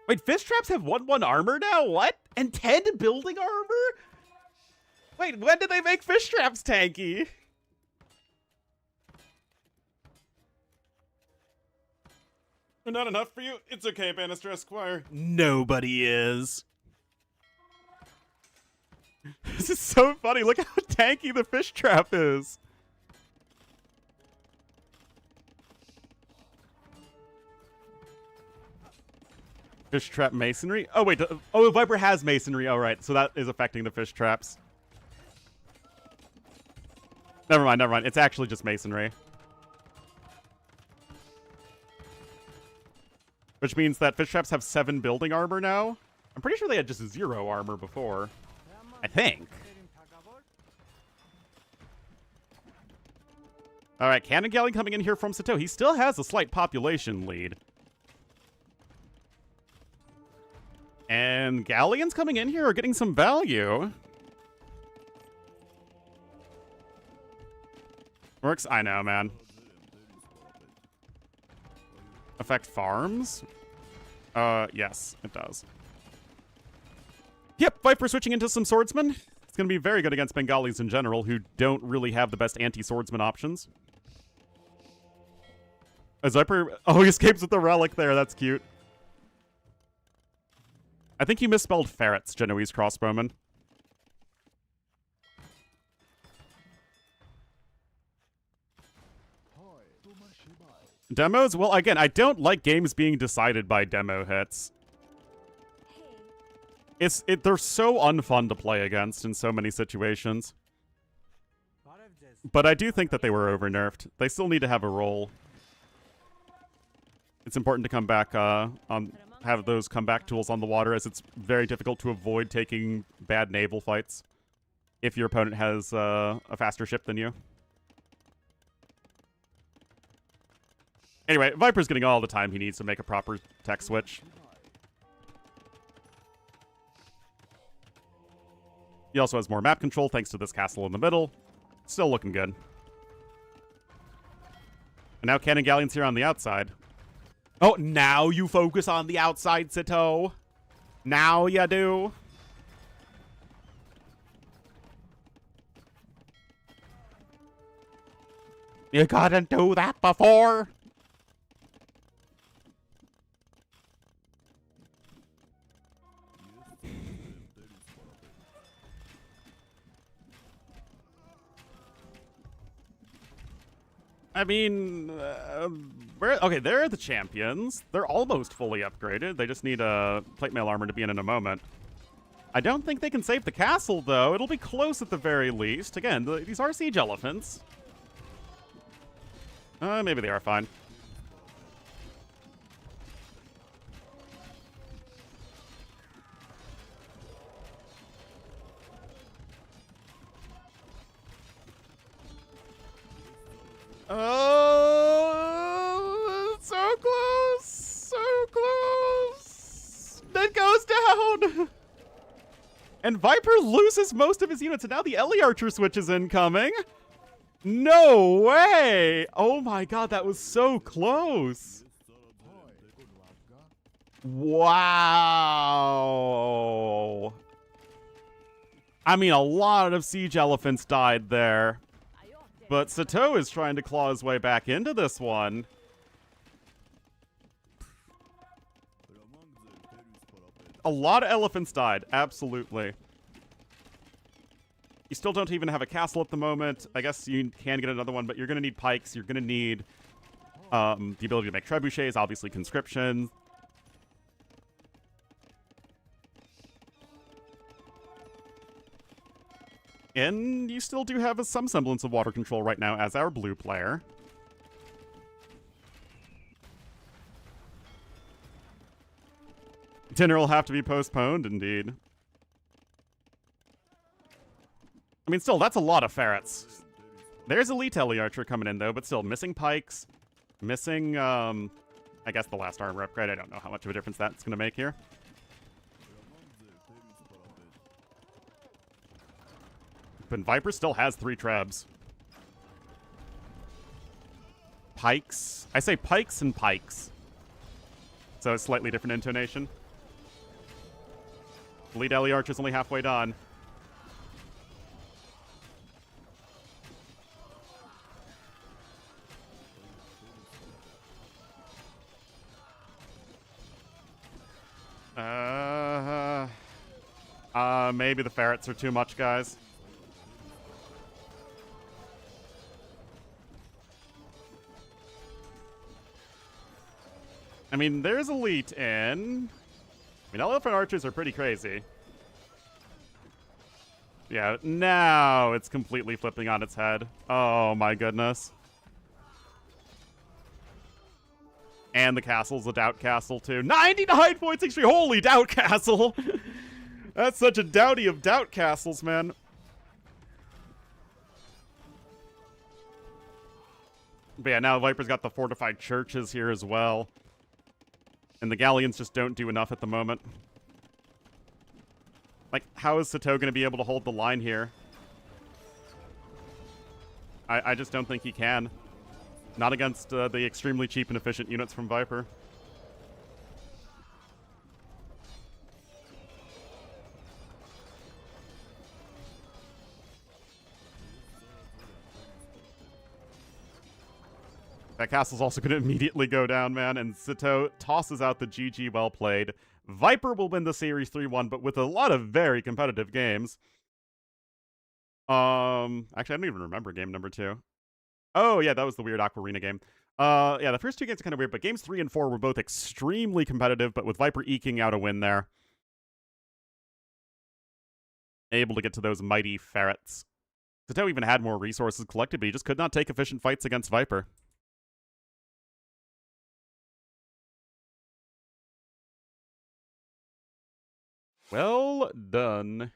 Wait, fish traps have 1/1 armor now? What? And 10 building armor? Wait, when did they make fish traps tanky? They're not enough for you? It's okay, Bannister Esquire. Nobody is. This is so funny. Look how tanky the fish trap is. Fish trap masonry? Oh, wait. Oh, Viper has masonry. Oh, right. So that is affecting the fish traps. Never mind, never mind. It's actually just masonry. Which means that fish traps have 7 building armor now. I'm pretty sure they had just 0 armor before. I think. All right, Cannon Galley coming in here from TaToH. He still has a slight population lead. And Galleons coming in here are getting some value. Works? I know, man. Affect farms? Yes, it does. Yep, Viper switching into some swordsmen. It's going to be very good against Bengalis in general, who don't really have the best anti-swordsman options. As Viper... Oh, he escapes with the relic there. That's cute. I think you misspelled ferrets, Genoese crossbowman. Demos? Well, again, I don't like games being decided by demo hits. They're so unfun to play against in so many situations. But I do think that they were over-nerfed. They still need to have a role. It's important to come back have those comeback tools on the water, as it's very difficult to avoid taking bad naval fights if your opponent has a faster ship than you. Anyway, Viper's getting all the time he needs to make a proper tech switch. He also has more map control thanks to this castle in the middle. Still looking good. And now Cannon Galleon's here on the outside. Oh, now you focus on the outside, TaToH. Now you do. You couldn't do that before. I mean, okay, they're the champions. They're almost fully upgraded. They just need plate mail armor to be in a moment. I don't think they can save the castle, though. It'll be close at the very least. Again, these are siege elephants. Maybe they are fine. Oh, so close, so close. That goes down. And Viper loses most of his units, and now the Ellie Archer switch is incoming. No way. Oh my god, that was so close. Wow. I mean, a lot of siege elephants died there. But TaToH is trying to claw his way back into this one. A lot of elephants died, absolutely. You still don't even have a castle at the moment. I guess you can get another one, but you're going to need pikes. You're going to need the ability to make trebuchets, obviously conscription. And you still do have some semblance of water control right now as our blue player. Dinner will have to be postponed, indeed. I mean, still, that's a lot of ferrets. There's Elite Ellie Archer coming in, though, but still, missing pikes. Missing, I guess the last armor upgrade. I don't know how much of a difference that's going to make here. But Viper still has 3 trebs. Pikes. I say pikes and pikes. So it's slightly different intonation. Elite Ellie Archer's only halfway done. Maybe the ferrets are too much, guys. I mean, there's Elite in. I mean, elephant archers are pretty crazy. Yeah, now it's completely flipping on its head. Oh my goodness. And the castle's a doubt castle too. 99 points extreme. Holy doubt castle. That's such a dowdy of doubt castles, man. But yeah, now Viper's got the fortified churches here as well. And the galleons just don't do enough at the moment. Like, how is TaToH going to be able to hold the line here? I just don't think he can. Not against the extremely cheap and efficient units from Viper. That castle's also going to immediately go down, man, and TaToH tosses out the GG well played. Viper will win the series 3-1, but with a lot of very competitive games. Actually, I don't even remember game number 2. Oh, yeah, that was the weird Aquarina game. Yeah, the first 2 games are kind of weird, but games 3 and 4 were both extremely competitive, but with Viper eking out a win there. Able to get to those mighty ferrets. TaToH even had more resources collected, but he just could not take efficient fights against Viper. Well done.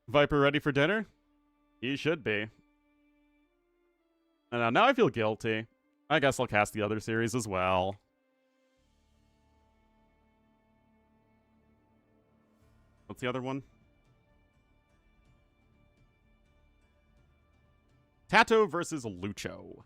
Viper ready for dinner? He should be. And now I feel guilty. I guess I'll cast the other series as well. What's the other one? TaToH versus Lucho.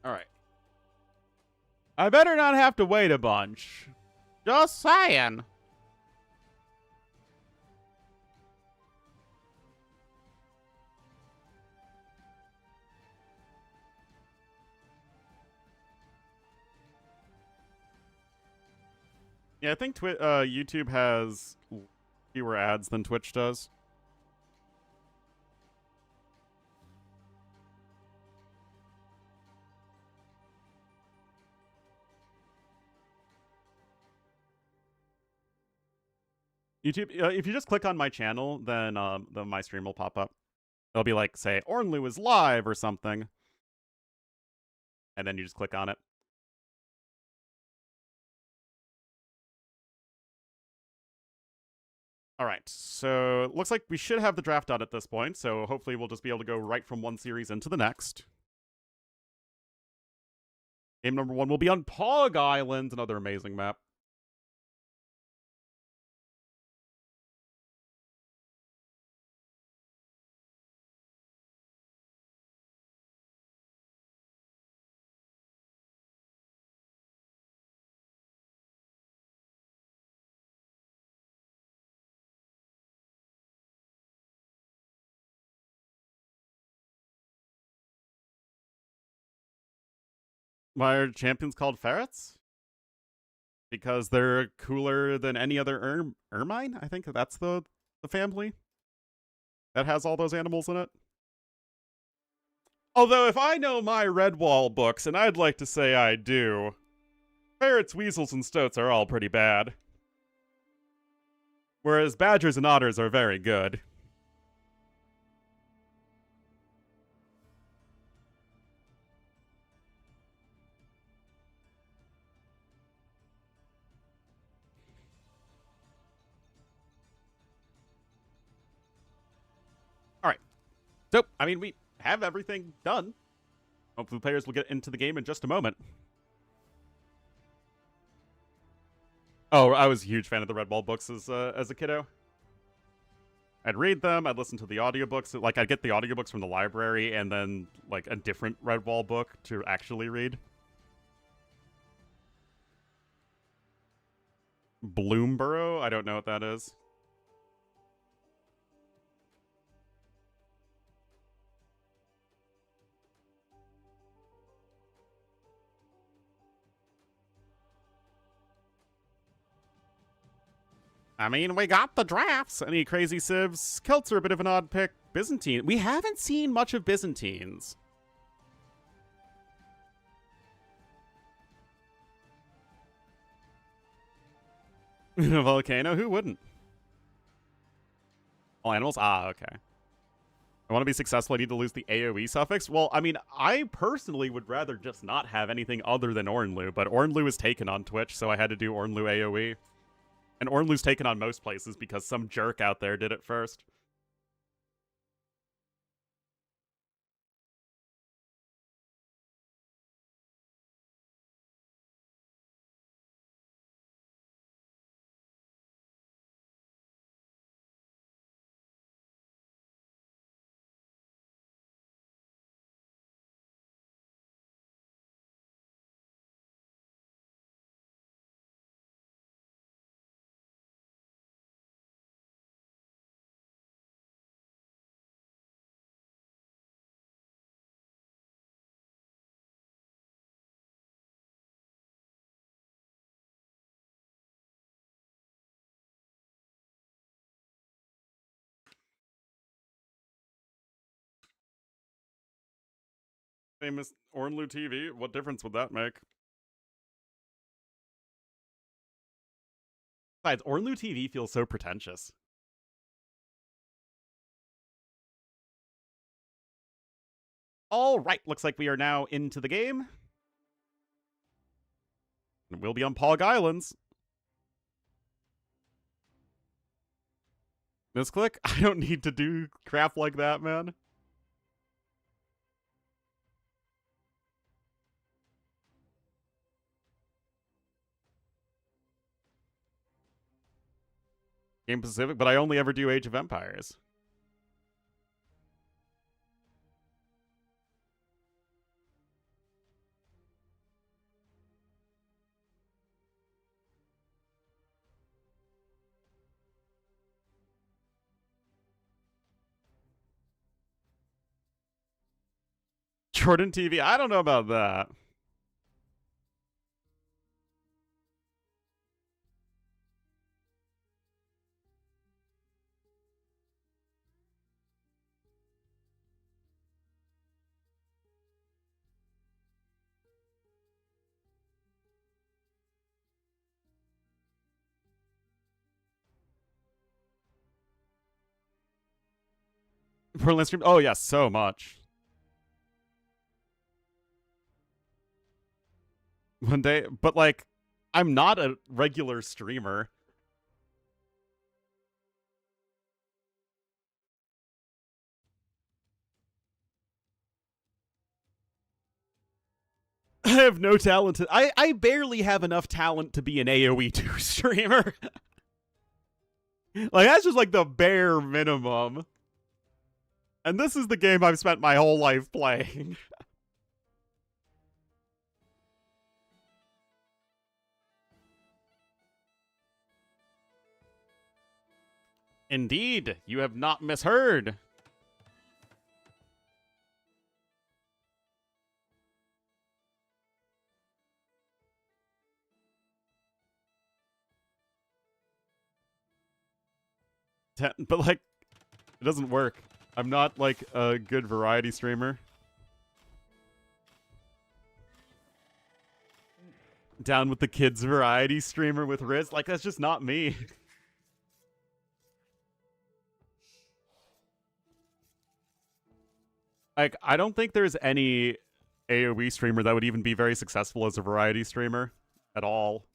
All right. I better not have to wait a bunch. Just saying. Yeah, I think YouTube has fewer ads than Twitch does. YouTube, if you just click on my channel, then my stream will pop up. It'll be like, say, Ornlu is live or something. And then you just click on it. All right, so it looks like we should have the draft done at this point, so hopefully we'll just be able to go right from one series into the next. Game number 1 will be on Pog Island, another amazing map. Why are champions called ferrets? Because they're cooler than any other ermine? I think that's the family that has all those animals in it. Although, if I know my Redwall books, and I'd like to say I do, ferrets, weasels, and stoats are all pretty bad. Whereas badgers and otters are very good. Alright. So, I mean, we have everything done. Hopefully players will get into the game in just a moment. Oh, I was a huge fan of the Redwall books as a kiddo. I'd read them, I'd listen to the audiobooks. Like, I'd get the audiobooks from the library and then, like, a different Redwall book to actually read. Bloomborough? I don't know what that is. I mean, we got the drafts. Any crazy civs? Celts are a bit of an odd pick. Byzantine. We haven't seen much of Byzantines. Volcano? Who wouldn't? All animals? Ah, okay. I want to be successful, I need to lose the AoE suffix? Well, I mean, I personally would rather just not have anything other than Ornlu, but Ornlu is taken on Twitch, so I had to do Ornlu AoE. And Ornlu's taken on most places because some jerk out there did it first. Famous Ornlu TV? What difference would that make? Besides, Ornlu TV feels so pretentious. All right, looks like we are now into the game. We'll be on Pog Islands. Misclick? I don't need to do crap like that, man. Game Pacific, but I only ever do Age of Empires. Jordan TV? I don't know about that. Portland stream? Oh, yes, so much. One day, but like, I'm not a regular streamer. I have no talent. I barely have enough talent to be an AoE 2 streamer. Like, that's just like the bare minimum. And this is the game I've spent my whole life playing. Indeed, you have not misheard. But like, it doesn't work. I'm not like a good variety streamer. Down with the kids variety streamer with Riz. Like, that's just not me. Like, I don't think there's any AoE streamer that would even be very successful as a variety streamer at all.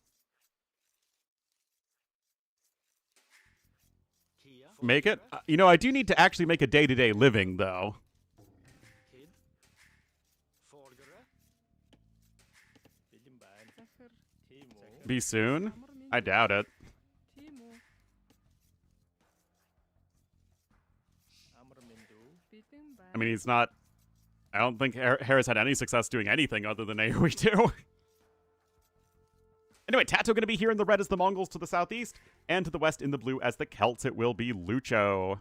Make it? You know, I do need to actually make a day-to-day living, though. Be soon? I doubt it. I mean, he's not... I don't think Harris had any success doing anything other than AoE 2. Anyway, TaToH going to be here in the red as the Mongols to the southeast, and to the west in the blue as the Celts it will be Lucho.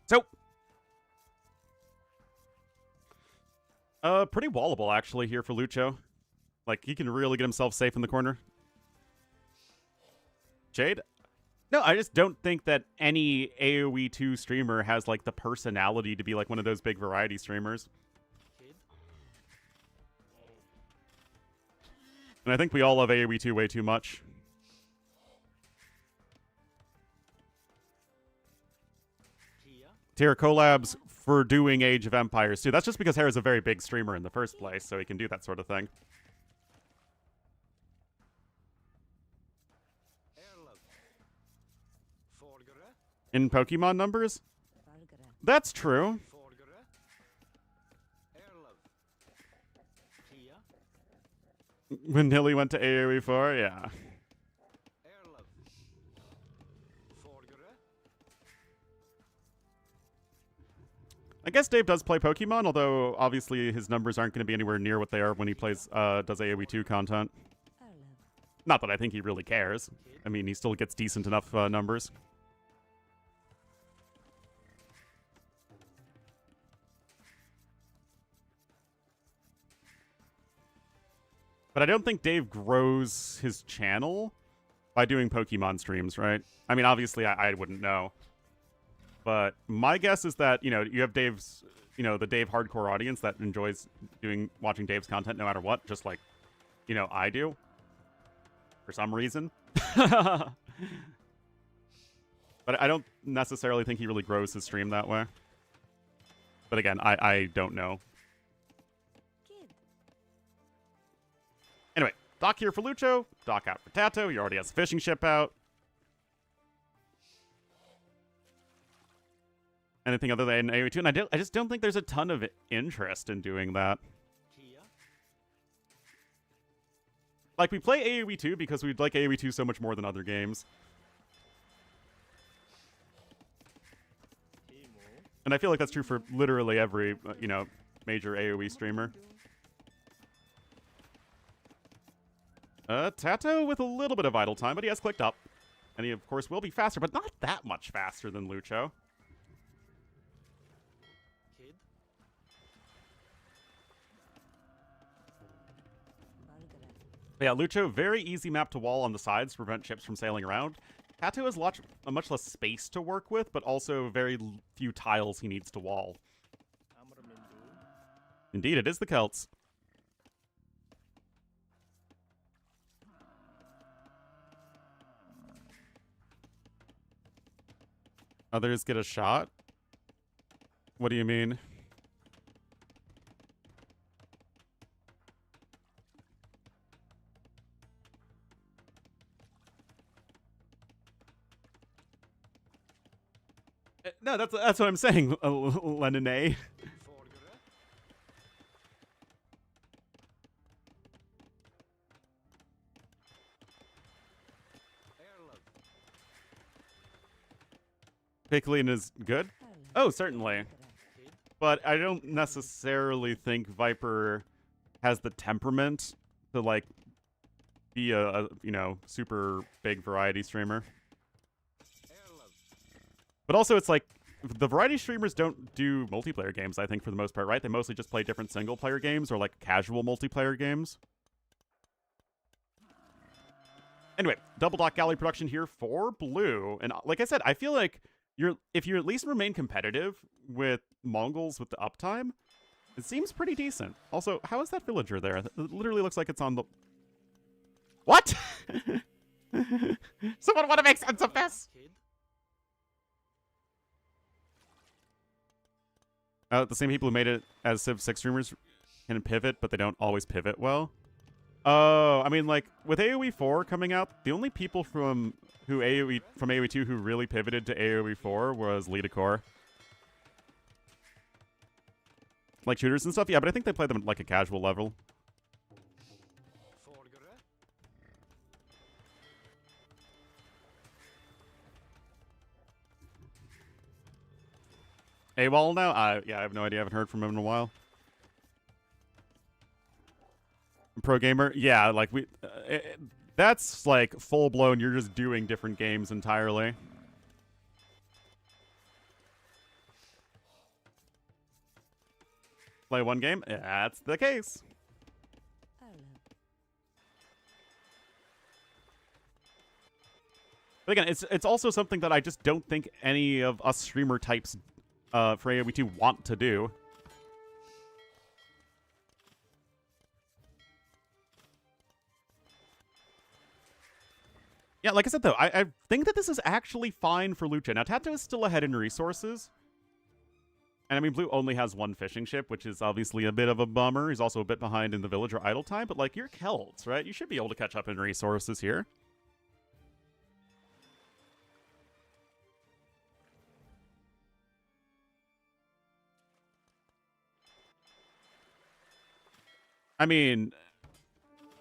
So, pretty wallable actually here for Lucho. Like, he can really get himself safe in the corner. Jade? No, I just don't think that any AoE 2 streamer has, like, the personality to be, like, one of those big variety streamers. And I think we all love AoE 2 way too much. Tier collabs for doing Age of Empires, too. That's just because Hera's a very big streamer in the first place, so he can do that sort of thing. In Pokemon numbers? That's true. When Nilly went to AoE 4, yeah. I guess Dave does play Pokemon, although obviously his numbers aren't going to be anywhere near what they are when he plays does AoE 2 content. Not that I think he really cares. I mean, he still gets decent enough numbers. But I don't think Dave grows his channel by doing Pokemon streams, right? I mean, obviously, I wouldn't know. But my guess is that, you have Dave's, the Dave hardcore audience that enjoys watching Dave's content no matter what, just like, I do. For some reason. But I don't necessarily think he really grows his stream that way. But again, I don't know. Kid. Anyway, dock here for Lucho, dock out for TaToH. He already has a fishing ship out. Anything other than AoE2? And I just don't think there's a ton of interest in doing that. Kia. Like, we play AoE2 because we like AoE2 so much more than other games. Emo. And I feel like that's true for literally every, major AoE streamer. TaToH with a little bit of idle time, but he has clicked up. And he, of course, will be faster, but not that much faster than Lucho. Kid. But yeah, Lucho, very easy map to wall on the sides to prevent ships from sailing around. TaToH has much less space to work with, but also very few tiles he needs to wall. Amramendu. Indeed, it is the Celts. Others get a shot? What do you mean? No, that's what I'm saying, Lenin A. Forgere. Erlov. Pickling is good? Oh, certainly. Kid. But I don't necessarily think Viper has the temperament to, like, be a super big variety streamer. Erlov. But also, it's like, the variety streamers don't do multiplayer games, I think, for the most part, right? They mostly just play different single-player games or, like, casual multiplayer games. Anyway, double dock galley production here for blue. And like I said, I feel like if you at least remain competitive with Mongols with the uptime, it seems pretty decent. Also, how is that villager there? It literally looks like it's on the... What? Someone want to make sense of this? Kid. The same people who made it as Civ 6 streamers can pivot, but they don't always pivot well. Oh, I mean, like, with AoE 4 coming out, the only people from AoE 2 who really pivoted to AoE 4 was Lidacor. Like shooters and stuff, yeah, but I think they play them at like a casual level. Forgere. AWOL now? Yeah, I have no idea. I haven't heard from him in a while. Pro gamer? Yeah, like that's like full blown. You're just doing different games entirely. Play one game? That's the case. But again, it's also something that I just don't think any of us streamer types for AoE2 want to do. Yeah, like I said, though, I think that this is actually fine for Lucho. Now, TaToH is still ahead in resources. And I mean, Blue only has one fishing ship, which is obviously a bit of a bummer. He's also a bit behind in the villager idle time, but like, you're Celts, right? You should be able to catch up in resources here. I mean,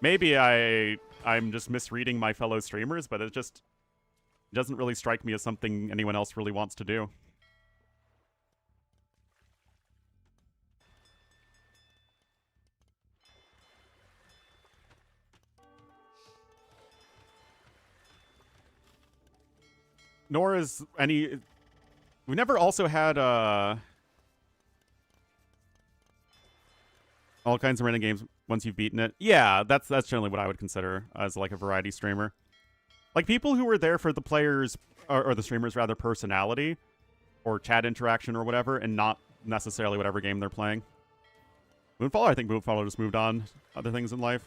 maybe I'm just misreading my fellow streamers, but it just doesn't really strike me as something anyone else really wants to do. Nor is any... We never also had, all kinds of random games once you've beaten it. Yeah, that's generally what I would consider as like a variety streamer. Like, people who were there for the players, or the streamers, rather, personality, or chat interaction or whatever, and not necessarily whatever game they're playing. Moonfall? I think Moonfall just moved on to other things in life.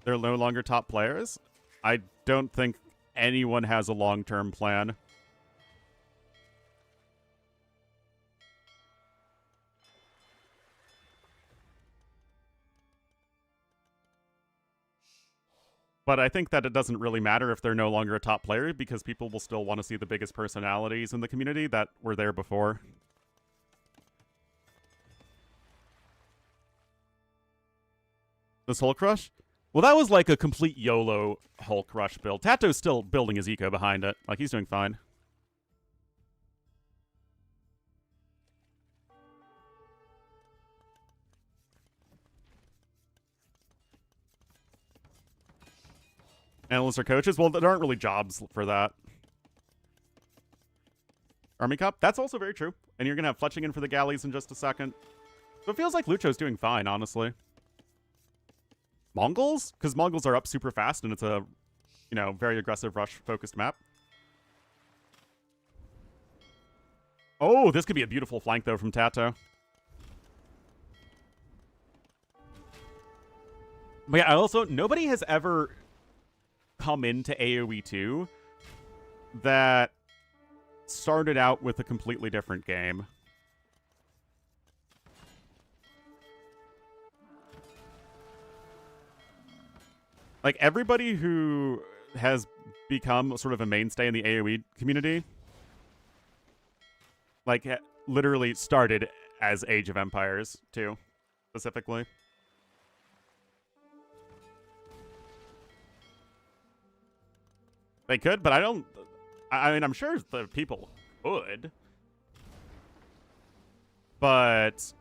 They're no longer top players? I don't think anyone has a long-term plan. But I think that it doesn't really matter if they're no longer a top player, because people will still want to see the biggest personalities in the community that were there before. This Hulk Rush? Well, that was like a complete YOLO Hulk Rush build. TaToH's still building his eco behind it. Like, he's doing fine. Analysts or coaches? Well, there aren't really jobs for that. Army Cup? That's also very true. And you're going to have Fletching in for the galleys in just a second. So it feels like Lucho's doing fine, honestly. Mongols? Because Mongols are up super fast, and it's a, you know, very aggressive rush-focused map. Oh, this could be a beautiful flank, though, from TaToH. But yeah, also, nobody has ever come into AoE 2 that started out with a completely different game. Like, everybody who has become sort of a mainstay in the AoE community, like, literally started as Age of Empires 2, specifically. They could, but I don't... I mean, I'm sure the people could. But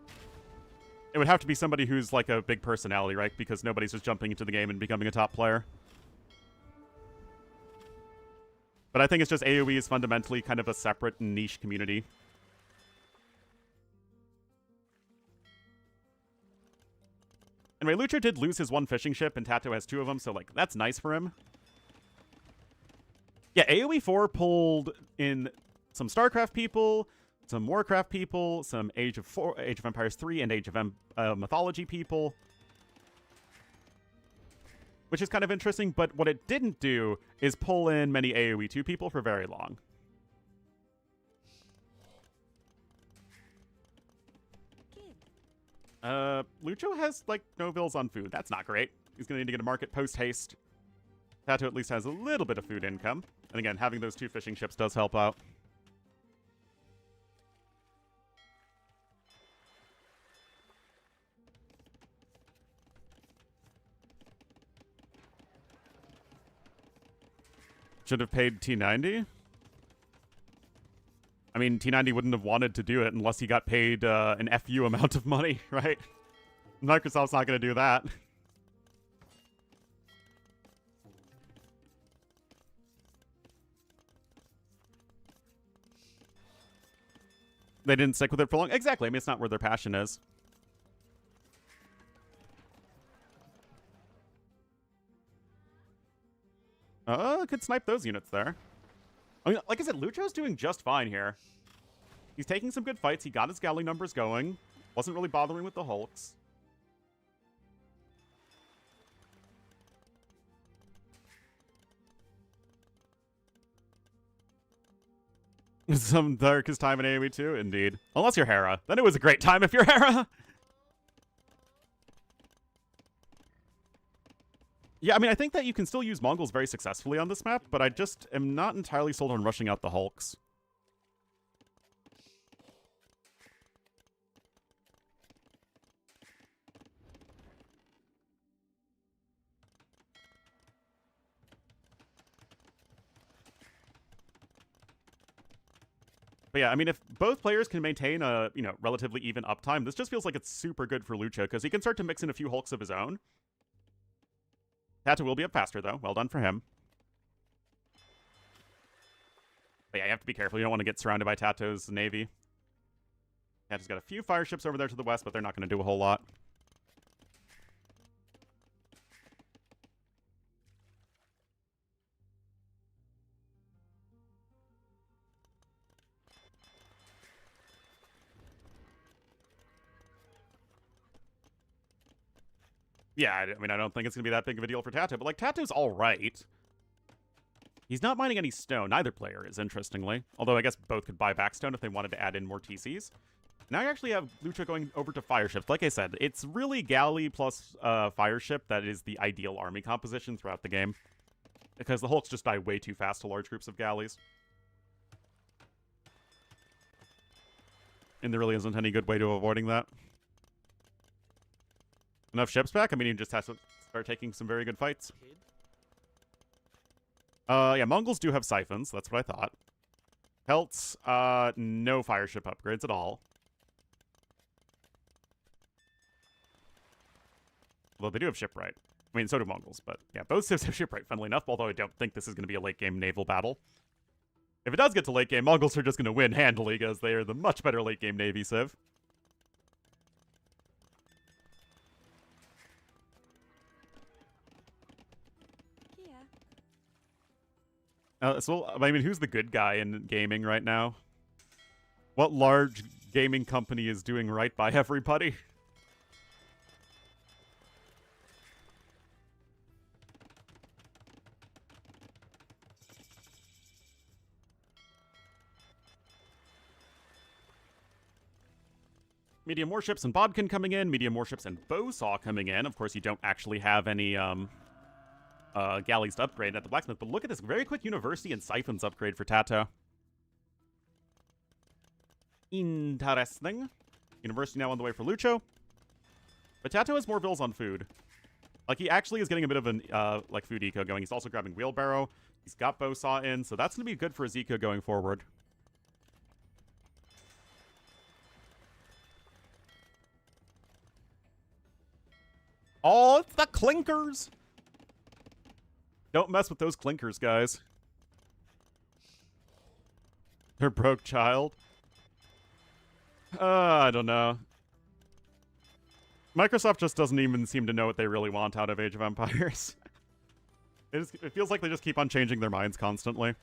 it would have to be somebody who's, like, a big personality, right? Because nobody's just jumping into the game and becoming a top player. But I think it's just AoE is fundamentally kind of a separate and niche community. Anyway, Lucho did lose his one fishing ship, and TaToH has 2 of them, so, like, that's nice for him. Yeah, AoE 4 pulled in some StarCraft people, some Warcraft people, some Age of Empires 3 and Age of Mythology people. Which is kind of interesting, but what it didn't do is pull in many AoE 2 people for very long. Lucho has, like, no bills on food. That's not great. He's going to need to get a market post-haste. TaToH at least has a little bit of food income. And again, having those 2 fishing ships does help out. Should have paid T90? I mean, T90 wouldn't have wanted to do it unless he got paid an FU amount of money, right? Microsoft's not going to do that. They didn't stick with it for long. Exactly. I mean, it's not where their passion is. Could snipe those units there. I mean, like I said, Lucho's doing just fine here. He's taking some good fights. He got his galley numbers going. Wasn't really bothering with the Hulks. Some darkest time in AoE 2? Indeed. Unless you're Hera. Then it was a great time if you're Hera! Yeah, I mean, I think that you can still use Mongols very successfully on this map, but I just am not entirely sold on rushing out the Hulks. But yeah, I mean, if both players can maintain a, you know, relatively even uptime, this just feels like it's super good for Lucho, because he can start to mix in a few Hulks of his own. TaToH will be up faster, though. Well done for him. But yeah, you have to be careful. You don't want to get surrounded by TaToH's navy. TaToH's got a few fire ships over there to the west, but they're not going to do a whole lot. Yeah, I mean, I don't think it's going to be that big of a deal for TaToH, but, like, TaToH's all right. He's not mining any stone. Neither player is, interestingly. Although I guess both could buy back stone if they wanted to add in more TCs. Now you actually have Lucho going over to fire ships. Like I said, it's really galley plus fire ship that is the ideal army composition throughout the game. Because the Hulks just die way too fast to large groups of galleys. And there really isn't any good way to avoiding that. Enough ships back? I mean, you just have to start taking some very good fights. Kid. Yeah, Mongols do have siphons. That's what I thought. Celts, no fire ship upgrades at all. Although they do have shipwright. I mean, so do Mongols, but yeah, both civs have shipwright, funnily enough, although I don't think this is going to be a late-game naval battle. If it does get to late-game, Mongols are just going to win handily, because they are the much better late-game navy civ. So, I mean, who's the good guy in gaming right now? What large gaming company is doing right by everybody? Medium warships and Bodkin coming in, medium warships and Bowsaw coming in. Of course, you don't actually have any, galleys to upgrade at the blacksmith, but look at this very quick university and siphons upgrade for TaToH. Interesting. University now on the way for Lucho. But TaToH has more bills on food. Like, he actually is getting a bit of an, like, food eco going. He's also grabbing Wheelbarrow. He's got Bowsaw in, so that's going to be good for his eco going forward. Oh, it's the clinkers! Don't mess with those clinkers, guys. They're broke child. I don't know. Microsoft just doesn't even seem to know what they really want out of Age of Empires. It feels like they just keep on changing their minds constantly.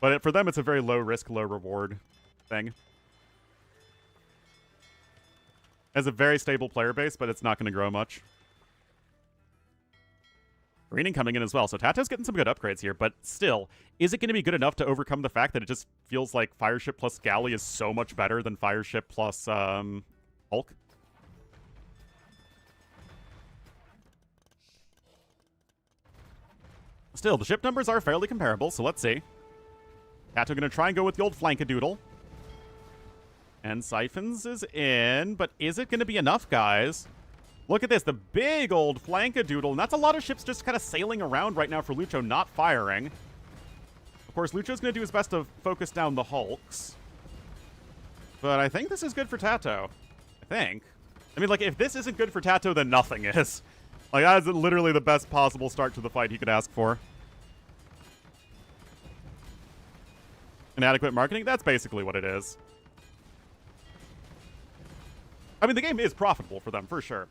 But for them, it's a very low risk, low reward thing. Has a very stable player base, but it's not going to grow much. Greening coming in as well, so TaToH's getting some good upgrades here, but still, is it going to be good enough to overcome the fact that it just feels like Fireship plus Galley is so much better than Fireship plus, Hulk? Still, the ship numbers are fairly comparable, so let's see. TaToH going to try and go with the old Flankadoodle. And Siphons is in, but is it going to be enough, guys? Look at this, the big old Flankadoodle, and that's a lot of ships just kind of sailing around right now for Lucho, not firing. Of course, Lucho's going to do his best to focus down the Hulks. But I think this is good for TaToH. I think. I mean, like, if this isn't good for TaToH, then nothing is. Like, that is literally the best possible start to the fight he could ask for. Inadequate marketing? That's basically what it is. I mean, the game is profitable for them, for sure.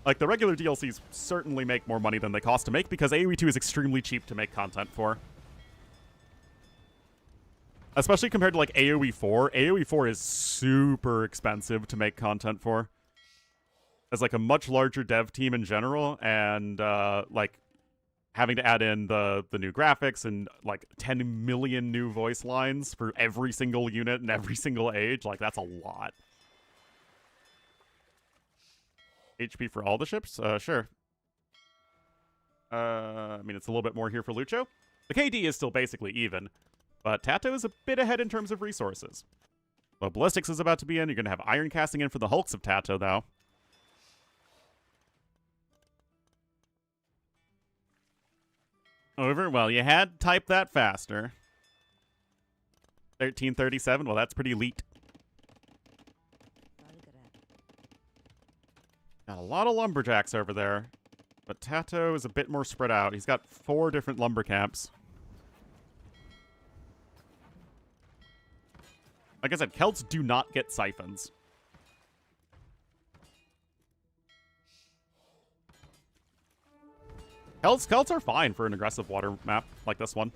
Like, the regular DLCs certainly make more money than they cost to make because AoE 2 is extremely cheap to make content for. Especially compared to, like, AoE 4. AoE 4 is super expensive to make content for. As, like, a much larger dev team in general, and, like, having to add in the new graphics and, like, 10 million new voice lines for every single unit and every single age, like, that's a lot. HP for all the ships? Sure. I mean, it's a little bit more here for Lucho. The KD is still basically even, but TaToH is a bit ahead in terms of resources. Well, Ballistics is about to be in. You're going to have Iron Casting in for the Hulks of TaToH, though. Over. Well, you had typed that faster. 1337. Well, that's pretty elite. Got a lot of lumberjacks over there, but TaToH is a bit more spread out. He's got 4 different lumber camps. Like I said, Celts do not get siphons. Celts are fine for an aggressive water map like this one.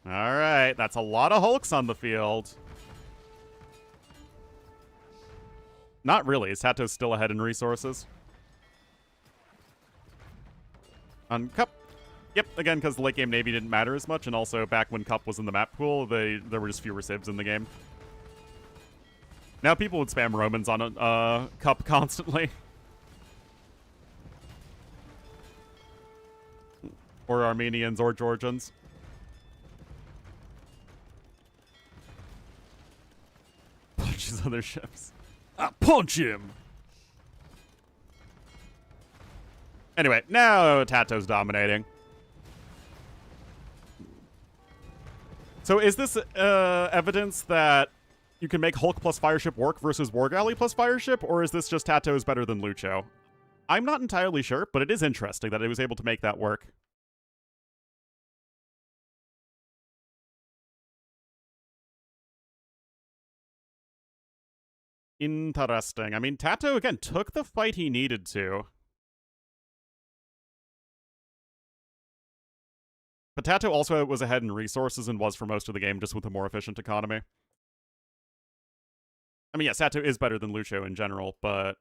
All right, that's a lot of Hulks on the field. Not really. TaToH's still ahead in resources. On Cup. Yep, again, because the late game Navy didn't matter as much, and also back when Cup was in the map pool, there were just fewer civs in the game. Now people would spam Romans on Cup constantly. Or Armenians or Georgians. Punch his other ships. Punch him! Anyway, now TaToH's dominating. So is this evidence that you can make Hulk plus Fireship work versus War Galley plus Fireship, or is this just TaToH is better than Lucho? I'm not entirely sure, but it is interesting that it was able to make that work. Interesting. I mean, TaToH, again, took the fight he needed to. But TaToH also was ahead in resources and was for most of the game, just with a more efficient economy. I mean, yes, TaToH is better than Lucho in general, but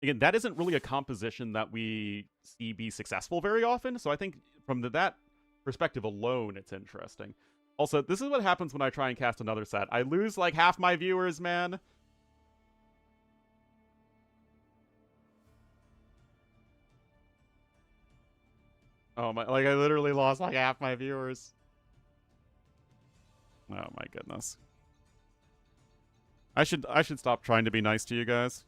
again, that isn't really a composition that we see be successful very often, so I think from that perspective alone, it's interesting. Also, this is what happens when I try and cast another set. I lose like half my viewers, man. Oh my, like I literally lost like half my viewers. Oh my goodness. I should stop trying to be nice to you guys.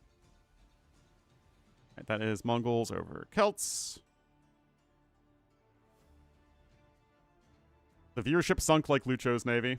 Right, that is Mongols over Celts. The viewership sunk like Lucho's navy.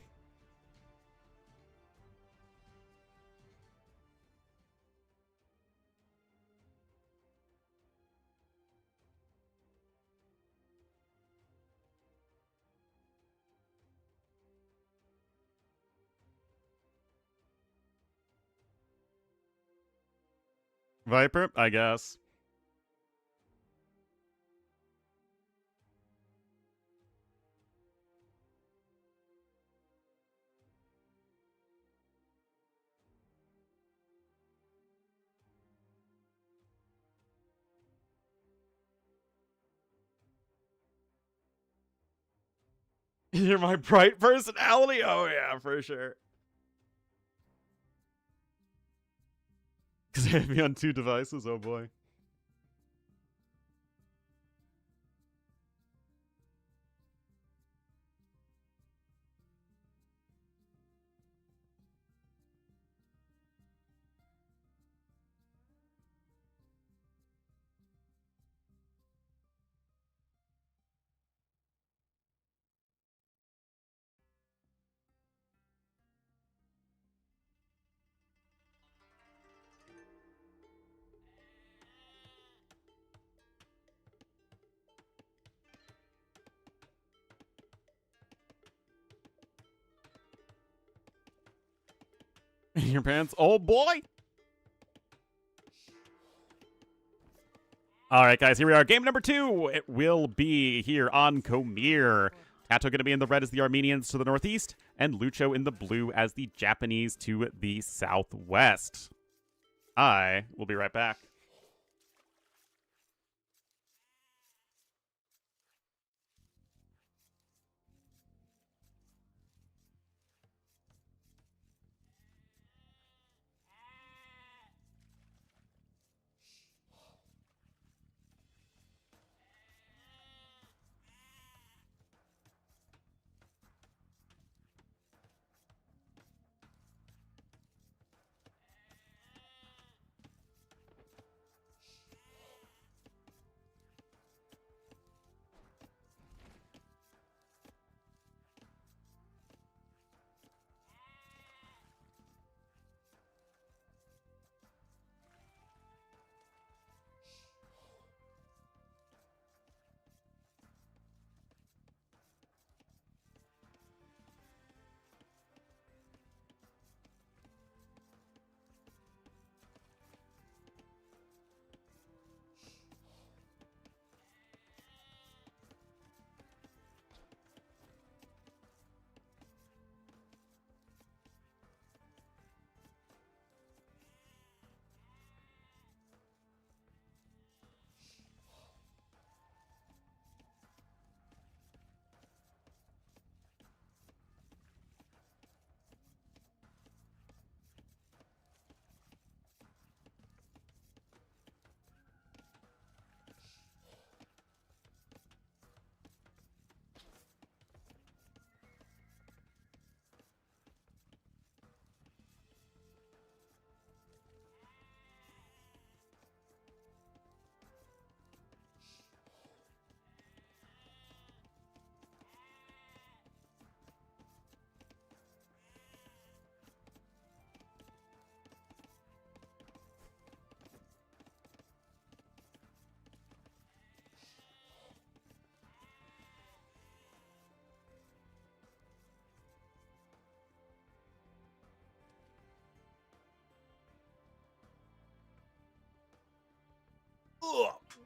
Viper, I guess. You're my bright personality? Oh yeah, for sure. Because I have me on 2 devices, oh boy. In your pants? Oh boy! Alright guys, here we are. Game number 2! It will be here on Komir. TaToH going to be in the red as the Armenians to the northeast, and Lucho in the blue as the Japanese to the southwest. I will be right back.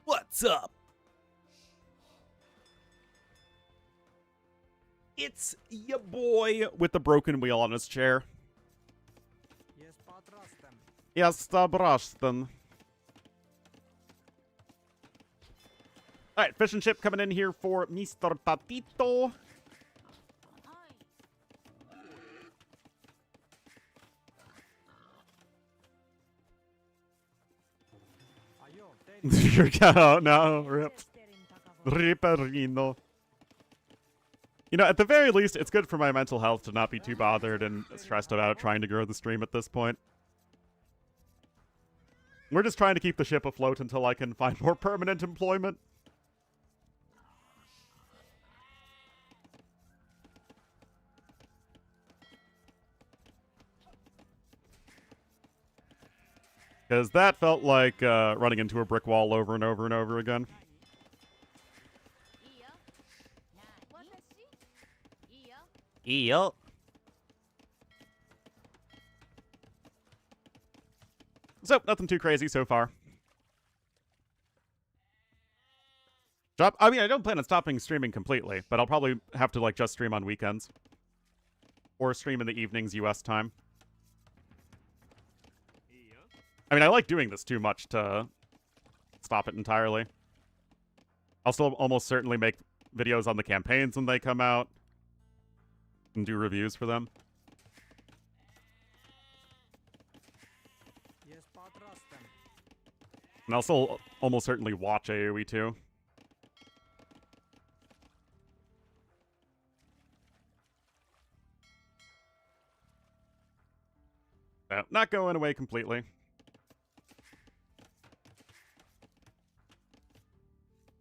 What's up? It's ya boy with the broken wheel on his chair. Yes, Patrastan. Yes, Braston. Alright, fish and chip coming in here for Mr. Tatito. Ayo, Your cat out now. Rip. Ripperino. You know, at the very least, it's good for my mental health to not be too bothered and stressed about trying to grow the stream at this point. We're just trying to keep the ship afloat until I can find more permanent employment. Because that felt like running into a brick wall over and over and over again. Eel. So, nothing too crazy so far. I mean, I don't plan on stopping streaming completely, but I'll probably have to, like, just stream on weekends. Or stream in the evenings US time. I mean, I like doing this too much to stop it entirely. I'll still almost certainly make videos on the campaigns when they come out. And do reviews for them. yes, Patrastan. And I'll still almost certainly watch AoE too. No, not going away completely.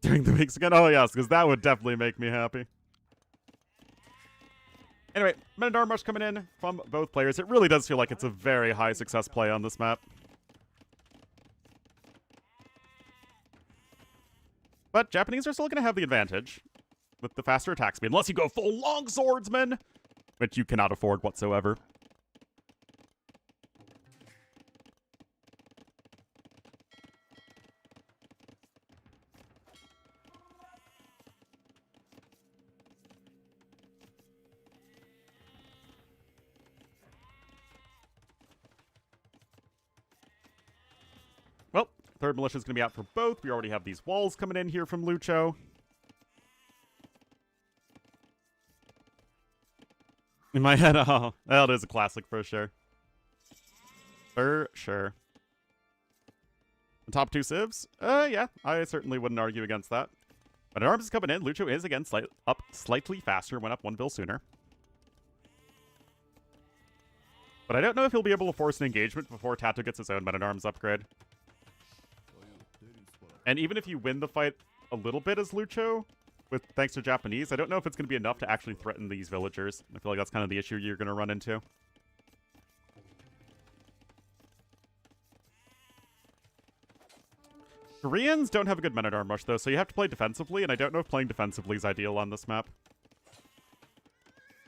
During the weeks again? Oh yes, because that would definitely make me happy. Anyway, Men at Arms rush coming in from both players. It really does feel like it's a very high success play on this map. But Japanese are still going to have the advantage with the faster attack speed, unless you go full long swordsman, which you cannot afford whatsoever. Well, third militia is going to be out for both. We already have these walls coming in here from Lucho. In my head, oh, that is a classic for sure. For sure. The top two civs? Yeah, I certainly wouldn't argue against that. But Arms is coming in. Lucho is again up slightly faster, went up 1 bill sooner. But I don't know if he'll be able to force an engagement before TaToH gets his own Men-at-Arms upgrade. And even if you win the fight a little bit as Lucho, thanks to Japanese, I don't know if it's going to be enough to actually threaten these villagers. I feel like that's kind of the issue you're going to run into. Koreans don't have a good Men-at-Arms rush, though, so you have to play defensively, and I don't know if playing defensively is ideal on this map.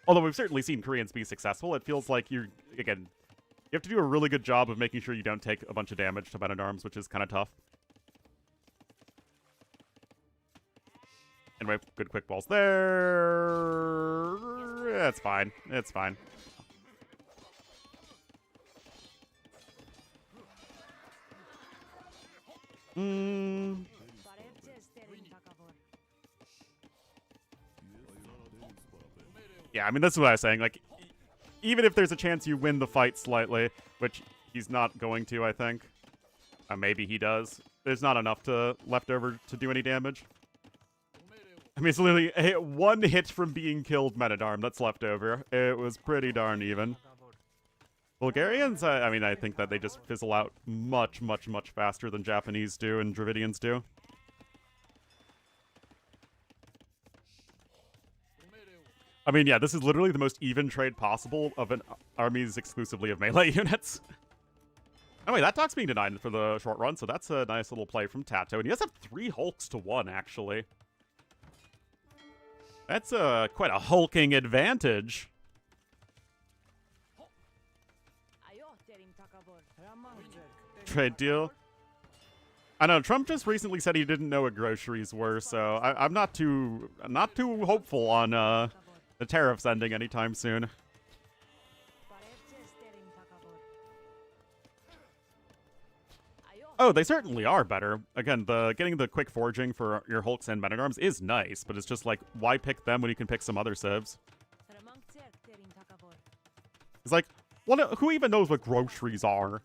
Although we've certainly seen Koreans be successful, it feels like you have to do a really good job of making sure you don't take a bunch of damage to Men-at-Arms, which is kind of tough. Anyway, good quick balls there. It's fine. It's fine. Yeah, I mean, that's what I was saying. Like, even if there's a chance you win the fight slightly, which he's not going to, I think. Maybe he does. There's not enough left over to do any damage. I mean, it's literally one hit from being killed Men-at-Arms that's left over. It was pretty darn even. Bulgarians, I mean, I think that they just fizzle out much, much, much faster than Japanese do and Dravidians do. I mean, yeah, this is literally the most even trade possible of an armies exclusively of melee units. Anyway, that talk's being denied for the short run, so that's a nice little play from TaToH. And he does have 3 hulks to 1, actually. That's quite a hulking advantage. Trade deal. I know Trump just recently said he didn't know what groceries were, so I'm not too hopeful on the tariffs ending anytime soon. Oh, they certainly are better. Again, getting the quick foraging for your Hulks and Men at Arms is nice, but it's just like, why pick them when you can pick some other civs? It's like, who even knows what groceries are?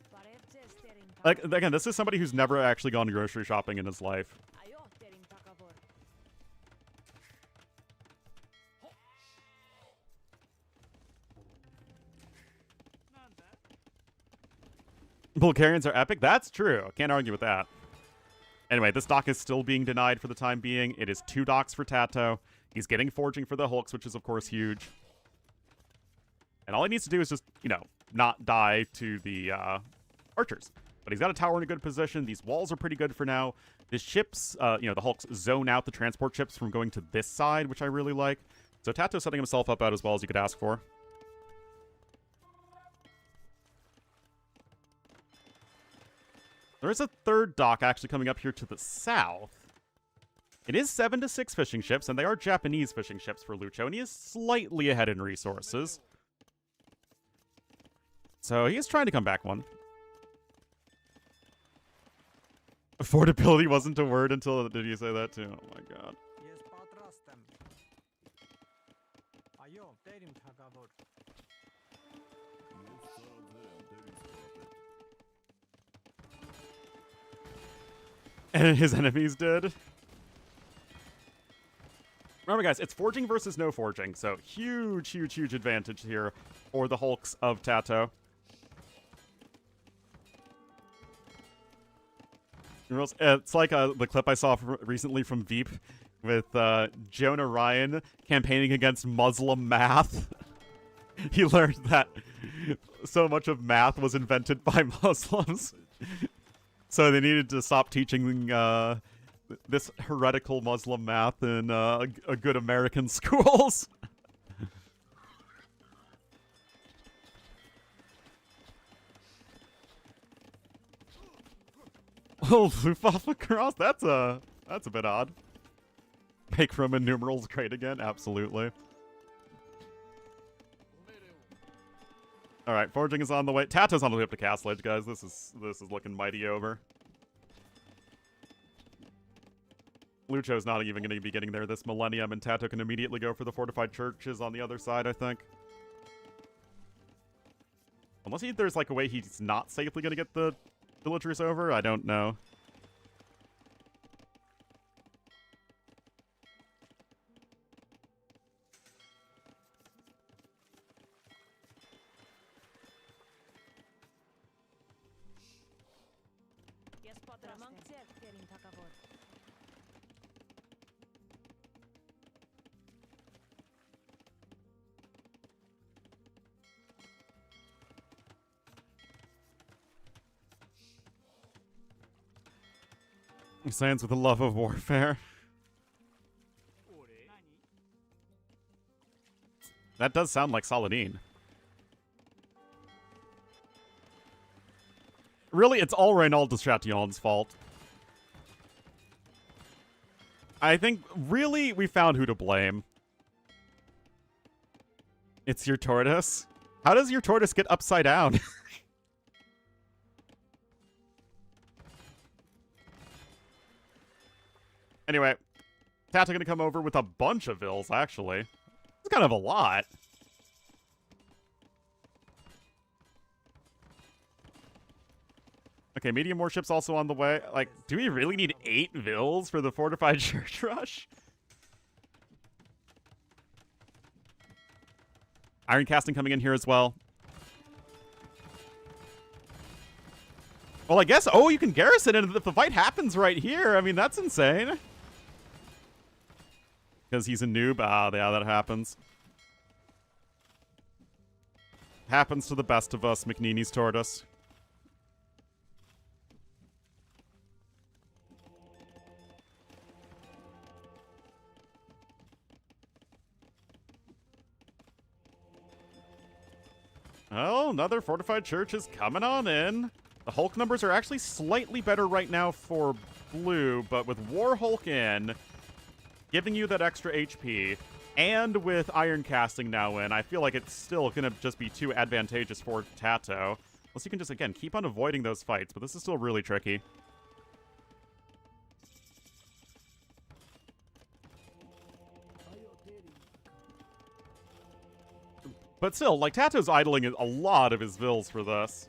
Like, again, this is somebody who's never actually gone grocery shopping in his life. Bulgarians are epic? That's true. Can't argue with that. Anyway, this dock is still being denied for the time being. It is 2 docks for TaToH. He's getting foraging for the Hulks, which is, of course, huge. And all he needs to do is just, you know, not die to the archers. But he's got a tower in a good position. These walls are pretty good for now. The ships, you know, the Hulks zone out the transport ships from going to this side, which I really like. So TaToH's setting himself up out as well as you could ask for. There is a 3rd dock actually coming up here to the south. It is 7 to 6 fishing ships, and they are Japanese fishing ships for Lucho, and he is slightly ahead in resources. So he is trying to come back one. Affordability wasn't a word until... Did you say that too? Oh my god. Yes, patrastem. Ayo, terim takavor. And his enemies did. Remember, guys, it's forging versus no forging, so huge, huge, huge advantage here for the Hulks of TaToH. It's like the clip I saw recently from Veep with Jonah Ryan campaigning against Muslim math. He learned that so much of math was invented by Muslims. So they needed to stop teaching this heretical Muslim math in a good American schools. Oh, Lufafa Cross, that's a bit odd. Make Roman numerals great again? Absolutely. Alright, foraging is on the way. TaToH's on the way up to Castle Edge, guys. This is looking mighty over. Lucho's not even going to be getting there this millennium, and TaToH can immediately go for the fortified churches on the other side, I think. Unless there's like a way he's not safely going to get the villagers over, I don't know. He stands with a love of warfare. That does sound like Saladin. Really, it's all Reynald de Chatillon's fault. I think, really, we found who to blame. It's your tortoise? How does your tortoise get upside down? Anyway, TaToH gonna come over with a bunch of vills, actually. It's kind of a lot. Okay, medium warships also on the way. Like, do we really need 8 vills for the fortified church rush? Iron casting coming in here as well. Well, I guess, oh, you can garrison it if the fight happens right here. I mean, that's insane. Because he's a noob. Ah, yeah, that happens. Happens to the best of us, McNeely's tortoise. Oh, another fortified church is coming on in. The Hulk numbers are actually slightly better right now for blue, but with War Hulk in, giving you that extra HP, and with Iron Casting now in, I feel like it's still going to just be too advantageous for TaToH. Unless you can just, again, keep on avoiding those fights, but this is still really tricky. But still, like, TaToH's idling a lot of his vills for this.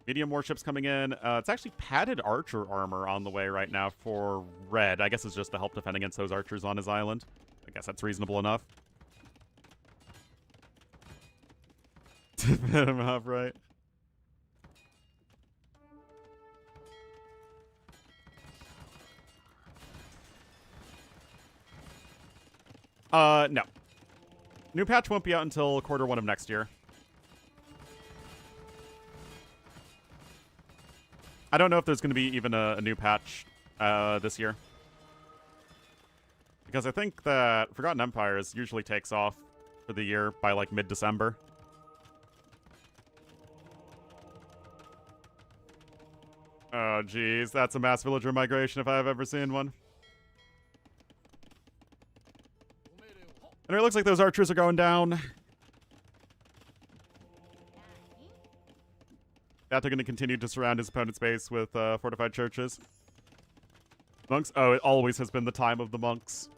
Medium warships coming in. It's actually padded archer armor on the way right now for red. I guess it's just to help defend against those archers on his island. I guess that's reasonable enough. To fit him up, right? No. New patch won't be out until Q1 of next year. I don't know if there's going to be even a new patch this year. Because I think that Forgotten Empires usually takes off for the year by like mid-December. Oh, geez. That's a mass villager migration if I've ever seen one. And it looks like those archers are going down. That they're going to continue to surround his opponent's base with fortified churches. Monks? Oh, it always has been the time of the monks.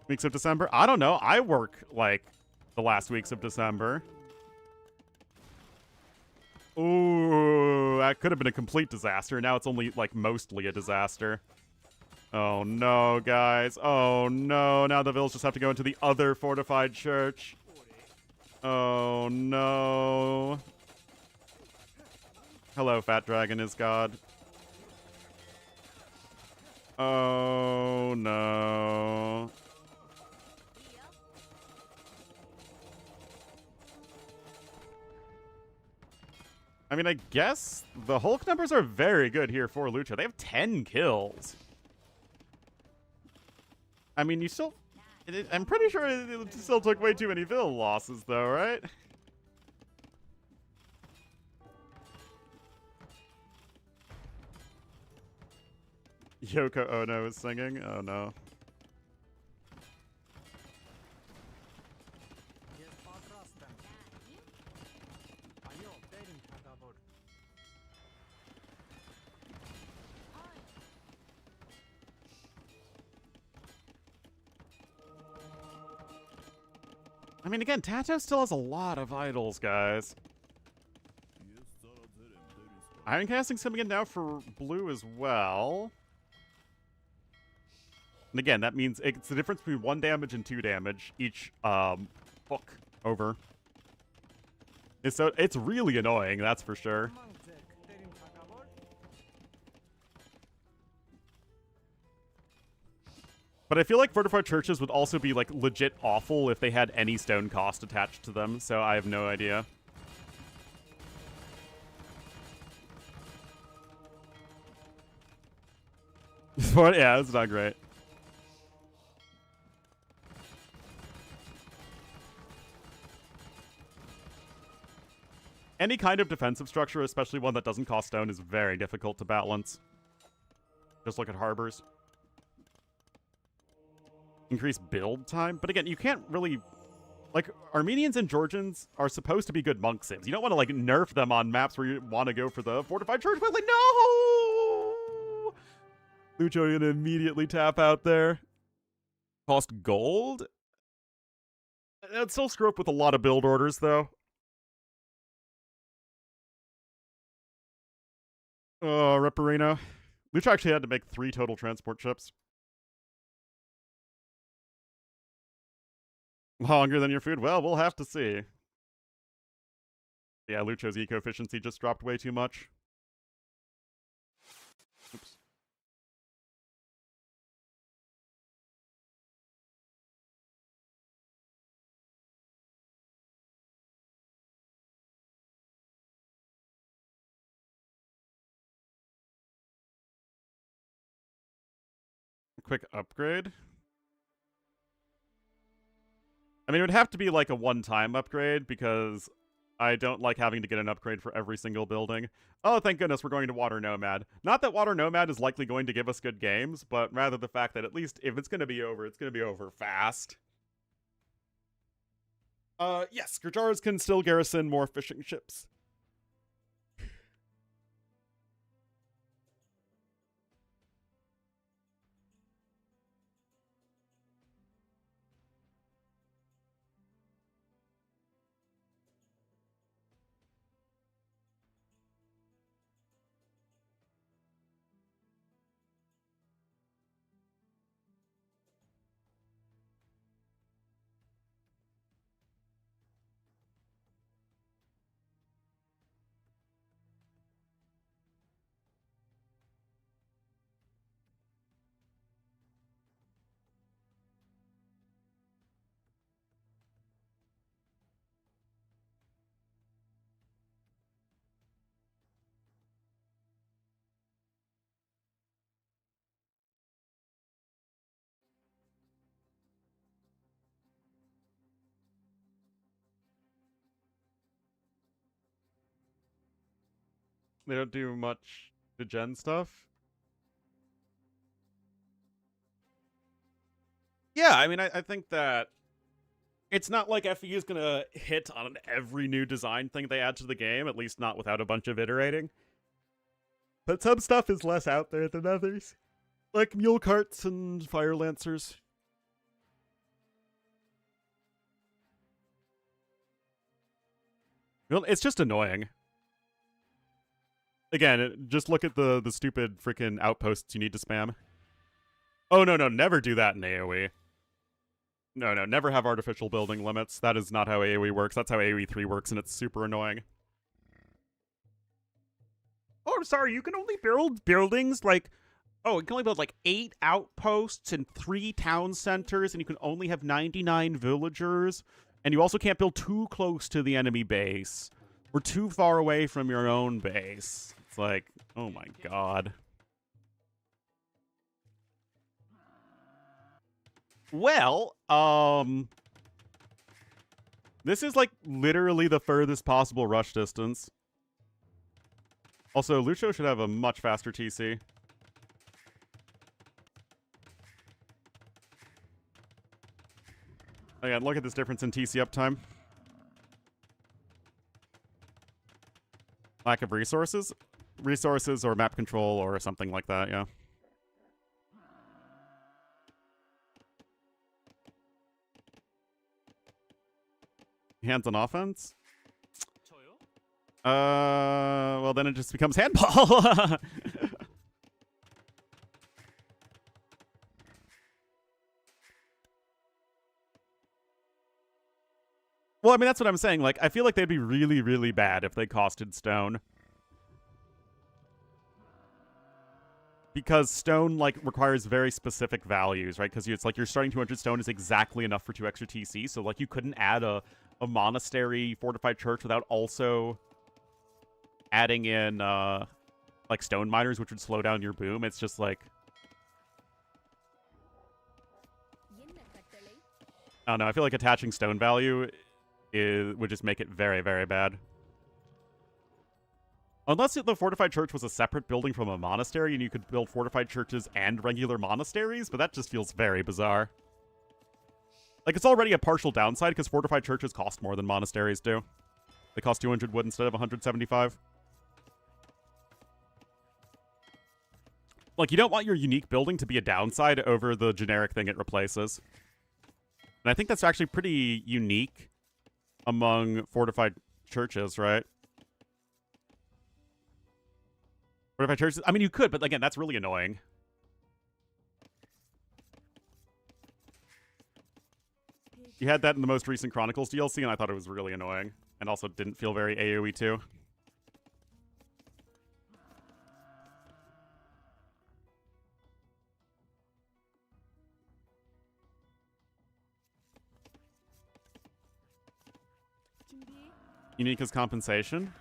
Weeks of December? I don't know. I work, like, the last weeks of December. Ooh, that could have been a complete disaster. Now it's only, like, mostly a disaster. Oh, no, guys. Oh, no. Now the vills just have to go into the other fortified church. Oh, no. Hello, Fat Dragon is God. Oh, no. I mean, I guess the Hulk numbers are very good here for Lucho. They have 10 kills. I mean, you still... I'm pretty sure it still took way too many vill losses, though, right? Yoko Ono is singing? Oh, no. I mean, again, TaToH still has a lot of idols, guys. Iron Casting's coming in now for blue as well. And again, that means it's the difference between 1 damage and 2 damage each hook over. It's really annoying, that's for sure. But I feel like fortified churches would also be, like, legit awful if they had any stone cost attached to them, so I have no idea. But, yeah, it's not great. Any kind of defensive structure, especially one that doesn't cost stone, is very difficult to balance. Just look at harbors. Increase build time. But again, you can't really... Like, Armenians and Georgians are supposed to be good monk sims. You don't want to, like, nerf them on maps where you want to go for the fortified church. But, like, no! Lucho gonna immediately tap out there. Cost gold? It'd still screw up with a lot of build orders, though. Oh, Reparino. Lucho actually had to make 3 total transport ships. Longer than your food? Well, we'll have to see. Yeah, Lucho's eco-efficiency just dropped way too much. Oops. Quick upgrade. I mean, it would have to be like a one-time upgrade because I don't like having to get an upgrade for every single building. Oh, thank goodness we're going to Water Nomad. Not that Water Nomad is likely going to give us good games, but rather the fact that at least if it's going to be over, it's going to be over fast. Yes, Gurjaras can still garrison more fishing ships. They don't do much to gen stuff. Yeah, I mean, I think that it's not like FE is going to hit on every new design thing they add to the game, at least not without a bunch of iterating. But some stuff is less out there than others. Like mule carts and fire lancers. Well, it's just annoying. Again, just look at the stupid freaking outposts you need to spam. Oh, no, never do that in AoE. No, never have artificial building limits. That is not how AoE works. That's how AoE 3 works, and it's super annoying. Oh, I'm sorry, you can only build buildings like... Oh, you can only build like 8 outposts and 3 town centers, and you can only have 99 villagers. And you also can't build too close to the enemy base. Or too far away from your own base. It's like, oh my god. Well, this is like literally the furthest possible rush distance. Also, Lucho should have a much faster TC. Again, look at this difference in TC uptime. Lack of resources? Resources or map control or something like that, yeah. Hands on offense? Well then it just becomes handball. Well, I mean, that's what I'm saying. Like, I feel like they'd be really, really bad if they costed stone. Because stone, like, requires very specific values, right? Because it's like your starting 200 stone is exactly enough for 2 extra TC. So, like, you couldn't add a monastery fortified church without also adding in, like, stone miners, which would slow down your boom. It's just like... I don't know. I feel like attaching stone value would just make it very, very bad. Unless the fortified church was a separate building from a monastery and you could build fortified churches and regular monasteries, but that just feels very bizarre. Like, it's already a partial downside because fortified churches cost more than monasteries do. They cost 200 wood instead of 175. Like, you don't want your unique building to be a downside over the generic thing it replaces. And I think that's actually pretty unique among fortified churches, right? Fortified churches? I mean, you could, but again, that's really annoying. You had that in the most recent Chronicles DLC, and I thought it was really annoying. And also didn't feel very AoE too. Unique as compensation?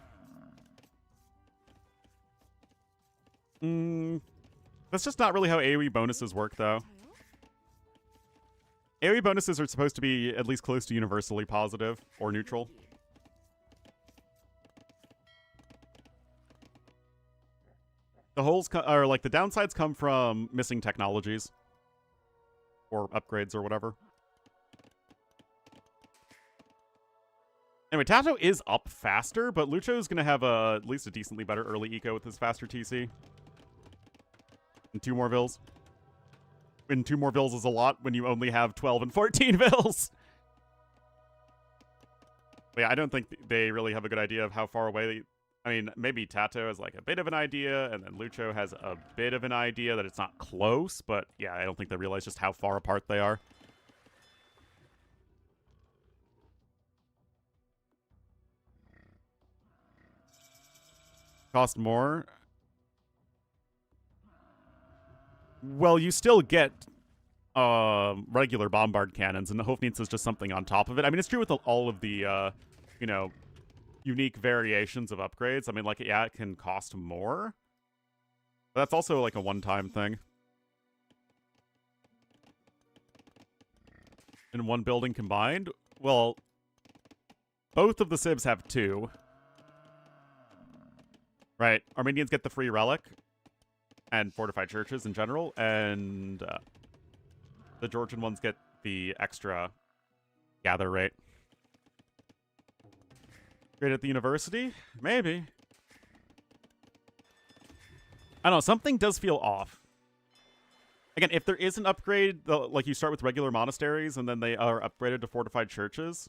That's just not really how AoE bonuses work, though. AoE bonuses are supposed to be at least close to universally positive or neutral. The holes or like the downsides come from missing technologies or upgrades or whatever. Anyway, TaToH is up faster, but Lucho's gonna have at least a decently better early eco with his faster TC. And 2 more vills. And 2 more vills is a lot when you only have 12 and 14 vills. But yeah, I don't think they really have a good idea of how far away I mean, maybe TaToH has like a bit of an idea, and then Lucho has a bit of an idea that it's not close, but yeah, I don't think they realize just how far apart they are. Cost more? Well, you still get regular bombard cannons, and the Hofnitz is just something on top of it. I mean, it's true with all of the, you know, unique variations of upgrades. I mean, like, yeah, it can cost more. But that's also, like, a one-time thing. In one building combined? Well, both of the civs have 2. Right. Armenians get the free relic. And fortified churches in general. And the Georgian ones get the extra gather rate. Great at the university? Maybe. I don't know, something does feel off. Again, if there is an upgrade, like you start with regular monasteries and then they are upgraded to fortified churches,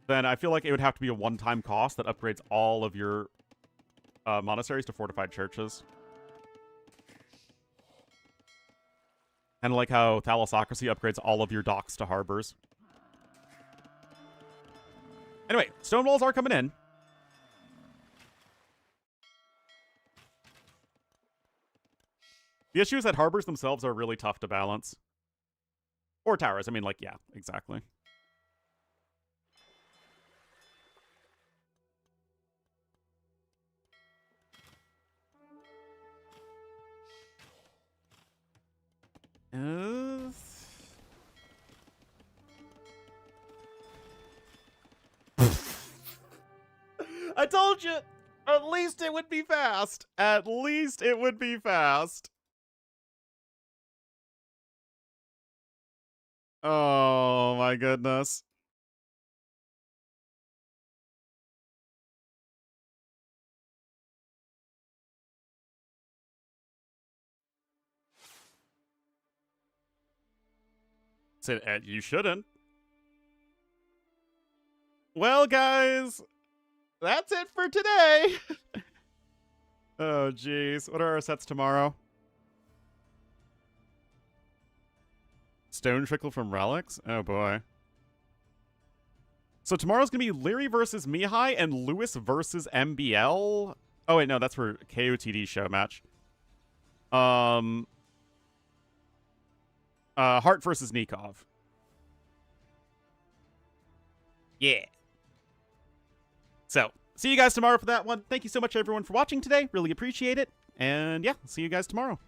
then I feel like it would have to be a one-time cost that upgrades all of your monasteries to fortified churches. Kind of like how Thalassocracy upgrades all of your docks to harbors. Anyway, stone walls are coming in. The issue is that harbors themselves are really tough to balance. Or towers. I mean, like, yeah, exactly. I told you! At least it would be fast! At least it would be fast! Oh my goodness. Said, you shouldn't. Well, guys, that's it for today. Oh, jeez. What are our sets tomorrow? Stone Trickle from Relics? Oh, boy. So tomorrow's going to be Leary versus Mihai and Lewis versus MBL. Oh, wait, no, that's for KOTD show match. Hart versus Nikov. Yeah. So, see you guys tomorrow for that one. Thank you so much, everyone, for watching today. Really appreciate it. And yeah, see you guys tomorrow.